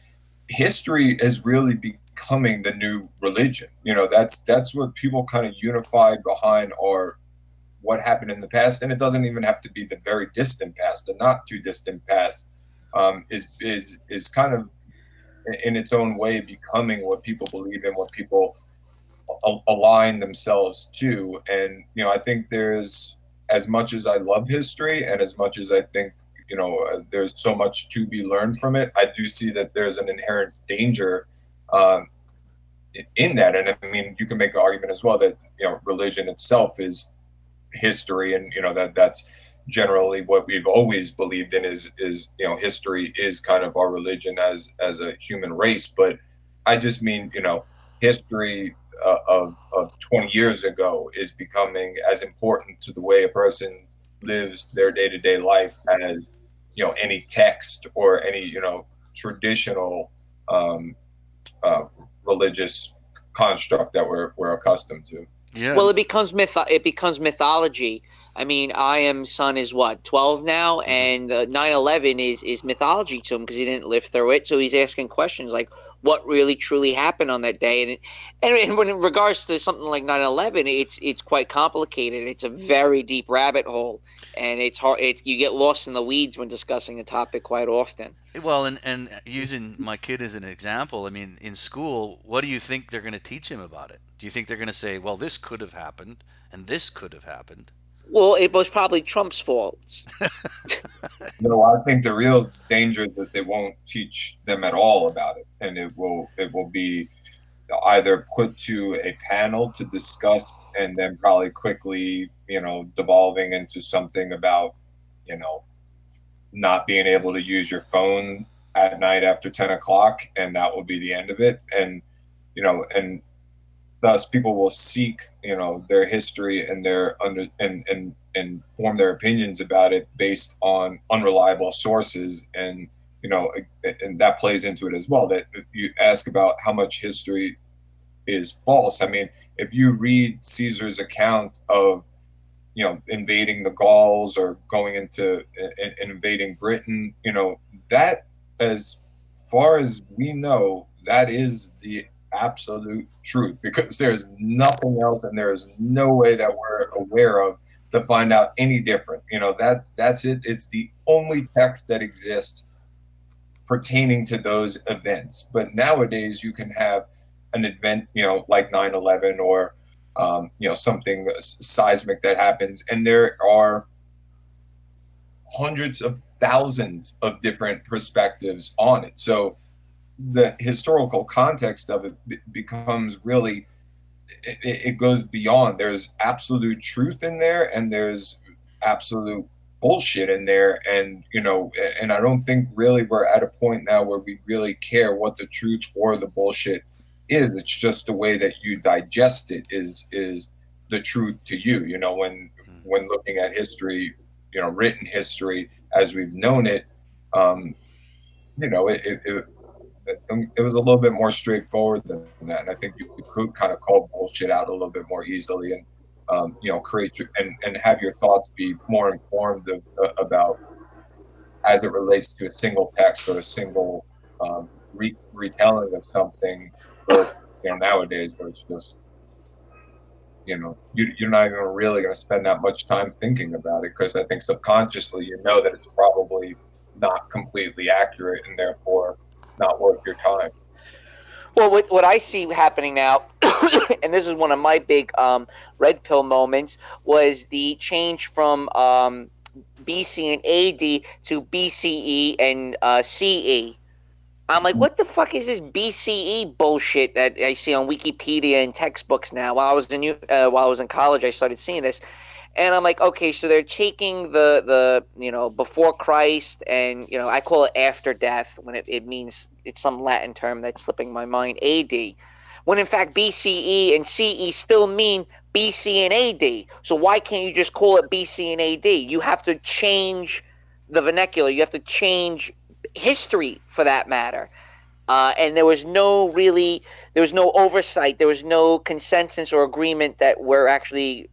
history is really becoming the new religion. That's what people kind of unified behind, or what happened in the past, and it doesn't even have to be the very distant past. The not too distant past is kind of in its own way becoming what people believe in, what people align themselves to. And I think there's, as much as I love history and as much as I think there's so much to be learned from it, I do see that there's an inherent danger um, in that. And I mean, you can make the argument as well that religion itself is history, and that's generally what we've always believed in, is history is kind of our religion as a human race. But I just mean history of 20 years ago is becoming as important to the way a person lives their day-to-day life as any text or any traditional um, uh, religious construct that we're accustomed to. Yeah. Well, it becomes mythology. I mean, I am son is what, 12 now, and 9/11 is mythology to him because he didn't live through it. So he's asking questions like, what really truly happened on that day? And when in regards to something like 9/11, it's quite complicated. It's a very deep rabbit hole, and it's hard. You get lost in the weeds when discussing a topic quite often. Well, and using my kid as an example, I mean, in school, what do you think they're going to teach him about it? Do you think they're going to say, well, this could have happened and this could have happened? Well, it was probably Trump's fault. No, I think the real danger is that they won't teach them at all about it, and it will be either put to a panel to discuss, and then probably quickly devolving into something about you know not being able to use your phone at night after 10 o'clock, and that will be the end of it. And and thus people will seek their history and their and form their opinions about it based on unreliable sources. And and that plays into it as well, that you ask about how much history is false. I mean, if you read Caesar's account of invading the Gauls or going into invading Britain, that, as far as we know, that is the absolute truth, because there's nothing else, and there is no way that we're aware of to find out any different. That's it. It's the only text that exists pertaining to those events. But nowadays you can have an event, like 9/11, or something seismic that happens, and there are hundreds of thousands of different perspectives on it. So the historical context of it becomes really, it goes beyond. There's absolute truth in there, and there's absolute bullshit in there. And and I don't think really we're at a point now where we really care what the truth or the bullshit is. It's just the way that you digest it is the truth to you. When looking at history, written history as we've known it, it was a little bit more straightforward than that. And I think you could kind of call bullshit out a little bit more easily, and create and have your thoughts be more informed about, as it relates to a single text or a single retelling of something. Versus, nowadays, where it's just you're not even really going to spend that much time thinking about it, because I think subconsciously that it's probably not completely accurate, and therefore not worth your time. Well, what I see happening now, and this is one of my big red pill moments, was the change from BC and AD to BCE and CE. I'm like, what the fuck is this BCE bullshit that I see on Wikipedia and textbooks now? While I was in college, I started seeing this, and I'm like, okay, so they're taking the before Christ, and I call it after death when it means it's some Latin term that's slipping my mind, AD, when in fact BCE and CE still mean BC and AD. So why can't you just call it BC and AD? You have to change the vernacular. You have to change history for that matter. And there was no oversight, there was no consensus or agreement that we're actually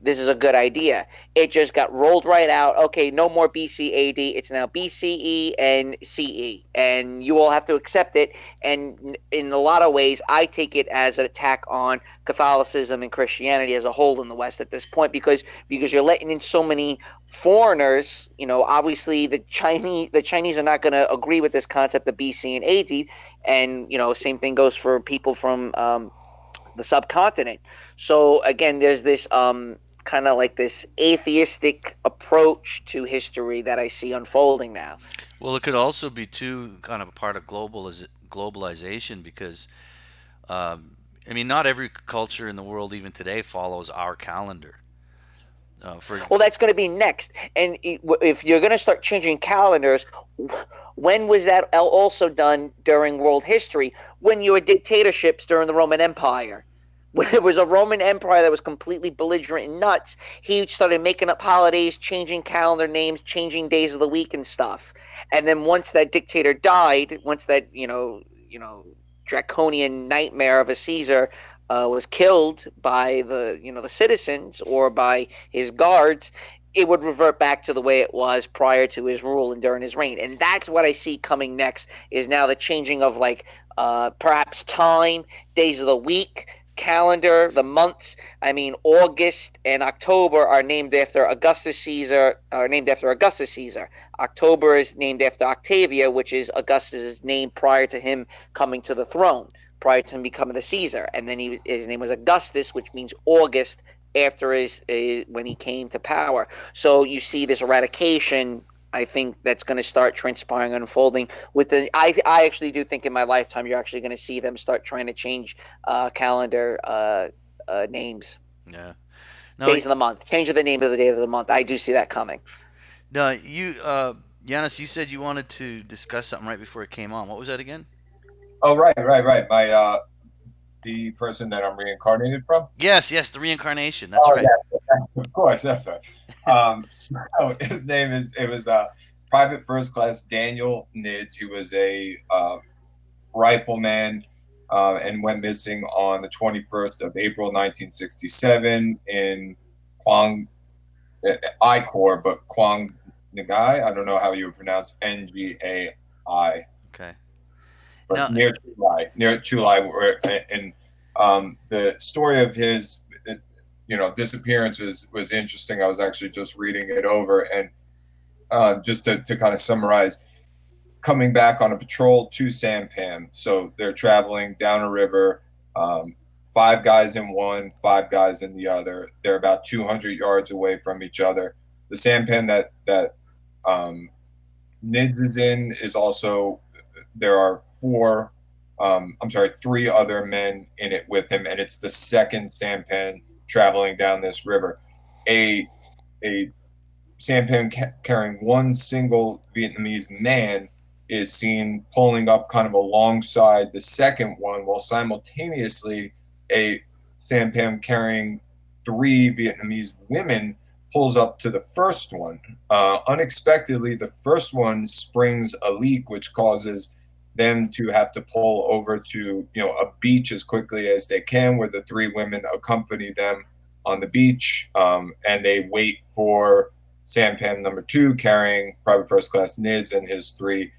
this is a good idea. It just got rolled right out. Okay, no more BCAD. It's now BCE and CE, and you all have to accept it. And in a lot of ways, I take it as an attack on Catholicism and Christianity as a whole in the West at this point, because you're letting in so many foreigners. Obviously the Chinese are not going to agree with this concept of BC and AD, and same thing goes for people from the subcontinent. So again, there's this kind of like this atheistic approach to history that I see unfolding now. Well, it could also be too kind of a part of globalization, because not every culture in the world even today follows our calendar. Well, that's going to be next. And if you're going to start changing calendars, when was that also done during world history? When you were dictatorships during the Roman Empire. When it was a Roman Empire that was completely belligerent and nuts, he started making up holidays, changing calendar names, changing days of the week and stuff. And then once that dictator died, once that, draconian nightmare of a Caesar was killed by the citizens or by his guards, it would revert back to the way it was prior to his rule and during his reign. And that's what I see coming next, is now the changing of perhaps time, days of the week, calendar, the months. August and October are named after Augustus Caesar. October is named after Octavia, which is Augustus' name prior to him coming to the throne, prior to him becoming the Caesar. And then his name was Augustus, which means August, after when he came to power. So you see this eradication, I think, that's going to start transpiring and unfolding I actually do think in my lifetime you're actually going to see them start trying to change calendar names. Yeah. Days of the month. Change of the name of the day of the month. I do see that coming. No, Yanis, you said you wanted to discuss something right before it came on. What was that again? Oh, right. My the person that I'm reincarnated from. Yes, the reincarnation. That's right. Yeah, of course, that's right. So his name was Private First Class Daniel Nids. He was a rifleman and went missing on the 21st of April, 1967 in I-Corps, but Quang Ngai. I don't know how you would pronounce Ngai. Okay. But near Chulai, and the story of his, disappearance was interesting. I was actually just reading it over, and just to kind of summarize, coming back on a patrol to sampan. So they're traveling down a river, 5 guys in one, 5 guys in the other. They're about 200 yards away from each other. The sampan that Nids is in is also, there are 3 other men in it with him, and it's the second sampan traveling down this river. A sampan carrying one single Vietnamese man is seen pulling up kind of alongside the second one, while simultaneously a sampan carrying 3 Vietnamese women pulls up to the first one. Unexpectedly, the first one springs a leak, which causes them to have to pull over to a beach as quickly as they can, where the 3 women accompany them on the beach, and they wait for sampan number 2 carrying Private First Class Nids and his 3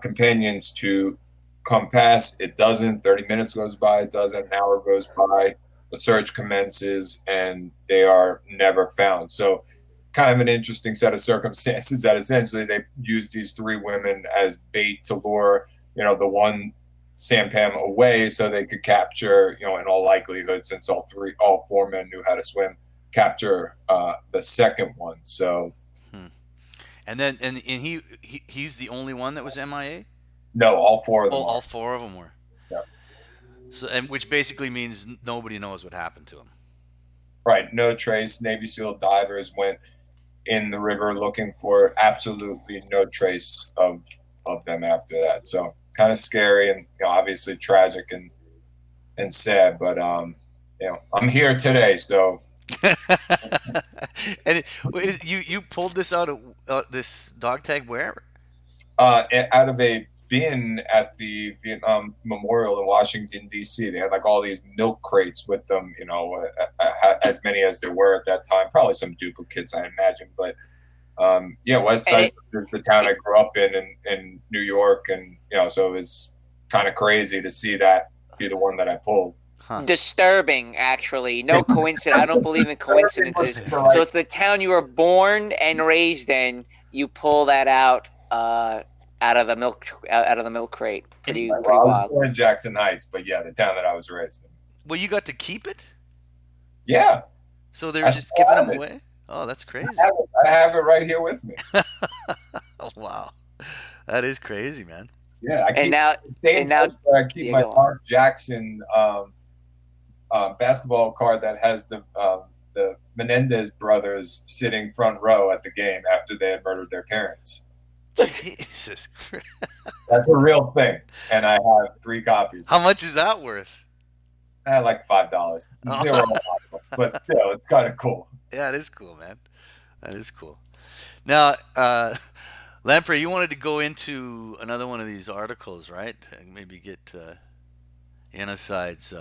companions to come past. It doesn't. 30 minutes goes by. It doesn't. An hour goes by. The search commences, and they are never found. So kind of an interesting set of circumstances that essentially they used these 3 women as bait to lure the one sampan away so they could capture, in all likelihood, since all four men knew how to swim, capture the second one. So, and then he's the only one that was MIA. No, all four of them. All four of them were. Yeah. So, and which basically means nobody knows what happened to him. Right. No trace. Navy SEAL divers went in the river looking for absolutely no trace of them after that. So kind of scary and obviously tragic and sad. But I'm here today, so. And you pulled this out of this dog tag where? Out of a bin at the Vietnam Memorial in Washington, D.C. They had like all these milk crates with them, as many as there were at that time. Probably some duplicates, I imagine. But West Side is the town I grew up in New York, and so it was kind of crazy to see that be the one that I pulled. Disturbing, actually. No coincidence. I don't believe in coincidences. So it's the town you were born and raised in. You pull that out of the milk crate. Pretty wild. I was born in Jackson Heights, but the town that I was raised in. Well, you got to keep it. Yeah. So they're just giving them away. Oh, that's crazy. I have it right here with me. Oh, wow, that is crazy, man. Yeah, I keep my Mark Jackson basketball card that has the Menendez brothers sitting front row at the game after they had murdered their parents. Jesus Christ. That's a real thing, and I have 3 copies. How much is that worth? Like $5. They were all but still, it's kind of cool. Yeah, it is cool, man. That is cool. Now, Lamprey, you wanted to go into another one of these articles, right? And maybe get Yenocide's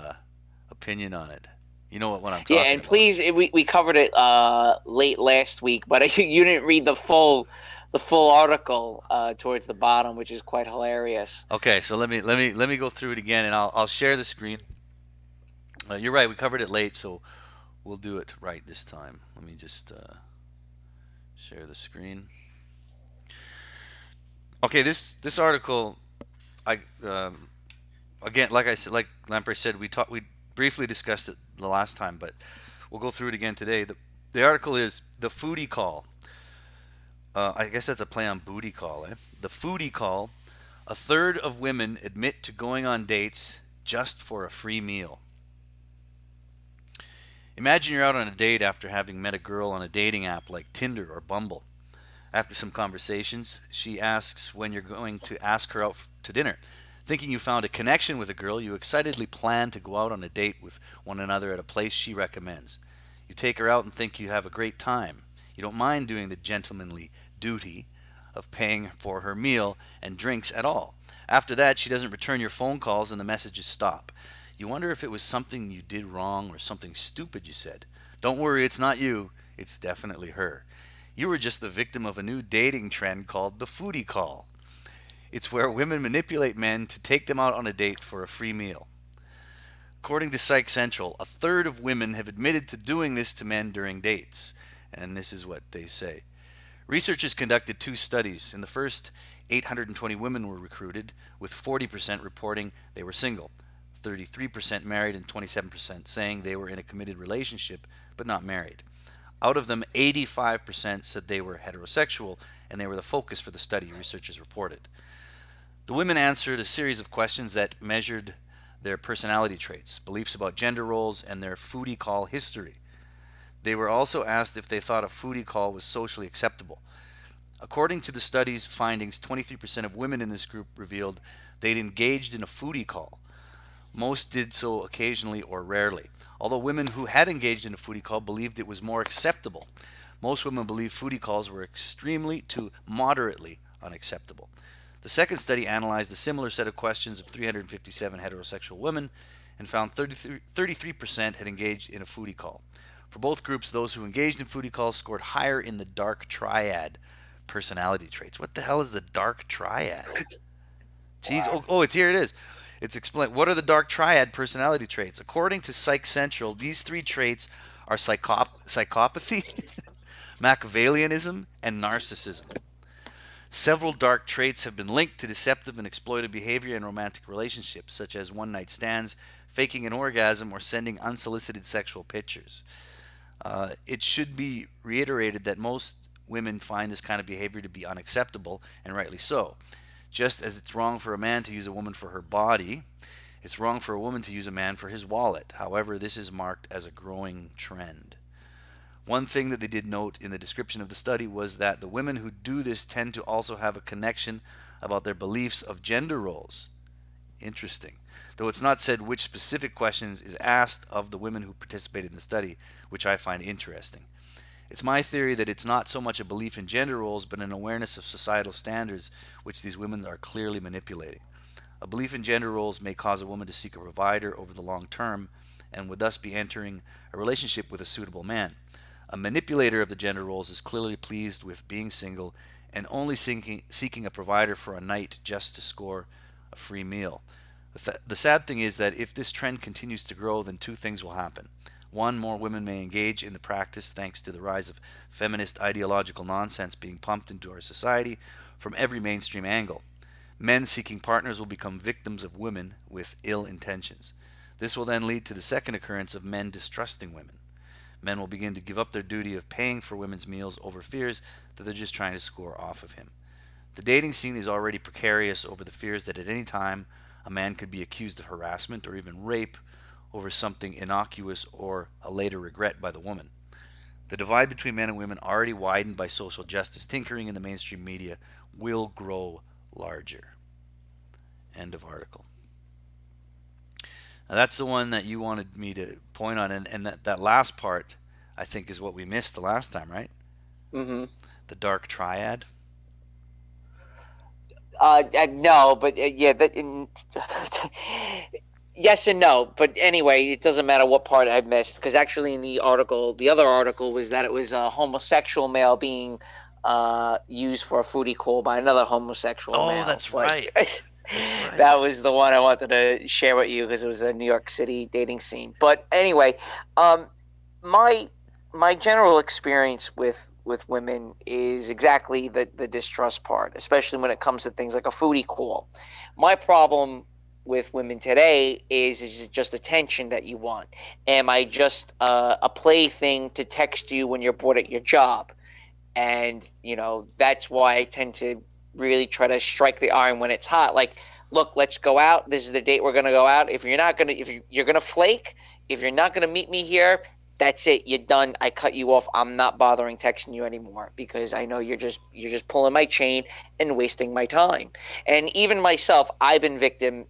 opinion on it. You know what I'm talking about. Yeah, and please, we covered it late last week, but you didn't read the full article towards the bottom, which is quite hilarious. Okay, so let me go through it again, and I'll share the screen. You're right, we covered it late, so we'll do it right this time. Let me just share the screen. Okay, this article, again, like I said, like Lamprey said, we briefly discussed it the last time, but we'll go through it again today. The article is The Foodie Call. I guess that's a play on booty call, eh? The Foodie Call. A third of women admit to going on dates just for a free meal. Imagine you're out on a date after having met a girl on a dating app like Tinder or Bumble. After some conversations, she asks when you're going to ask her out to dinner. Thinking you found a connection with a girl, you excitedly plan to go out on a date with one another at a place she recommends. You take her out and think you have a great time. You don't mind doing the gentlemanly duty of paying for her meal and drinks at all. After that, she doesn't return your phone calls and the messages stop. You wonder if it was something you did wrong or something stupid you said. Don't worry, it's not you. It's definitely her. You were just the victim of a new dating trend called the foodie call. It's where women manipulate men to take them out on a date for a free meal. According to Psych Central, a third of women have admitted to doing this to men during dates. And this is what they say. Researchers conducted 2 studies. In the first, 820 women were recruited, with 40% reporting they were single, 33% married, and 27% saying they were in a committed relationship but not married. Out of them, 85% said they were heterosexual, and they were the focus for the study, researchers reported. The women answered a series of questions that measured their personality traits, beliefs about gender roles, and their foodie call history. They were also asked if they thought a foodie call was socially acceptable. According to the study's findings, 23% of women in this group revealed they'd engaged in a foodie call. Most did so occasionally or rarely. Although women who had engaged in a foodie call believed it was more acceptable, most women believed foodie calls were extremely to moderately unacceptable. The second study analyzed a similar set of questions of 357 heterosexual women and found 33% had engaged in a foodie call. For both groups, those who engaged in foodie calls scored higher in the dark triad personality traits. What the hell is the dark triad? Jeez, it's here it is. It's explained. What are the dark triad personality traits? According to Psych Central, these 3 traits are psychopathy, Machiavellianism, and narcissism. Several dark traits have been linked to deceptive and exploitive behavior in romantic relationships, such as one-night stands, faking an orgasm, or sending unsolicited sexual pictures. It should be reiterated that most women find this kind of behavior to be unacceptable, and rightly so. Just as it's wrong for a man to use a woman for her body, it's wrong for a woman to use a man for his wallet. However, this is marked as a growing trend. One thing that they did note in the description of the study was that the women who do this tend to also have a connection about their beliefs of gender roles. Interesting. Though it's not said which specific questions is asked of the women who participated in the study, which I find interesting. It's my theory that it's not so much a belief in gender roles, but an awareness of societal standards which these women are clearly manipulating. A belief in gender roles may cause a woman to seek a provider over the long term, and would thus be entering a relationship with a suitable man. A manipulator of the gender roles is clearly pleased with being single and only seeking a provider for a night just to score a free meal. The sad thing is that if this trend continues to grow, then two things will happen. One, more women may engage in the practice thanks to the rise of feminist ideological nonsense being pumped into our society from every mainstream angle. Men seeking partners will become victims of women with ill intentions. This will then lead to the second occurrence of men distrusting women. Men will begin to give up their duty of paying for women's meals over fears that they're just trying to score off of him. The dating scene is already precarious over the fears that at any time a man could be accused of harassment or even rape over something innocuous or a later regret by the woman. The divide between men and women, already widened by social justice tinkering in the mainstream media, will grow larger. End of article. Now that's the one that you wanted me to point on, and that last part, I think, is what we missed the last time, right? Mm-hmm. The dark triad. No, but yeah, yes and no. But anyway, it doesn't matter what part I missed, because actually in the article, the other article was that it was a homosexual male being used for a foodie call by another homosexual male. Oh, that's right. That was the one I wanted to share with you because it was a New York City dating scene. But anyway, my general experience with women is exactly the distrust part, especially when it comes to things like a foodie call. My problem with women today is it just attention that you want? Am I just a plaything to text you when you're bored at your job? And that's why I tend to really try to strike the iron when it's hot. Like, look, let's go out. This is the date we're going to go out. If you're not going to, if you're going to flake, if you're not going to meet me here, that's it. You're done. I cut you off. I'm not bothering texting you anymore because I know you're just pulling my chain and wasting my time. And even myself, I've been victim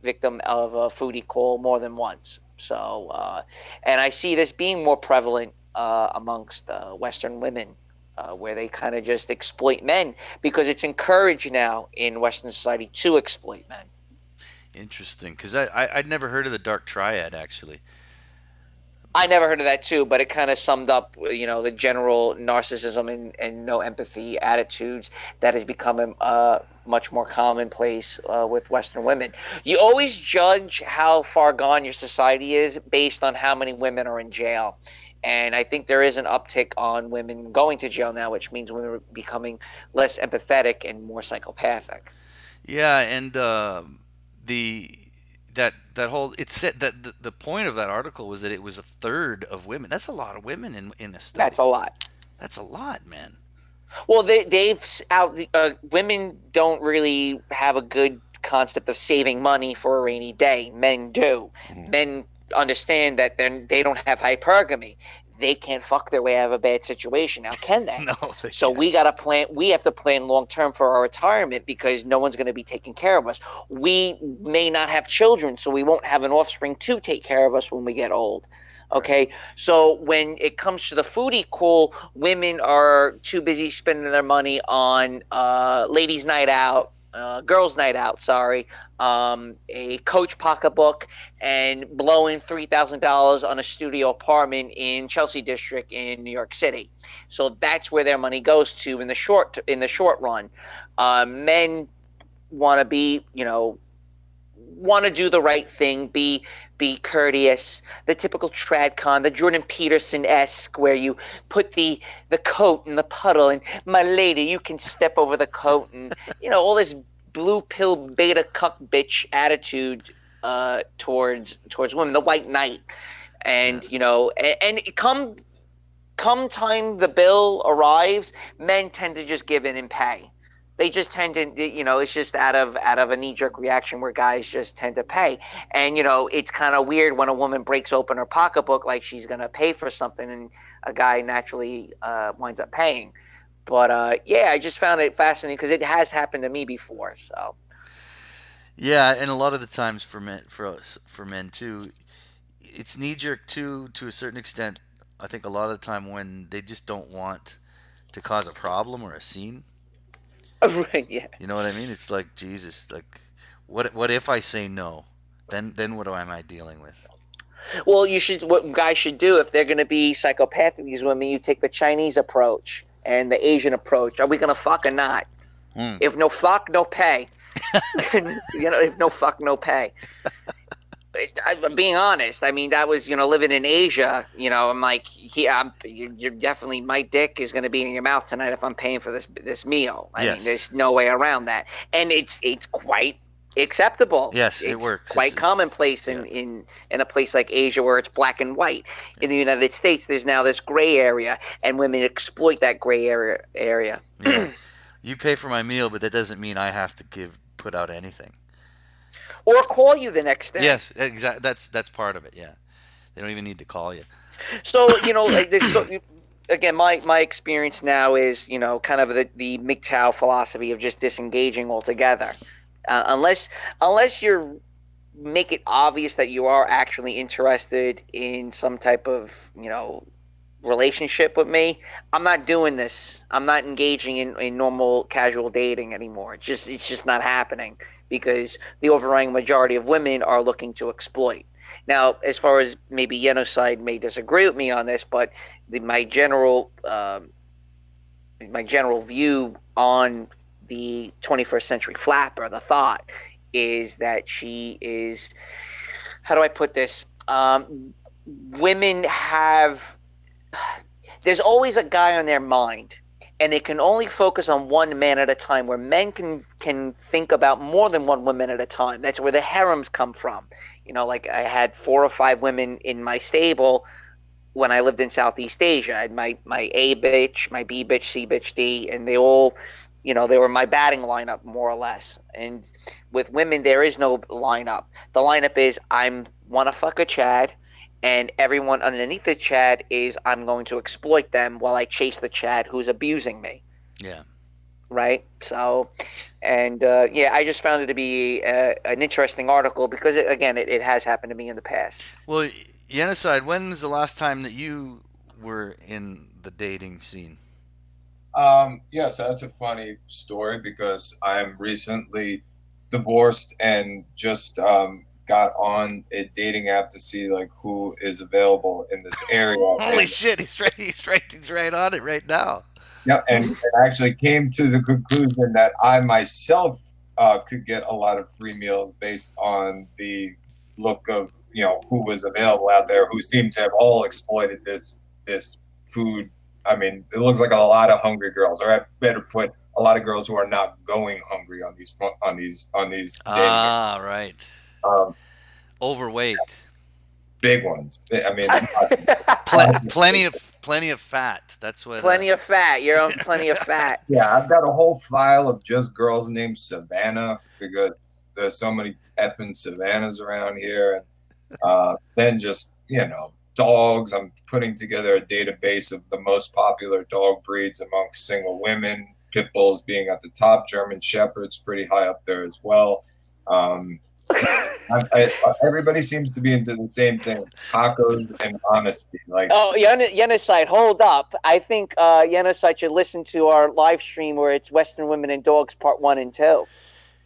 of a foodie call more than once. So, and I see this being more prevalent amongst Western women. Where they kind of just exploit men because it's encouraged now in Western society to exploit men. Interesting, because I'd never heard of the dark triad, actually. I never heard of that too, but it kind of summed up, the general narcissism and no empathy attitudes that has become much more commonplace with Western women. You always judge how far gone your society is based on how many women are in jail. And I think there is an uptick on women going to jail now, which means women are becoming less empathetic and more psychopathic. Yeah, and that whole, it said that the point of that article was that it was a third of women. That's a lot of women in a study. That's a lot. That's a lot, man. Well, women don't really have a good concept of saving money for a rainy day. Men do. Mm-hmm. Men understand that they don't have hypergamy. They can't fuck their way out of a bad situation. Now, can they? No. So we got to plan. We have to plan long term for our retirement because no one's going to be taking care of us. We may not have children, so we won't have an offspring to take care of us when we get old. Okay, right. So when it comes to the foodie call, women are too busy spending their money on ladies' night out. Girls' night out, a Coach pocketbook, and blowing $3,000 on a studio apartment in Chelsea District in New York City. So that's where their money goes to in the short run. Men want to be, want to do the right thing, be courteous, the typical tradcon, the Jordan Peterson-esque, where you put the coat in the puddle, and my lady, you can step over the coat, and all this blue pill beta cuck bitch attitude towards women, the white knight, and and come time the bill arrives, men tend to just give in and pay. They just tend to, it's just out of a knee jerk reaction where guys just tend to pay. And it's kind of weird when a woman breaks open her pocketbook like she's gonna pay for something, and a guy naturally winds up paying. But yeah, I just found it fascinating because it has happened to me before. So Yeah, and a lot of the times for men too, it's knee jerk too to a certain extent. I think a lot of the time when they just don't want to cause a problem or a scene. right, yeah. You know what I mean? It's like Jesus, like what if I say no? Then what am I dealing with? Well, what guys should do if they're going to be psychopathic, these women, you take the Chinese approach and the Asian approach. Are we going to fuck or not? If no fuck, no pay. If no fuck, no pay. I'm being honest. I mean, that was living in Asia. I'm like, you're definitely, my dick is going to be in your mouth tonight if I'm paying for this meal. I mean, there's no way around that, and it's quite acceptable. Yes, it works. Quite commonplace in a place like Asia where it's black and white. In the United States, there's now this gray area, and women exploit that gray area. Yeah. You pay for my meal, but that doesn't mean I have to put out anything. Or call you the next day. Yes, exactly. That's part of it. Yeah, they don't even need to call you. So like this. Again, my experience now is kind of the MGTOW philosophy of just disengaging altogether, unless you make it obvious that you are actually interested in some type of relationship with me. I'm not doing this. I'm not engaging in normal casual dating anymore. It's just not happening because the overwhelming majority of women are looking to exploit. Now, as far as maybe Yenocide may disagree with me on this, but my general view on the 21st century flapper, the thought, is that she is, how do I put this? Women have, there's always a guy on their mind, and they can only focus on one man at a time, where men can think about more than one woman at a time. That's where the harems come from. Like I had 4 or 5 women in my stable when I lived in Southeast Asia. I had my A bitch, my B bitch, C bitch, D, and they all, they were my batting lineup more or less. And with women, there is no lineup. The lineup is I'm want to fuck a Chad, and everyone underneath the Chad is I'm going to exploit them while I chase the Chad who's abusing me. Yeah. Right. So, and yeah, I just found it to be an interesting article because it has happened to me in the past. Well, Yenocide, when was the last time that you were in the dating scene? Yeah, so that's a funny story because I'm recently divorced and just got on a dating app to see like who is available in this area. Holy shit, he's right on it right now. Yeah, and I actually came to the conclusion that I myself could get a lot of free meals based on the look of who was available out there, who seemed to have all exploited this food. I mean, it looks like a lot of hungry girls, or I better put, a lot of girls who are not going hungry on these dating. Ah, right. Overweight. Big ones. I mean, plenty of fat. That's what. Plenty of fat. You're on plenty of fat. Yeah, I've got a whole file of just girls named Savannah because there's so many effing Savannahs around here. And then just dogs. I'm putting together a database of the most popular dog breeds amongst single women. Pit bulls being at the top. German Shepherds pretty high up there as well. Everybody seems to be into the same thing: tacos and honesty. Like, Yenocide, hold up! I think Yenocide should listen to our live stream where it's Western Women and Dogs Part 1 and 2.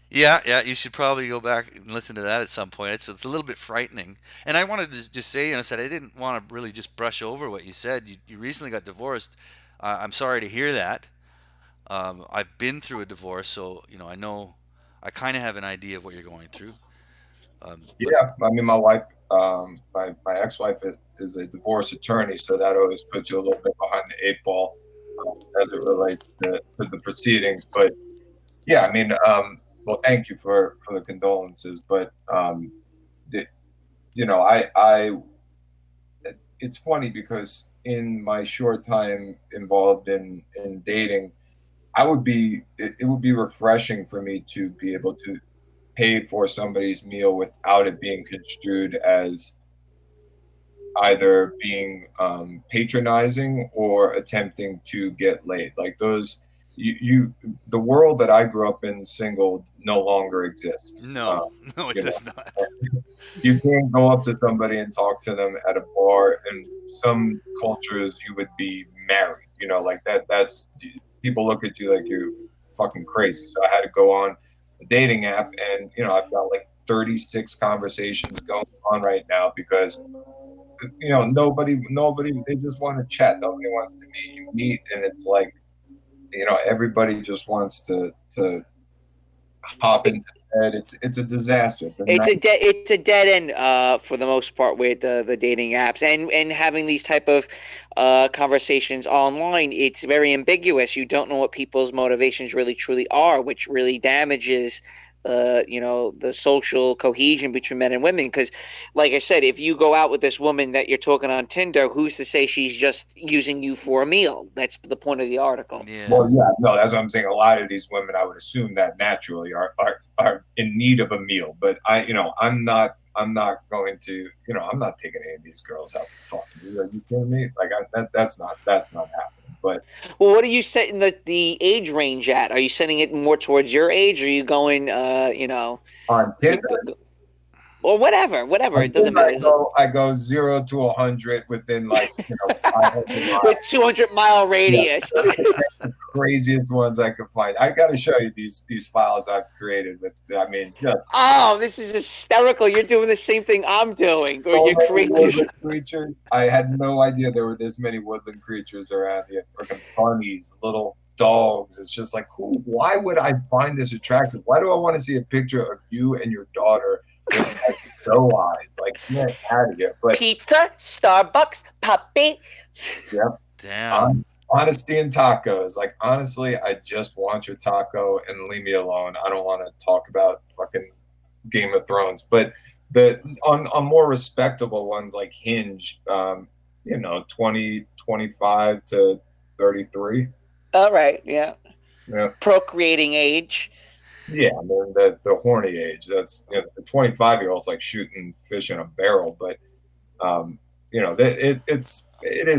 Yeah, you should probably go back and listen to that at some point. It's a little bit frightening. And I wanted to just say, I didn't want to really just brush over what you said. You recently got divorced. I'm sorry to hear that. I've been through a divorce, so I know I kind of have an idea of what you're going through. Yeah, I mean, my wife, my ex-wife is a divorce attorney, so that always puts you a little bit behind the eight ball as it relates to the proceedings. But yeah, I mean, well, thank you for the condolences, but the, you know, it's funny because in my short time involved in dating, it would be refreshing for me to be able to pay for somebody's meal without it being construed as either being patronizing or attempting to get laid. Like those, the world that I grew up in, single, no longer exists. No, no, it You know, does not. you can't go up to somebody and talk to them at a bar. In some cultures, you would be married. You know, like that. That's people look at you like you're fucking crazy. So I had to go on a dating app, and I've got like 36 conversations going on right now because nobody, they just want to chat. Nobody wants to meet. You meet, and it's like, everybody just wants to hop into bed. It's a disaster. It's a dead end for the most part with the dating apps and having these type of conversations online. It's very ambiguous. You don't know what people's motivations really truly are, which really damages the social cohesion between men and women. Because, like I said, if you go out with this woman that you're talking on Tinder, who's to say she's just using you for a meal? That's the point of the article. Well, yeah, no, that's what I'm saying. A lot of these women, I would assume that naturally are in need of a meal, but I'm not going to, I'm not taking any of these girls out to fuck. Are you kidding me? Like that's not happening. But well, what are you setting the age range at? Are you setting it more towards your age, or are you going, on Tinder? Or whatever, it doesn't matter. I go 0 to 100 within like 500 miles. With 200-mile radius. Yeah, the craziest ones I could find. I got to show you these files I've created with. I mean, oh, this is hysterical! You're doing the same thing I'm doing. Or you're creating creatures. I had no idea there were this many woodland creatures around here. Freaking bunnies, little dogs. It's just like, why would I find this attractive? Why do I want to see a picture of you and your daughter? No eyes, like get out of here. But pizza, Starbucks, puppy. Yep. Damn. Honesty and tacos. Like honestly, I just want your taco and leave me alone. I don't want to talk about fucking Game of Thrones. But on more respectable ones like Hinge, 25 to 33. All right, yeah. Yeah. Procreating age. Yeah, I mean the horny age. That's the 25-year-old's like shooting fish in a barrel, but it is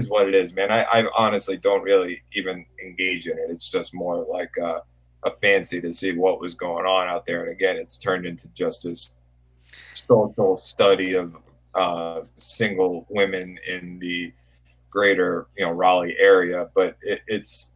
what it is, man. I honestly don't really even engage in it. It's just more like a fancy to see what was going on out there. And again, it's turned into just this social study of single women in the greater Raleigh area, but it's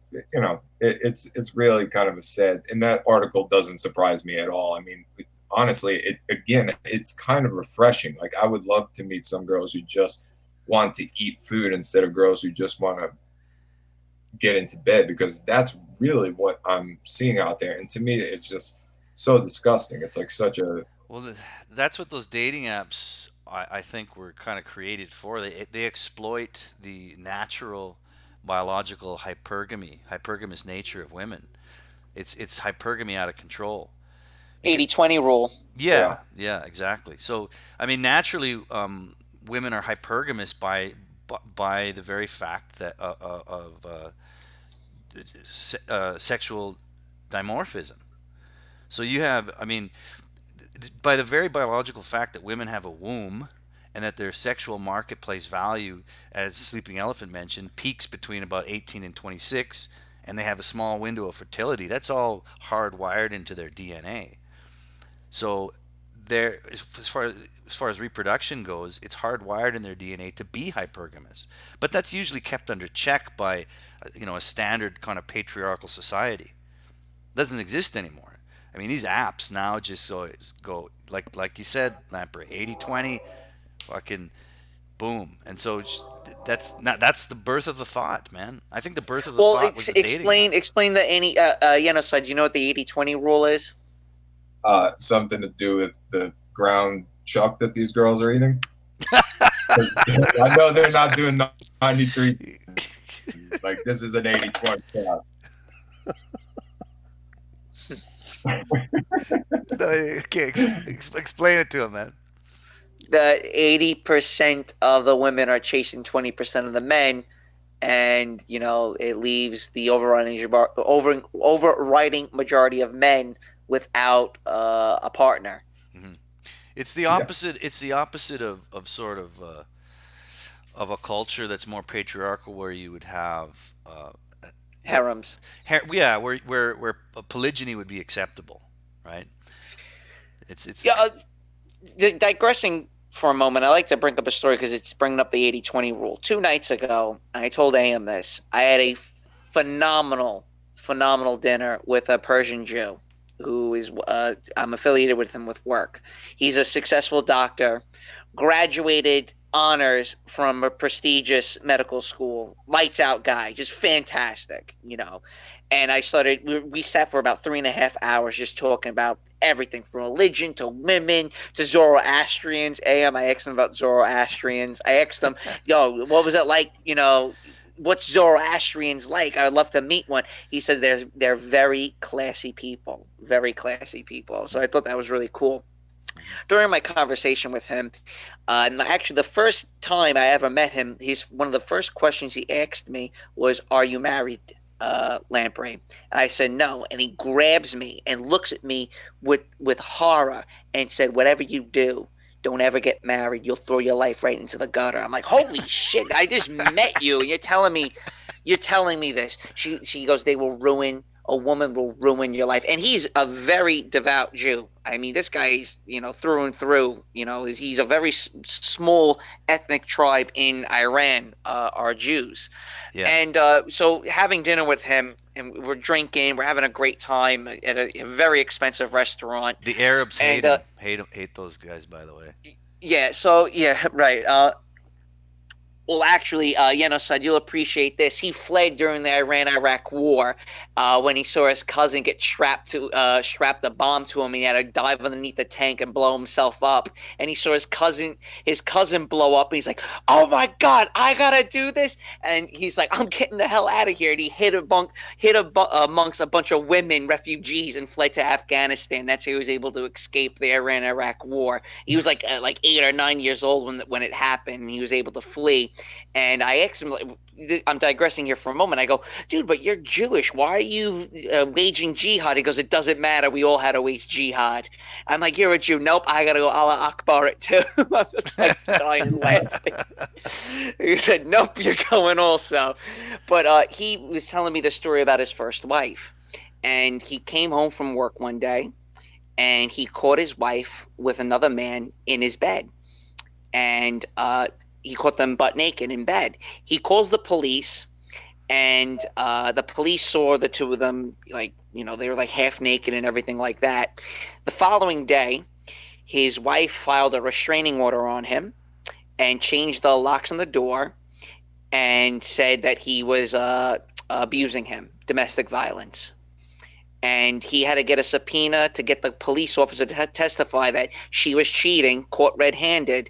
really kind of a sad, and that article doesn't surprise me at all. I mean, honestly, it's kind of refreshing. Like I would love to meet some girls who just want to eat food instead of girls who just want to get into bed, because that's really what I'm seeing out there. And to me, it's just so disgusting. It's like such a that's what those dating apps I think were kind of created for. They exploit the natural biological hypergamous nature of women. It's hypergamy out of control. 80-20 rule. Yeah, exactly. So I mean, naturally, women are hypergamous by the very fact that of sexual dimorphism. So you have, I mean, by the very biological fact that women have a womb and that their sexual marketplace value, as Sleeping Elephant mentioned, peaks between about 18 and 26, and they have a small window of fertility, that's all hardwired into their DNA. So as far as reproduction goes, it's hardwired in their DNA to be hypergamous. But that's usually kept under check by a standard kind of patriarchal society. It doesn't exist anymore. I mean, these apps now just go like you said, Lamper, 80-20, fucking boom. And so that's the birth of the thought, man. I think the birth of the thought was the dating. Explain the Yenocide. Do you know what the 80-20 rule is? Something to do with the ground chuck that these girls are eating? I know they're not doing 93. Like, this is an 80-20 shot. Okay, explain it to him, man. The 80% of the women are chasing 20% of the men, and it leaves the overriding majority of men without a partner. Mm-hmm. It's the opposite. Yeah. It's the opposite of sort of a culture that's more patriarchal, where you would have harems. Yeah, where polygyny would be acceptable, right? It's digressing for a moment, I like to bring up a story because it's bringing up the 80-20 rule. 2 nights ago, I told AM this. I had a phenomenal dinner with a Persian Jew who is I'm affiliated with him with work. He's a successful doctor, graduated honors from a prestigious medical school, lights out guy, just fantastic, And we sat for about 3.5 hours just talking about everything from religion to women to Zoroastrians. I asked him about Zoroastrians. I asked him, what was it like, what's Zoroastrians like? I would love to meet one. He said they're very classy people. Very classy people. So I thought that was really cool. During my conversation with him, actually the first time I ever met him, one of the first questions he asked me was, "Are you married, Lamprey?" And I said no, and he grabs me and looks at me with horror and said, "Whatever you do, don't ever get married. You'll throw your life right into the gutter." I'm like, holy shit! I just met you, and you're telling me this. She goes, a woman will ruin your life. And he's a very devout Jew. I mean, this guy's, through and through, he's a very small ethnic tribe in Iran, are Jews. Yeah. And so having dinner with him, and we're drinking, we're having a great time at a very expensive restaurant. The Arabs hate him. Hate those guys, by the way. Yeah, so, yeah, right. Well, actually, Yenocide, you'll appreciate this. He fled during the Iran-Iraq war when he saw his cousin get strapped a bomb to him. He had to dive underneath the tank and blow himself up. And he saw his cousin blow up. And he's like, "Oh my God, I gotta do this!" And he's like, "I'm getting the hell out of here." And he hid amongst a bunch of women refugees and fled to Afghanistan. That's how he was able to escape the Iran-Iraq war. He was like 8 or 9 years old when it happened. And he was able to flee. And I asked him, I'm digressing here for a moment. I go, "Dude, but you're Jewish. Why are you waging jihad?" He goes, "It doesn't matter. We all had to wage jihad." I'm like, "You're a Jew." "Nope, I got to go Allah Akbar it too." I was like dying laughing. He said, "Nope, you're going also." But he was telling me the story about his first wife. And he came home from work one day, and he caught his wife with another man in his bed. And he caught them butt naked in bed. He calls the police, and the police saw the two of them, they were like half naked and everything like that. The following day, his wife filed a restraining order on him and changed the locks on the door and said that he was abusing him, domestic violence. And he had to get a subpoena to get the police officer to testify that she was cheating, caught red-handed.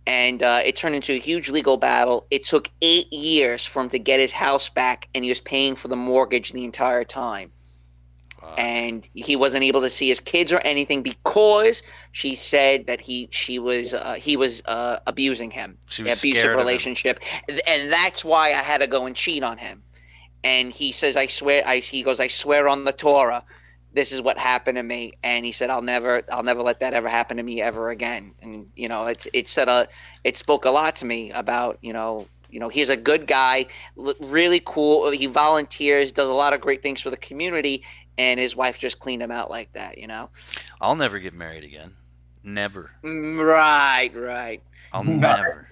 And it turned into a huge legal battle. It took 8 years for him to get his house back, and he was paying for the mortgage the entire time. Wow. And he wasn't able to see his kids or anything because she said that he was abusing him. She was abusive relationship, and that's why I had to go and cheat on him. And he says, "I swear." He goes, "I swear on the Torah, this is what happened to me." And he said, I'll never let that ever happen to me ever again. And it spoke a lot to me about he's a good guy, really cool. He volunteers, does a lot of great things for the community, and his wife just cleaned him out like that. I'll never get married again. Never. Right. I'll never.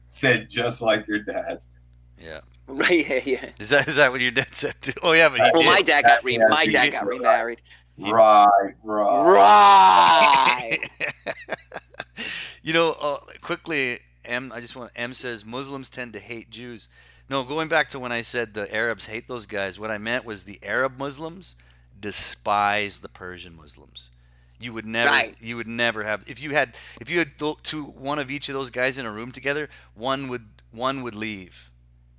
Said just like your dad. Yeah. Right. Yeah. Is that what your dad said too? Oh yeah, but he did. My dad got remarried. Right. Quickly, M says Muslims tend to hate Jews. No, going back to when I said the Arabs hate those guys, what I meant was the Arab Muslims despise the Persian Muslims. You would never. Right. You would never have. If you had one of each of those guys in a room together, one would leave,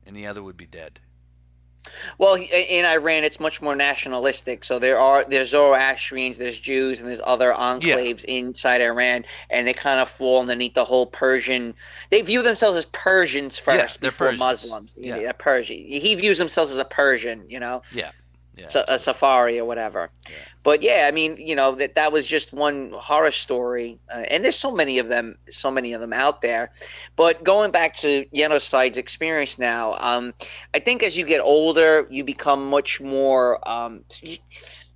and the other would be dead. Well, in Iran, it's much more nationalistic. So there's Zoroastrians, there's Jews, and there's other enclaves inside Iran, and they kind of fall underneath the whole Persian. They view themselves as Persians first before Persians. Muslims. Yeah. A Persian. He views himself as a Persian. Yeah. So, a safari or whatever. Yeah. But yeah, I mean, that was just one horror story, and there's so many of them out there. But going back to Yenocide's experience now, I think as you get older, you become much more.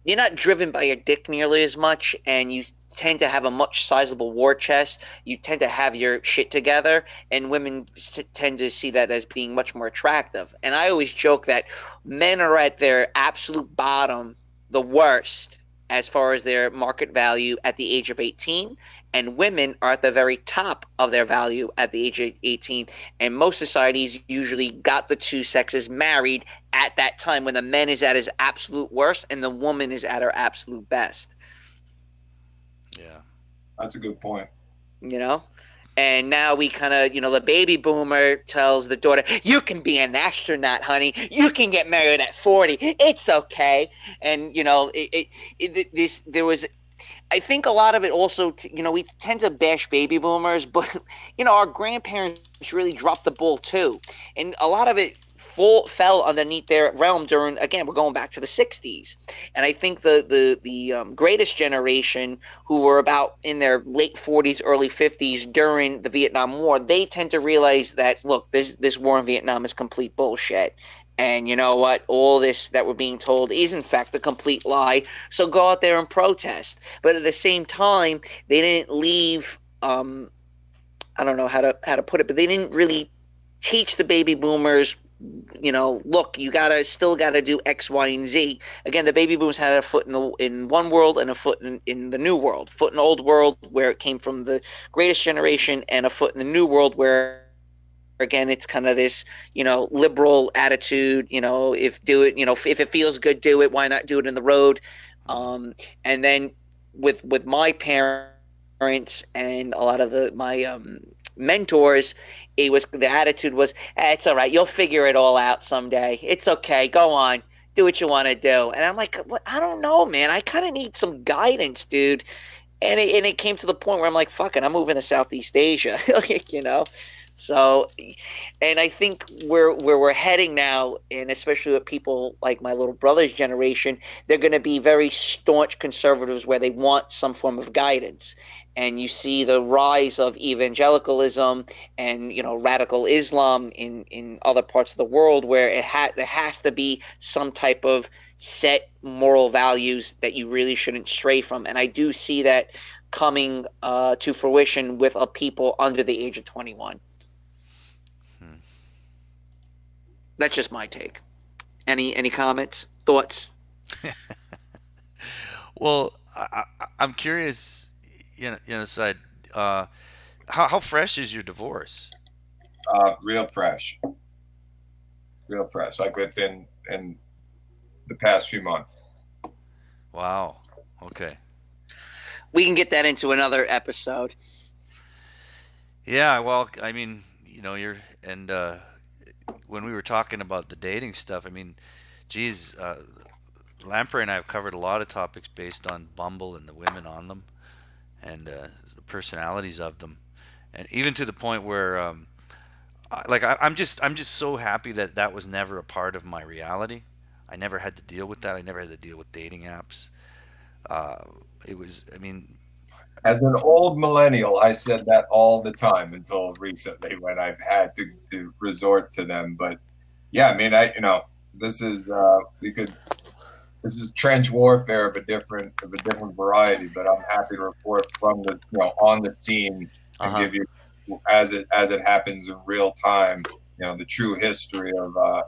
You're not driven by your dick nearly as much, and you tend to have a much sizable war chest. You tend to have your shit together, and women tend to see that as being much more attractive. And I always joke that men are at their absolute bottom, the worst, as far as their market value at the age of 18, and women are at the very top of their value at the age of 18. And most societies usually got the two sexes married at that time when the man is at his absolute worst and the woman is at her absolute best. Yeah, that's a good point. And now we kind of, the baby boomer tells the daughter, you can be an astronaut, honey. You can get married at 40. It's okay. And, there was, I think a lot of it also, we tend to bash baby boomers, but, our grandparents really dropped the ball too. And a lot of it fell underneath their realm during, again, we're going back to the 60s. And I think the greatest generation, who were about in their late 40s, early 50s during the Vietnam War, they tend to realize that, look, this war in Vietnam is complete bullshit. And you know what? All this that we're being told is, in fact, a complete lie. So go out there and protest. But at the same time, they didn't leave, I don't know how to put it, but they didn't really teach the baby boomers, look, you still gotta do X, Y, and Z. Again, the baby boomers had a foot in one world and a foot in the new world. Foot in the old world where it came from the greatest generation, and a foot in the new world where, again, it's kind of this, liberal attitude. If it feels good, do it. Why not do it in the road? And then with my parents and a lot of my mentors, the attitude was, it's all right, you'll figure it all out someday. It's okay, go on, do what you want to do. And I'm like, I don't know, man, I kind of need some guidance, dude. And it came to the point where I'm like, fuck it, I'm moving to Southeast Asia. So, and I think where we're heading now, and especially with people like my little brother's generation, they're going to be very staunch conservatives where they want some form of guidance. And you see the rise of evangelicalism and, radical Islam in other parts of the world where there has to be some type of set moral values that you really shouldn't stray from. And I do see that coming to fruition with people under the age of 21. That's just my take. Any comments, thoughts? Well, I'm curious, Yenocide, how fresh is your divorce? Real fresh. Like within in the past few months. Wow. Okay. We can get that into another episode. Yeah. Well, I mean, when we were talking about the dating stuff, I mean, geez, Lamprey and I have covered a lot of topics based on Bumble and the women on them, and the personalities of them, and even to the point where, I'm just so happy that was never a part of my reality. I never had to deal with that. I never had to deal with dating apps. It was, I mean, as an old millennial, I said that all the time until recently when I've had to resort to them. But yeah, I mean, this is this is trench warfare of a different variety. But I'm happy to report from the on the scene and give you as it happens in real time. The true history of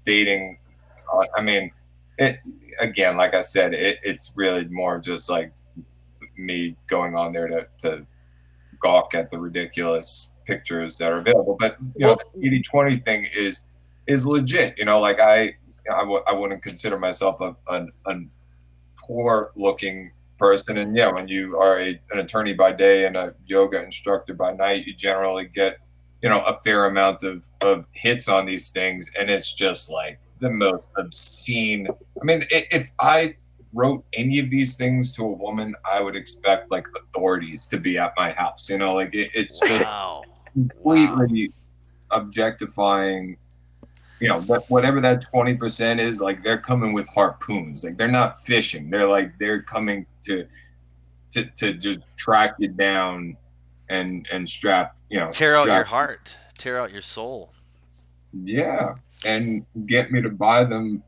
dating. I mean, it again, like I said, it's really more just like me going on there to gawk at the ridiculous pictures that are available. But the 80-20 thing is legit. I wouldn't consider myself a poor looking person. And yeah, when you are an attorney by day and a yoga instructor by night, you generally get, a fair amount of hits on these things. And it's just like the most obscene. I mean, if I wrote any of these things to a woman, I would expect like authorities to be at my house. Like it's just completely objectifying. Whatever that 20% is, like they're coming with harpoons. Like they're not fishing. They're coming to just track you down and strap. Tear out your heart, tear out your soul. Yeah, and get me to buy them,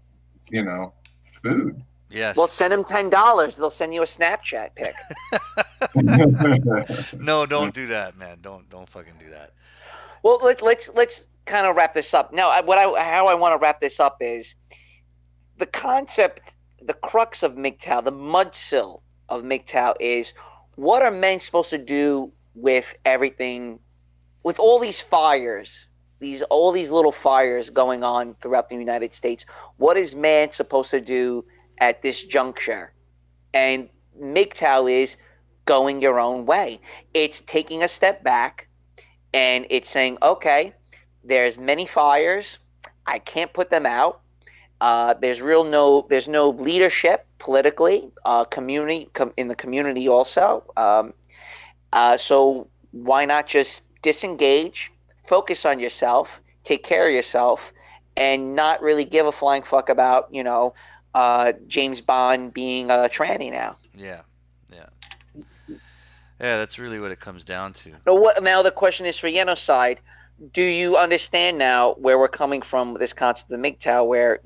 food. Yes. Well, send them $10. They'll send you a Snapchat pic. No, don't do that, man. Don't fucking do that. Well, let's kind of wrap this up. Now, how I want to wrap this up is the concept, the crux of MGTOW, the mudsill of MGTOW is, what are men supposed to do with everything, with all these fires, all these little fires going on throughout the United States? What is man supposed to do at this juncture? And MGTOW is going your own way. It's taking a step back and it's saying, okay, there's many fires. I can't put them out. There's no leadership politically, in the community also. So why not just disengage, focus on yourself, take care of yourself, and not really give a flying fuck about James Bond being a tranny now. Yeah. That's really what it comes down to. Now the question is for Yenocide. Do you understand now where we're coming from with this concept of MGTOW, where,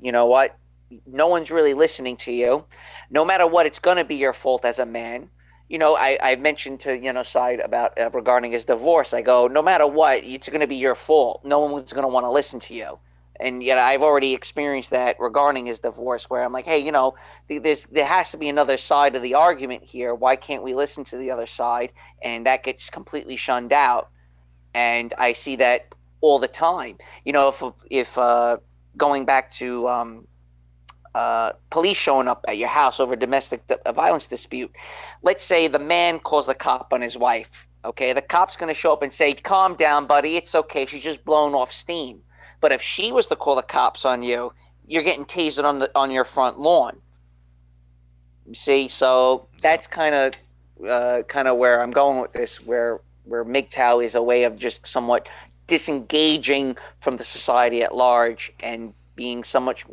no one's really listening to you. No matter what, it's going to be your fault as a man. I mentioned to Yenocide about regarding his divorce. I go, no matter what, it's going to be your fault. No one's going to want to listen to you. And I've already experienced that regarding his divorce, where I'm like, hey, there has to be another side of the argument here. Why can't we listen to the other side? And that gets completely shunned out. And I see that all the time. If going back to police showing up at your house over a domestic violence dispute, let's say the man calls a cop on his wife. Okay, the cop's going to show up and say, calm down, buddy. It's okay. She's just blowing off steam. But if she was to call the cops on you, you're getting tasered on your front lawn. You see, so that's kind of where I'm going with this, where MGTOW is a way of just somewhat disengaging from the society at large and being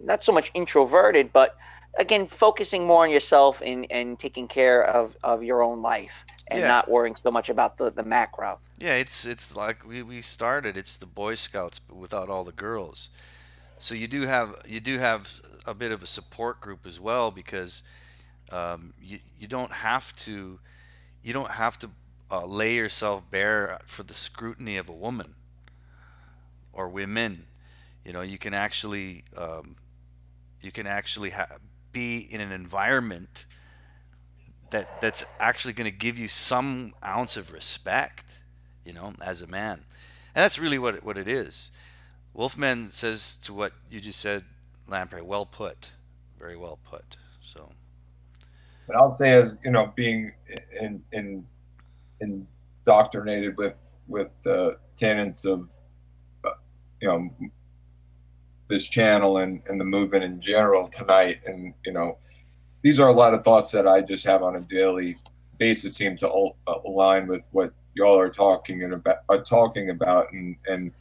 not so much introverted, but again, focusing more on yourself and taking care of your own life and not worrying so much about the macro. Yeah, it's like we started. It's the Boy Scouts, but without all the girls. So you do have a bit of a support group as well, because you don't have to lay yourself bare for the scrutiny of a woman or women. You can actually be in an environment that's actually going to give you some ounce of respect, as a man. And that's really what it is. Wolfman says to what you just said, Lamprey, well put, very well put. So, but I'll say, as being indoctrinated with the tenets of this channel and the movement in general tonight, and these are a lot of thoughts that I just have on a daily basis, seem to align with what y'all are talking about, and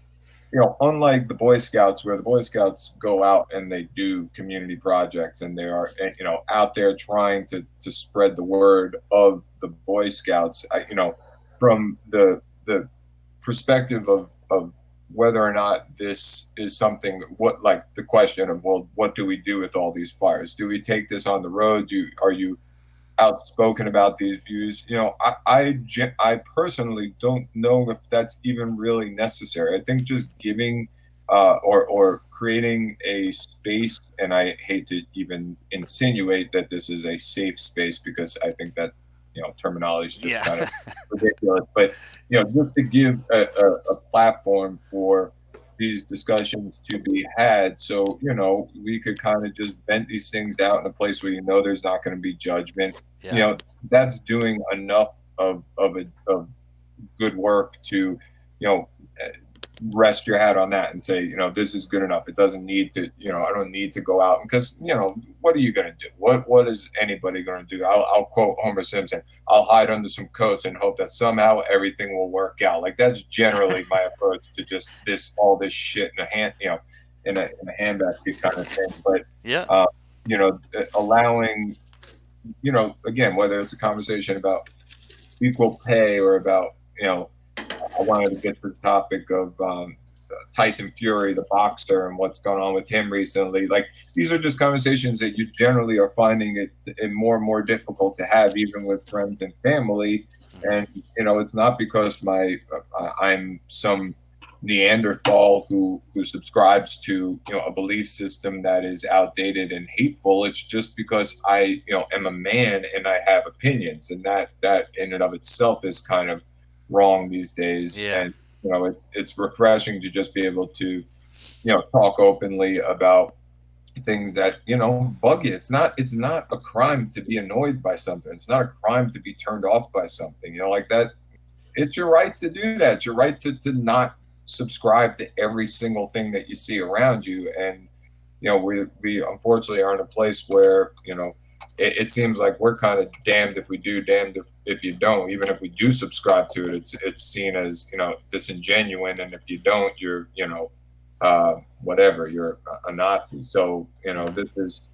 unlike the Boy Scouts, where the Boy Scouts go out and they do community projects and they are out there trying to spread the word of the Boy Scouts, from the perspective of whether or not this is something, like the question of, well, what do we do with all these fires? Do we take this on the road? Are you outspoken about these views? I personally don't know if that's even really necessary. I think just giving or creating a space, and I hate to even insinuate that this is a safe space, because I think that terminology is just kind of ridiculous, but just to give a platform for these discussions to be had, so we could kind of just vent these things out in a place where there's not going to be judgment. That's doing enough of good work to rest your hat on that and say, this is good enough. It doesn't need to, I don't need to go out because, what are you going to do? What is anybody going to do? I'll quote Homer Simpson, "I'll hide under some coats and hope that somehow everything will work out." Like, that's generally my approach to just all this shit in a hand, in a handbasket kind of thing. But, allowing, again, whether it's a conversation about equal pay or about, I wanted to get to the topic of Tyson Fury, the boxer, and what's going on with him recently. Like, these are just conversations that you generally are finding it more and more difficult to have, even with friends and family. And it's not because I'm some Neanderthal who subscribes to a belief system that is outdated and hateful. It's just because I am a man and I have opinions, and that in and of itself is kind of wrong these days. And it's refreshing to just be able to talk openly about things that bug you. It's not a crime to be annoyed by something. It's not a crime to be turned off by something, like that. It's your right to do that. It's your right to not subscribe to every single thing that you see around you. And we unfortunately are in a place where it seems like we're kind of damned if we do, damned if you don't. Even if we do subscribe to it, it's seen as disingenuous, and if you don't, you're whatever, you're a Nazi. So this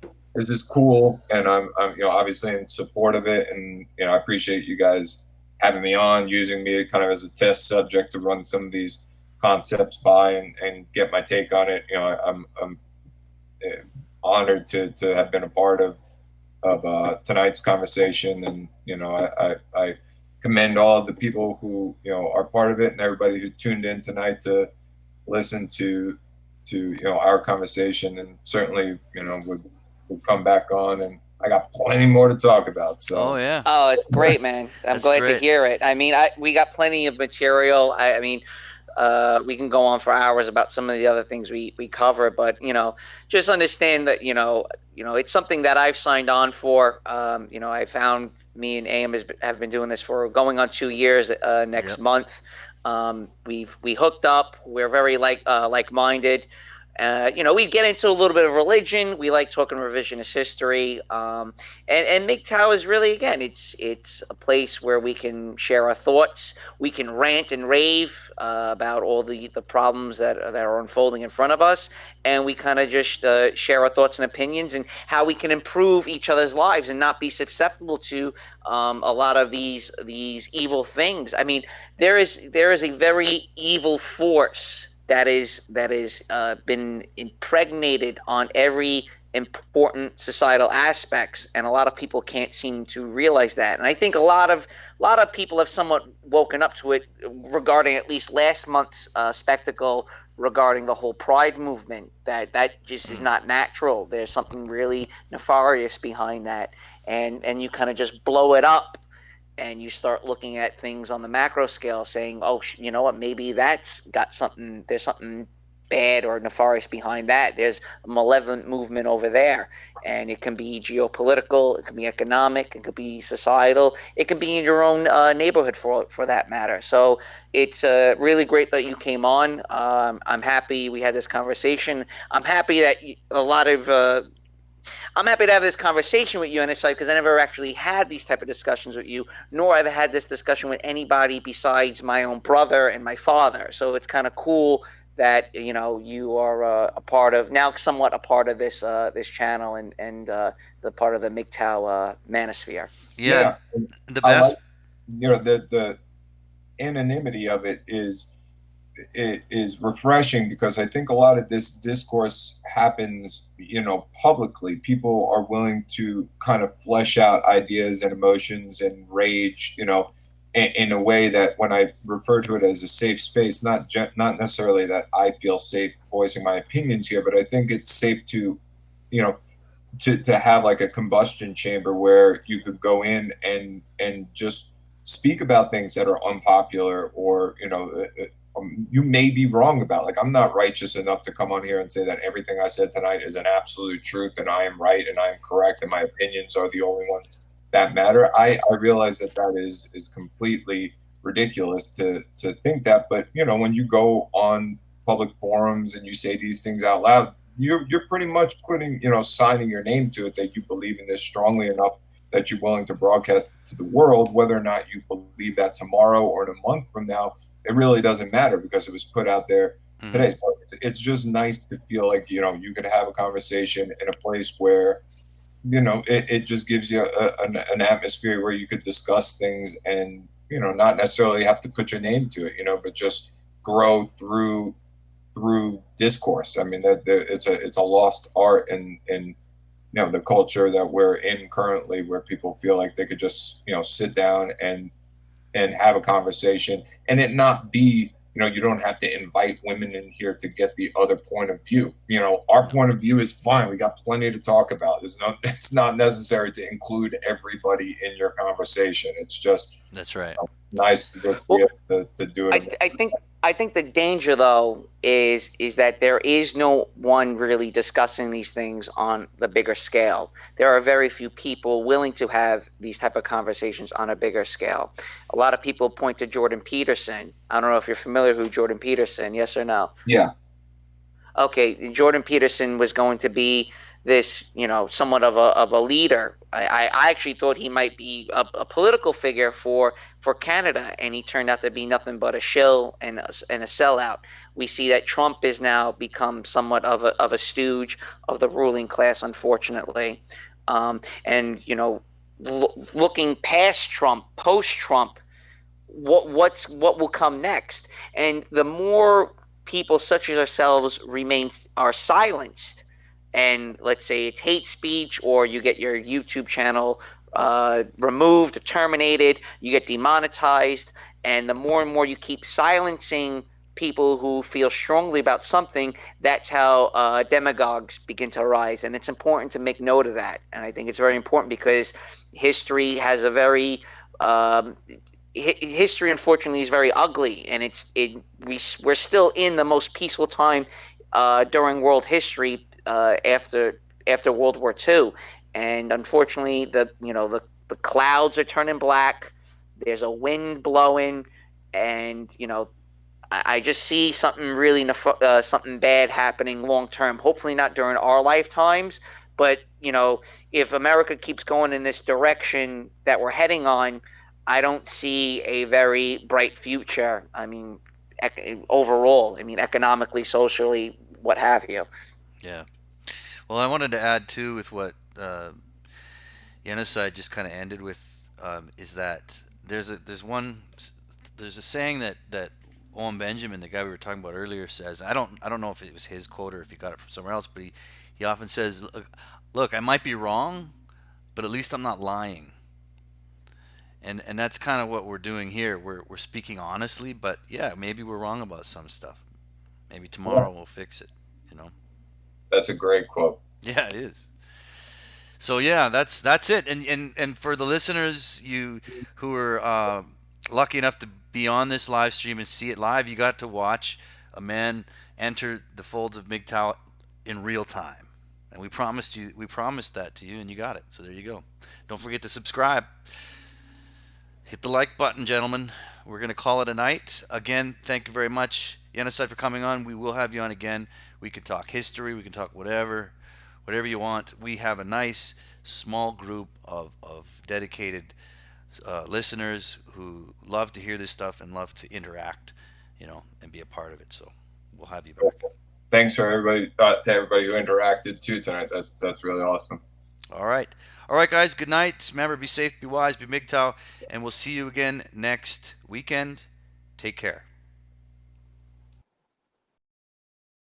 is cool, and I'm obviously in support of it, and I appreciate you guys having me on, using me kind of as a test subject to run some of these concepts by and get my take on it. I'm honored to have been a part of tonight's conversation, and I commend all of the people who are part of it, and everybody who tuned in tonight to listen to our conversation, and certainly we'll come back on, and I got plenty more to talk about. So it's great, man. I'm glad to hear it. I mean, we got plenty of material. I mean, we can go on for hours about some of the other things we cover, but just understand that it's something that I've signed on for. I found me and AM have been doing this for going on 2 years next month. We hooked up. We're very like-minded. We get into a little bit of religion. We like talking revisionist history. And MGTOW is really, again, it's a place where we can share our thoughts. We can rant and rave about all the problems that are unfolding in front of us. And we kind of just share our thoughts and opinions and how we can improve each other's lives and not be susceptible to a lot of these evil things. I mean, there is a very evil force that is been impregnated on every important societal aspects, and a lot of people can't seem to realize that. And I think a lot of people have somewhat woken up to it regarding at least last month's spectacle regarding the whole Pride movement. That just is not natural. There's something really nefarious behind that, and you kind of just blow it up. And you start looking at things on the macro scale saying, oh, you know what, maybe that's got something, there's something bad or nefarious behind that. There's a malevolent movement over there. And it can be geopolitical, it can be economic, it could be societal, it can be in your own neighborhood for that matter. So it's really great that you came on. I'm happy we had this conversation. I'm happy that I'm happy to have this conversation with you, Yenocide, because I never actually had these type of discussions with you, nor have I had this discussion with anybody besides my own brother and my father. So it's kind of cool that you are somewhat a part of this channel and the part of the MGTOW manosphere. Yeah. The best. The anonymity of it is refreshing, because I think a lot of this discourse happens, publicly. People are willing to kind of flesh out ideas and emotions and rage, in a way that, when I refer to it as a safe space, not necessarily that I feel safe voicing my opinions here, but I think it's safe to, to have like a combustion chamber where you could go in and just speak about things that are unpopular, or you may be wrong about. Like, I'm not righteous enough to come on here and say that everything I said tonight is an absolute truth and I am right and I am correct and my opinions are the only ones that matter. I realize that is completely ridiculous to think that. But, you know, when you go on public forums and you say these things out loud, you're pretty much putting, you know, signing your name to it that you believe in this strongly enough that you're willing to broadcast it to the world. Whether or not you believe that tomorrow or in a month from now, it really doesn't matter because it was put out there today. So it's just nice to feel like, you know, you could have a conversation in a place where, you know, it just gives you an atmosphere where you could discuss things and, you know, not necessarily have to put your name to it, you know, but just grow through discourse. I mean, it's a lost art in you know, the culture that we're in currently, where people feel like they could just, you know, sit down and have a conversation and it not be, you know, you don't have to invite women in here to get the other point of view. You know, our point of view is fine. We got plenty to talk about. It's not necessary to include everybody in your conversation. It's just, that's right. Nice to be able to do it. I think the danger, though, is that there is no one really discussing these things on the bigger scale. There are very few people willing to have these type of conversations on a bigger scale. A lot of people point to Jordan Peterson. I don't know if you're familiar with Jordan Peterson, yes or no? Yeah. Okay, Jordan Peterson was going to be this, you know, somewhat of a leader. I actually thought he might be a political figure for Canada, and he turned out to be nothing but a shill and a sellout. We see that Trump is now become somewhat of a stooge of the ruling class, unfortunately. And you know, looking past Trump, post Trump, what will come next? And the more people such as ourselves are silenced, and let's say it's hate speech, or you get your YouTube channel removed or terminated, you get demonetized, and the more and more you keep silencing people who feel strongly about something, that's how demagogues begin to rise. And it's important to make note of that. And I think it's very important because history has a very history, unfortunately, is very ugly, and we're still in the most peaceful time during world history after World War II, and unfortunately, the clouds are turning black. There's a wind blowing, and you know, I just see something really something bad happening long term. Hopefully, not during our lifetimes, but you know, if America keeps going in this direction that we're heading on, I don't see a very bright future. I mean, overall, I mean, economically, socially, what have you. Yeah. Well, I wanted to add too with what Yenocide just kind of ended with, is that there's a saying that Owen Benjamin, the guy we were talking about earlier, says. I don't know if it was his quote or if he got it from somewhere else, but he often says, "Look, I might be wrong, but at least I'm not lying." And that's kind of what we're doing here. We're speaking honestly, but yeah, maybe we're wrong about some stuff. Maybe tomorrow we'll fix it, you know. That's a great quote. Yeah, it is. So yeah, that's it. And for the listeners, you who are lucky enough to be on this live stream and see it live, you got to watch a man enter the folds of MGTOW in real time. And we promised that to you, and you got it. So there you go. Don't forget to subscribe. Hit the like button, gentlemen. We're going to call it a night. Again, thank you very much, Yenocide, for coming on. We will have you on again. We can talk history. We can talk whatever you want. We have a nice, small group of dedicated listeners who love to hear this stuff and love to interact, you know, and be a part of it. So we'll have you back. Thanks for everybody, to everybody who interacted too tonight. That's really awesome. All right, guys. Good night. Remember, be safe, be wise, be MGTOW, and we'll see you again next weekend. Take care.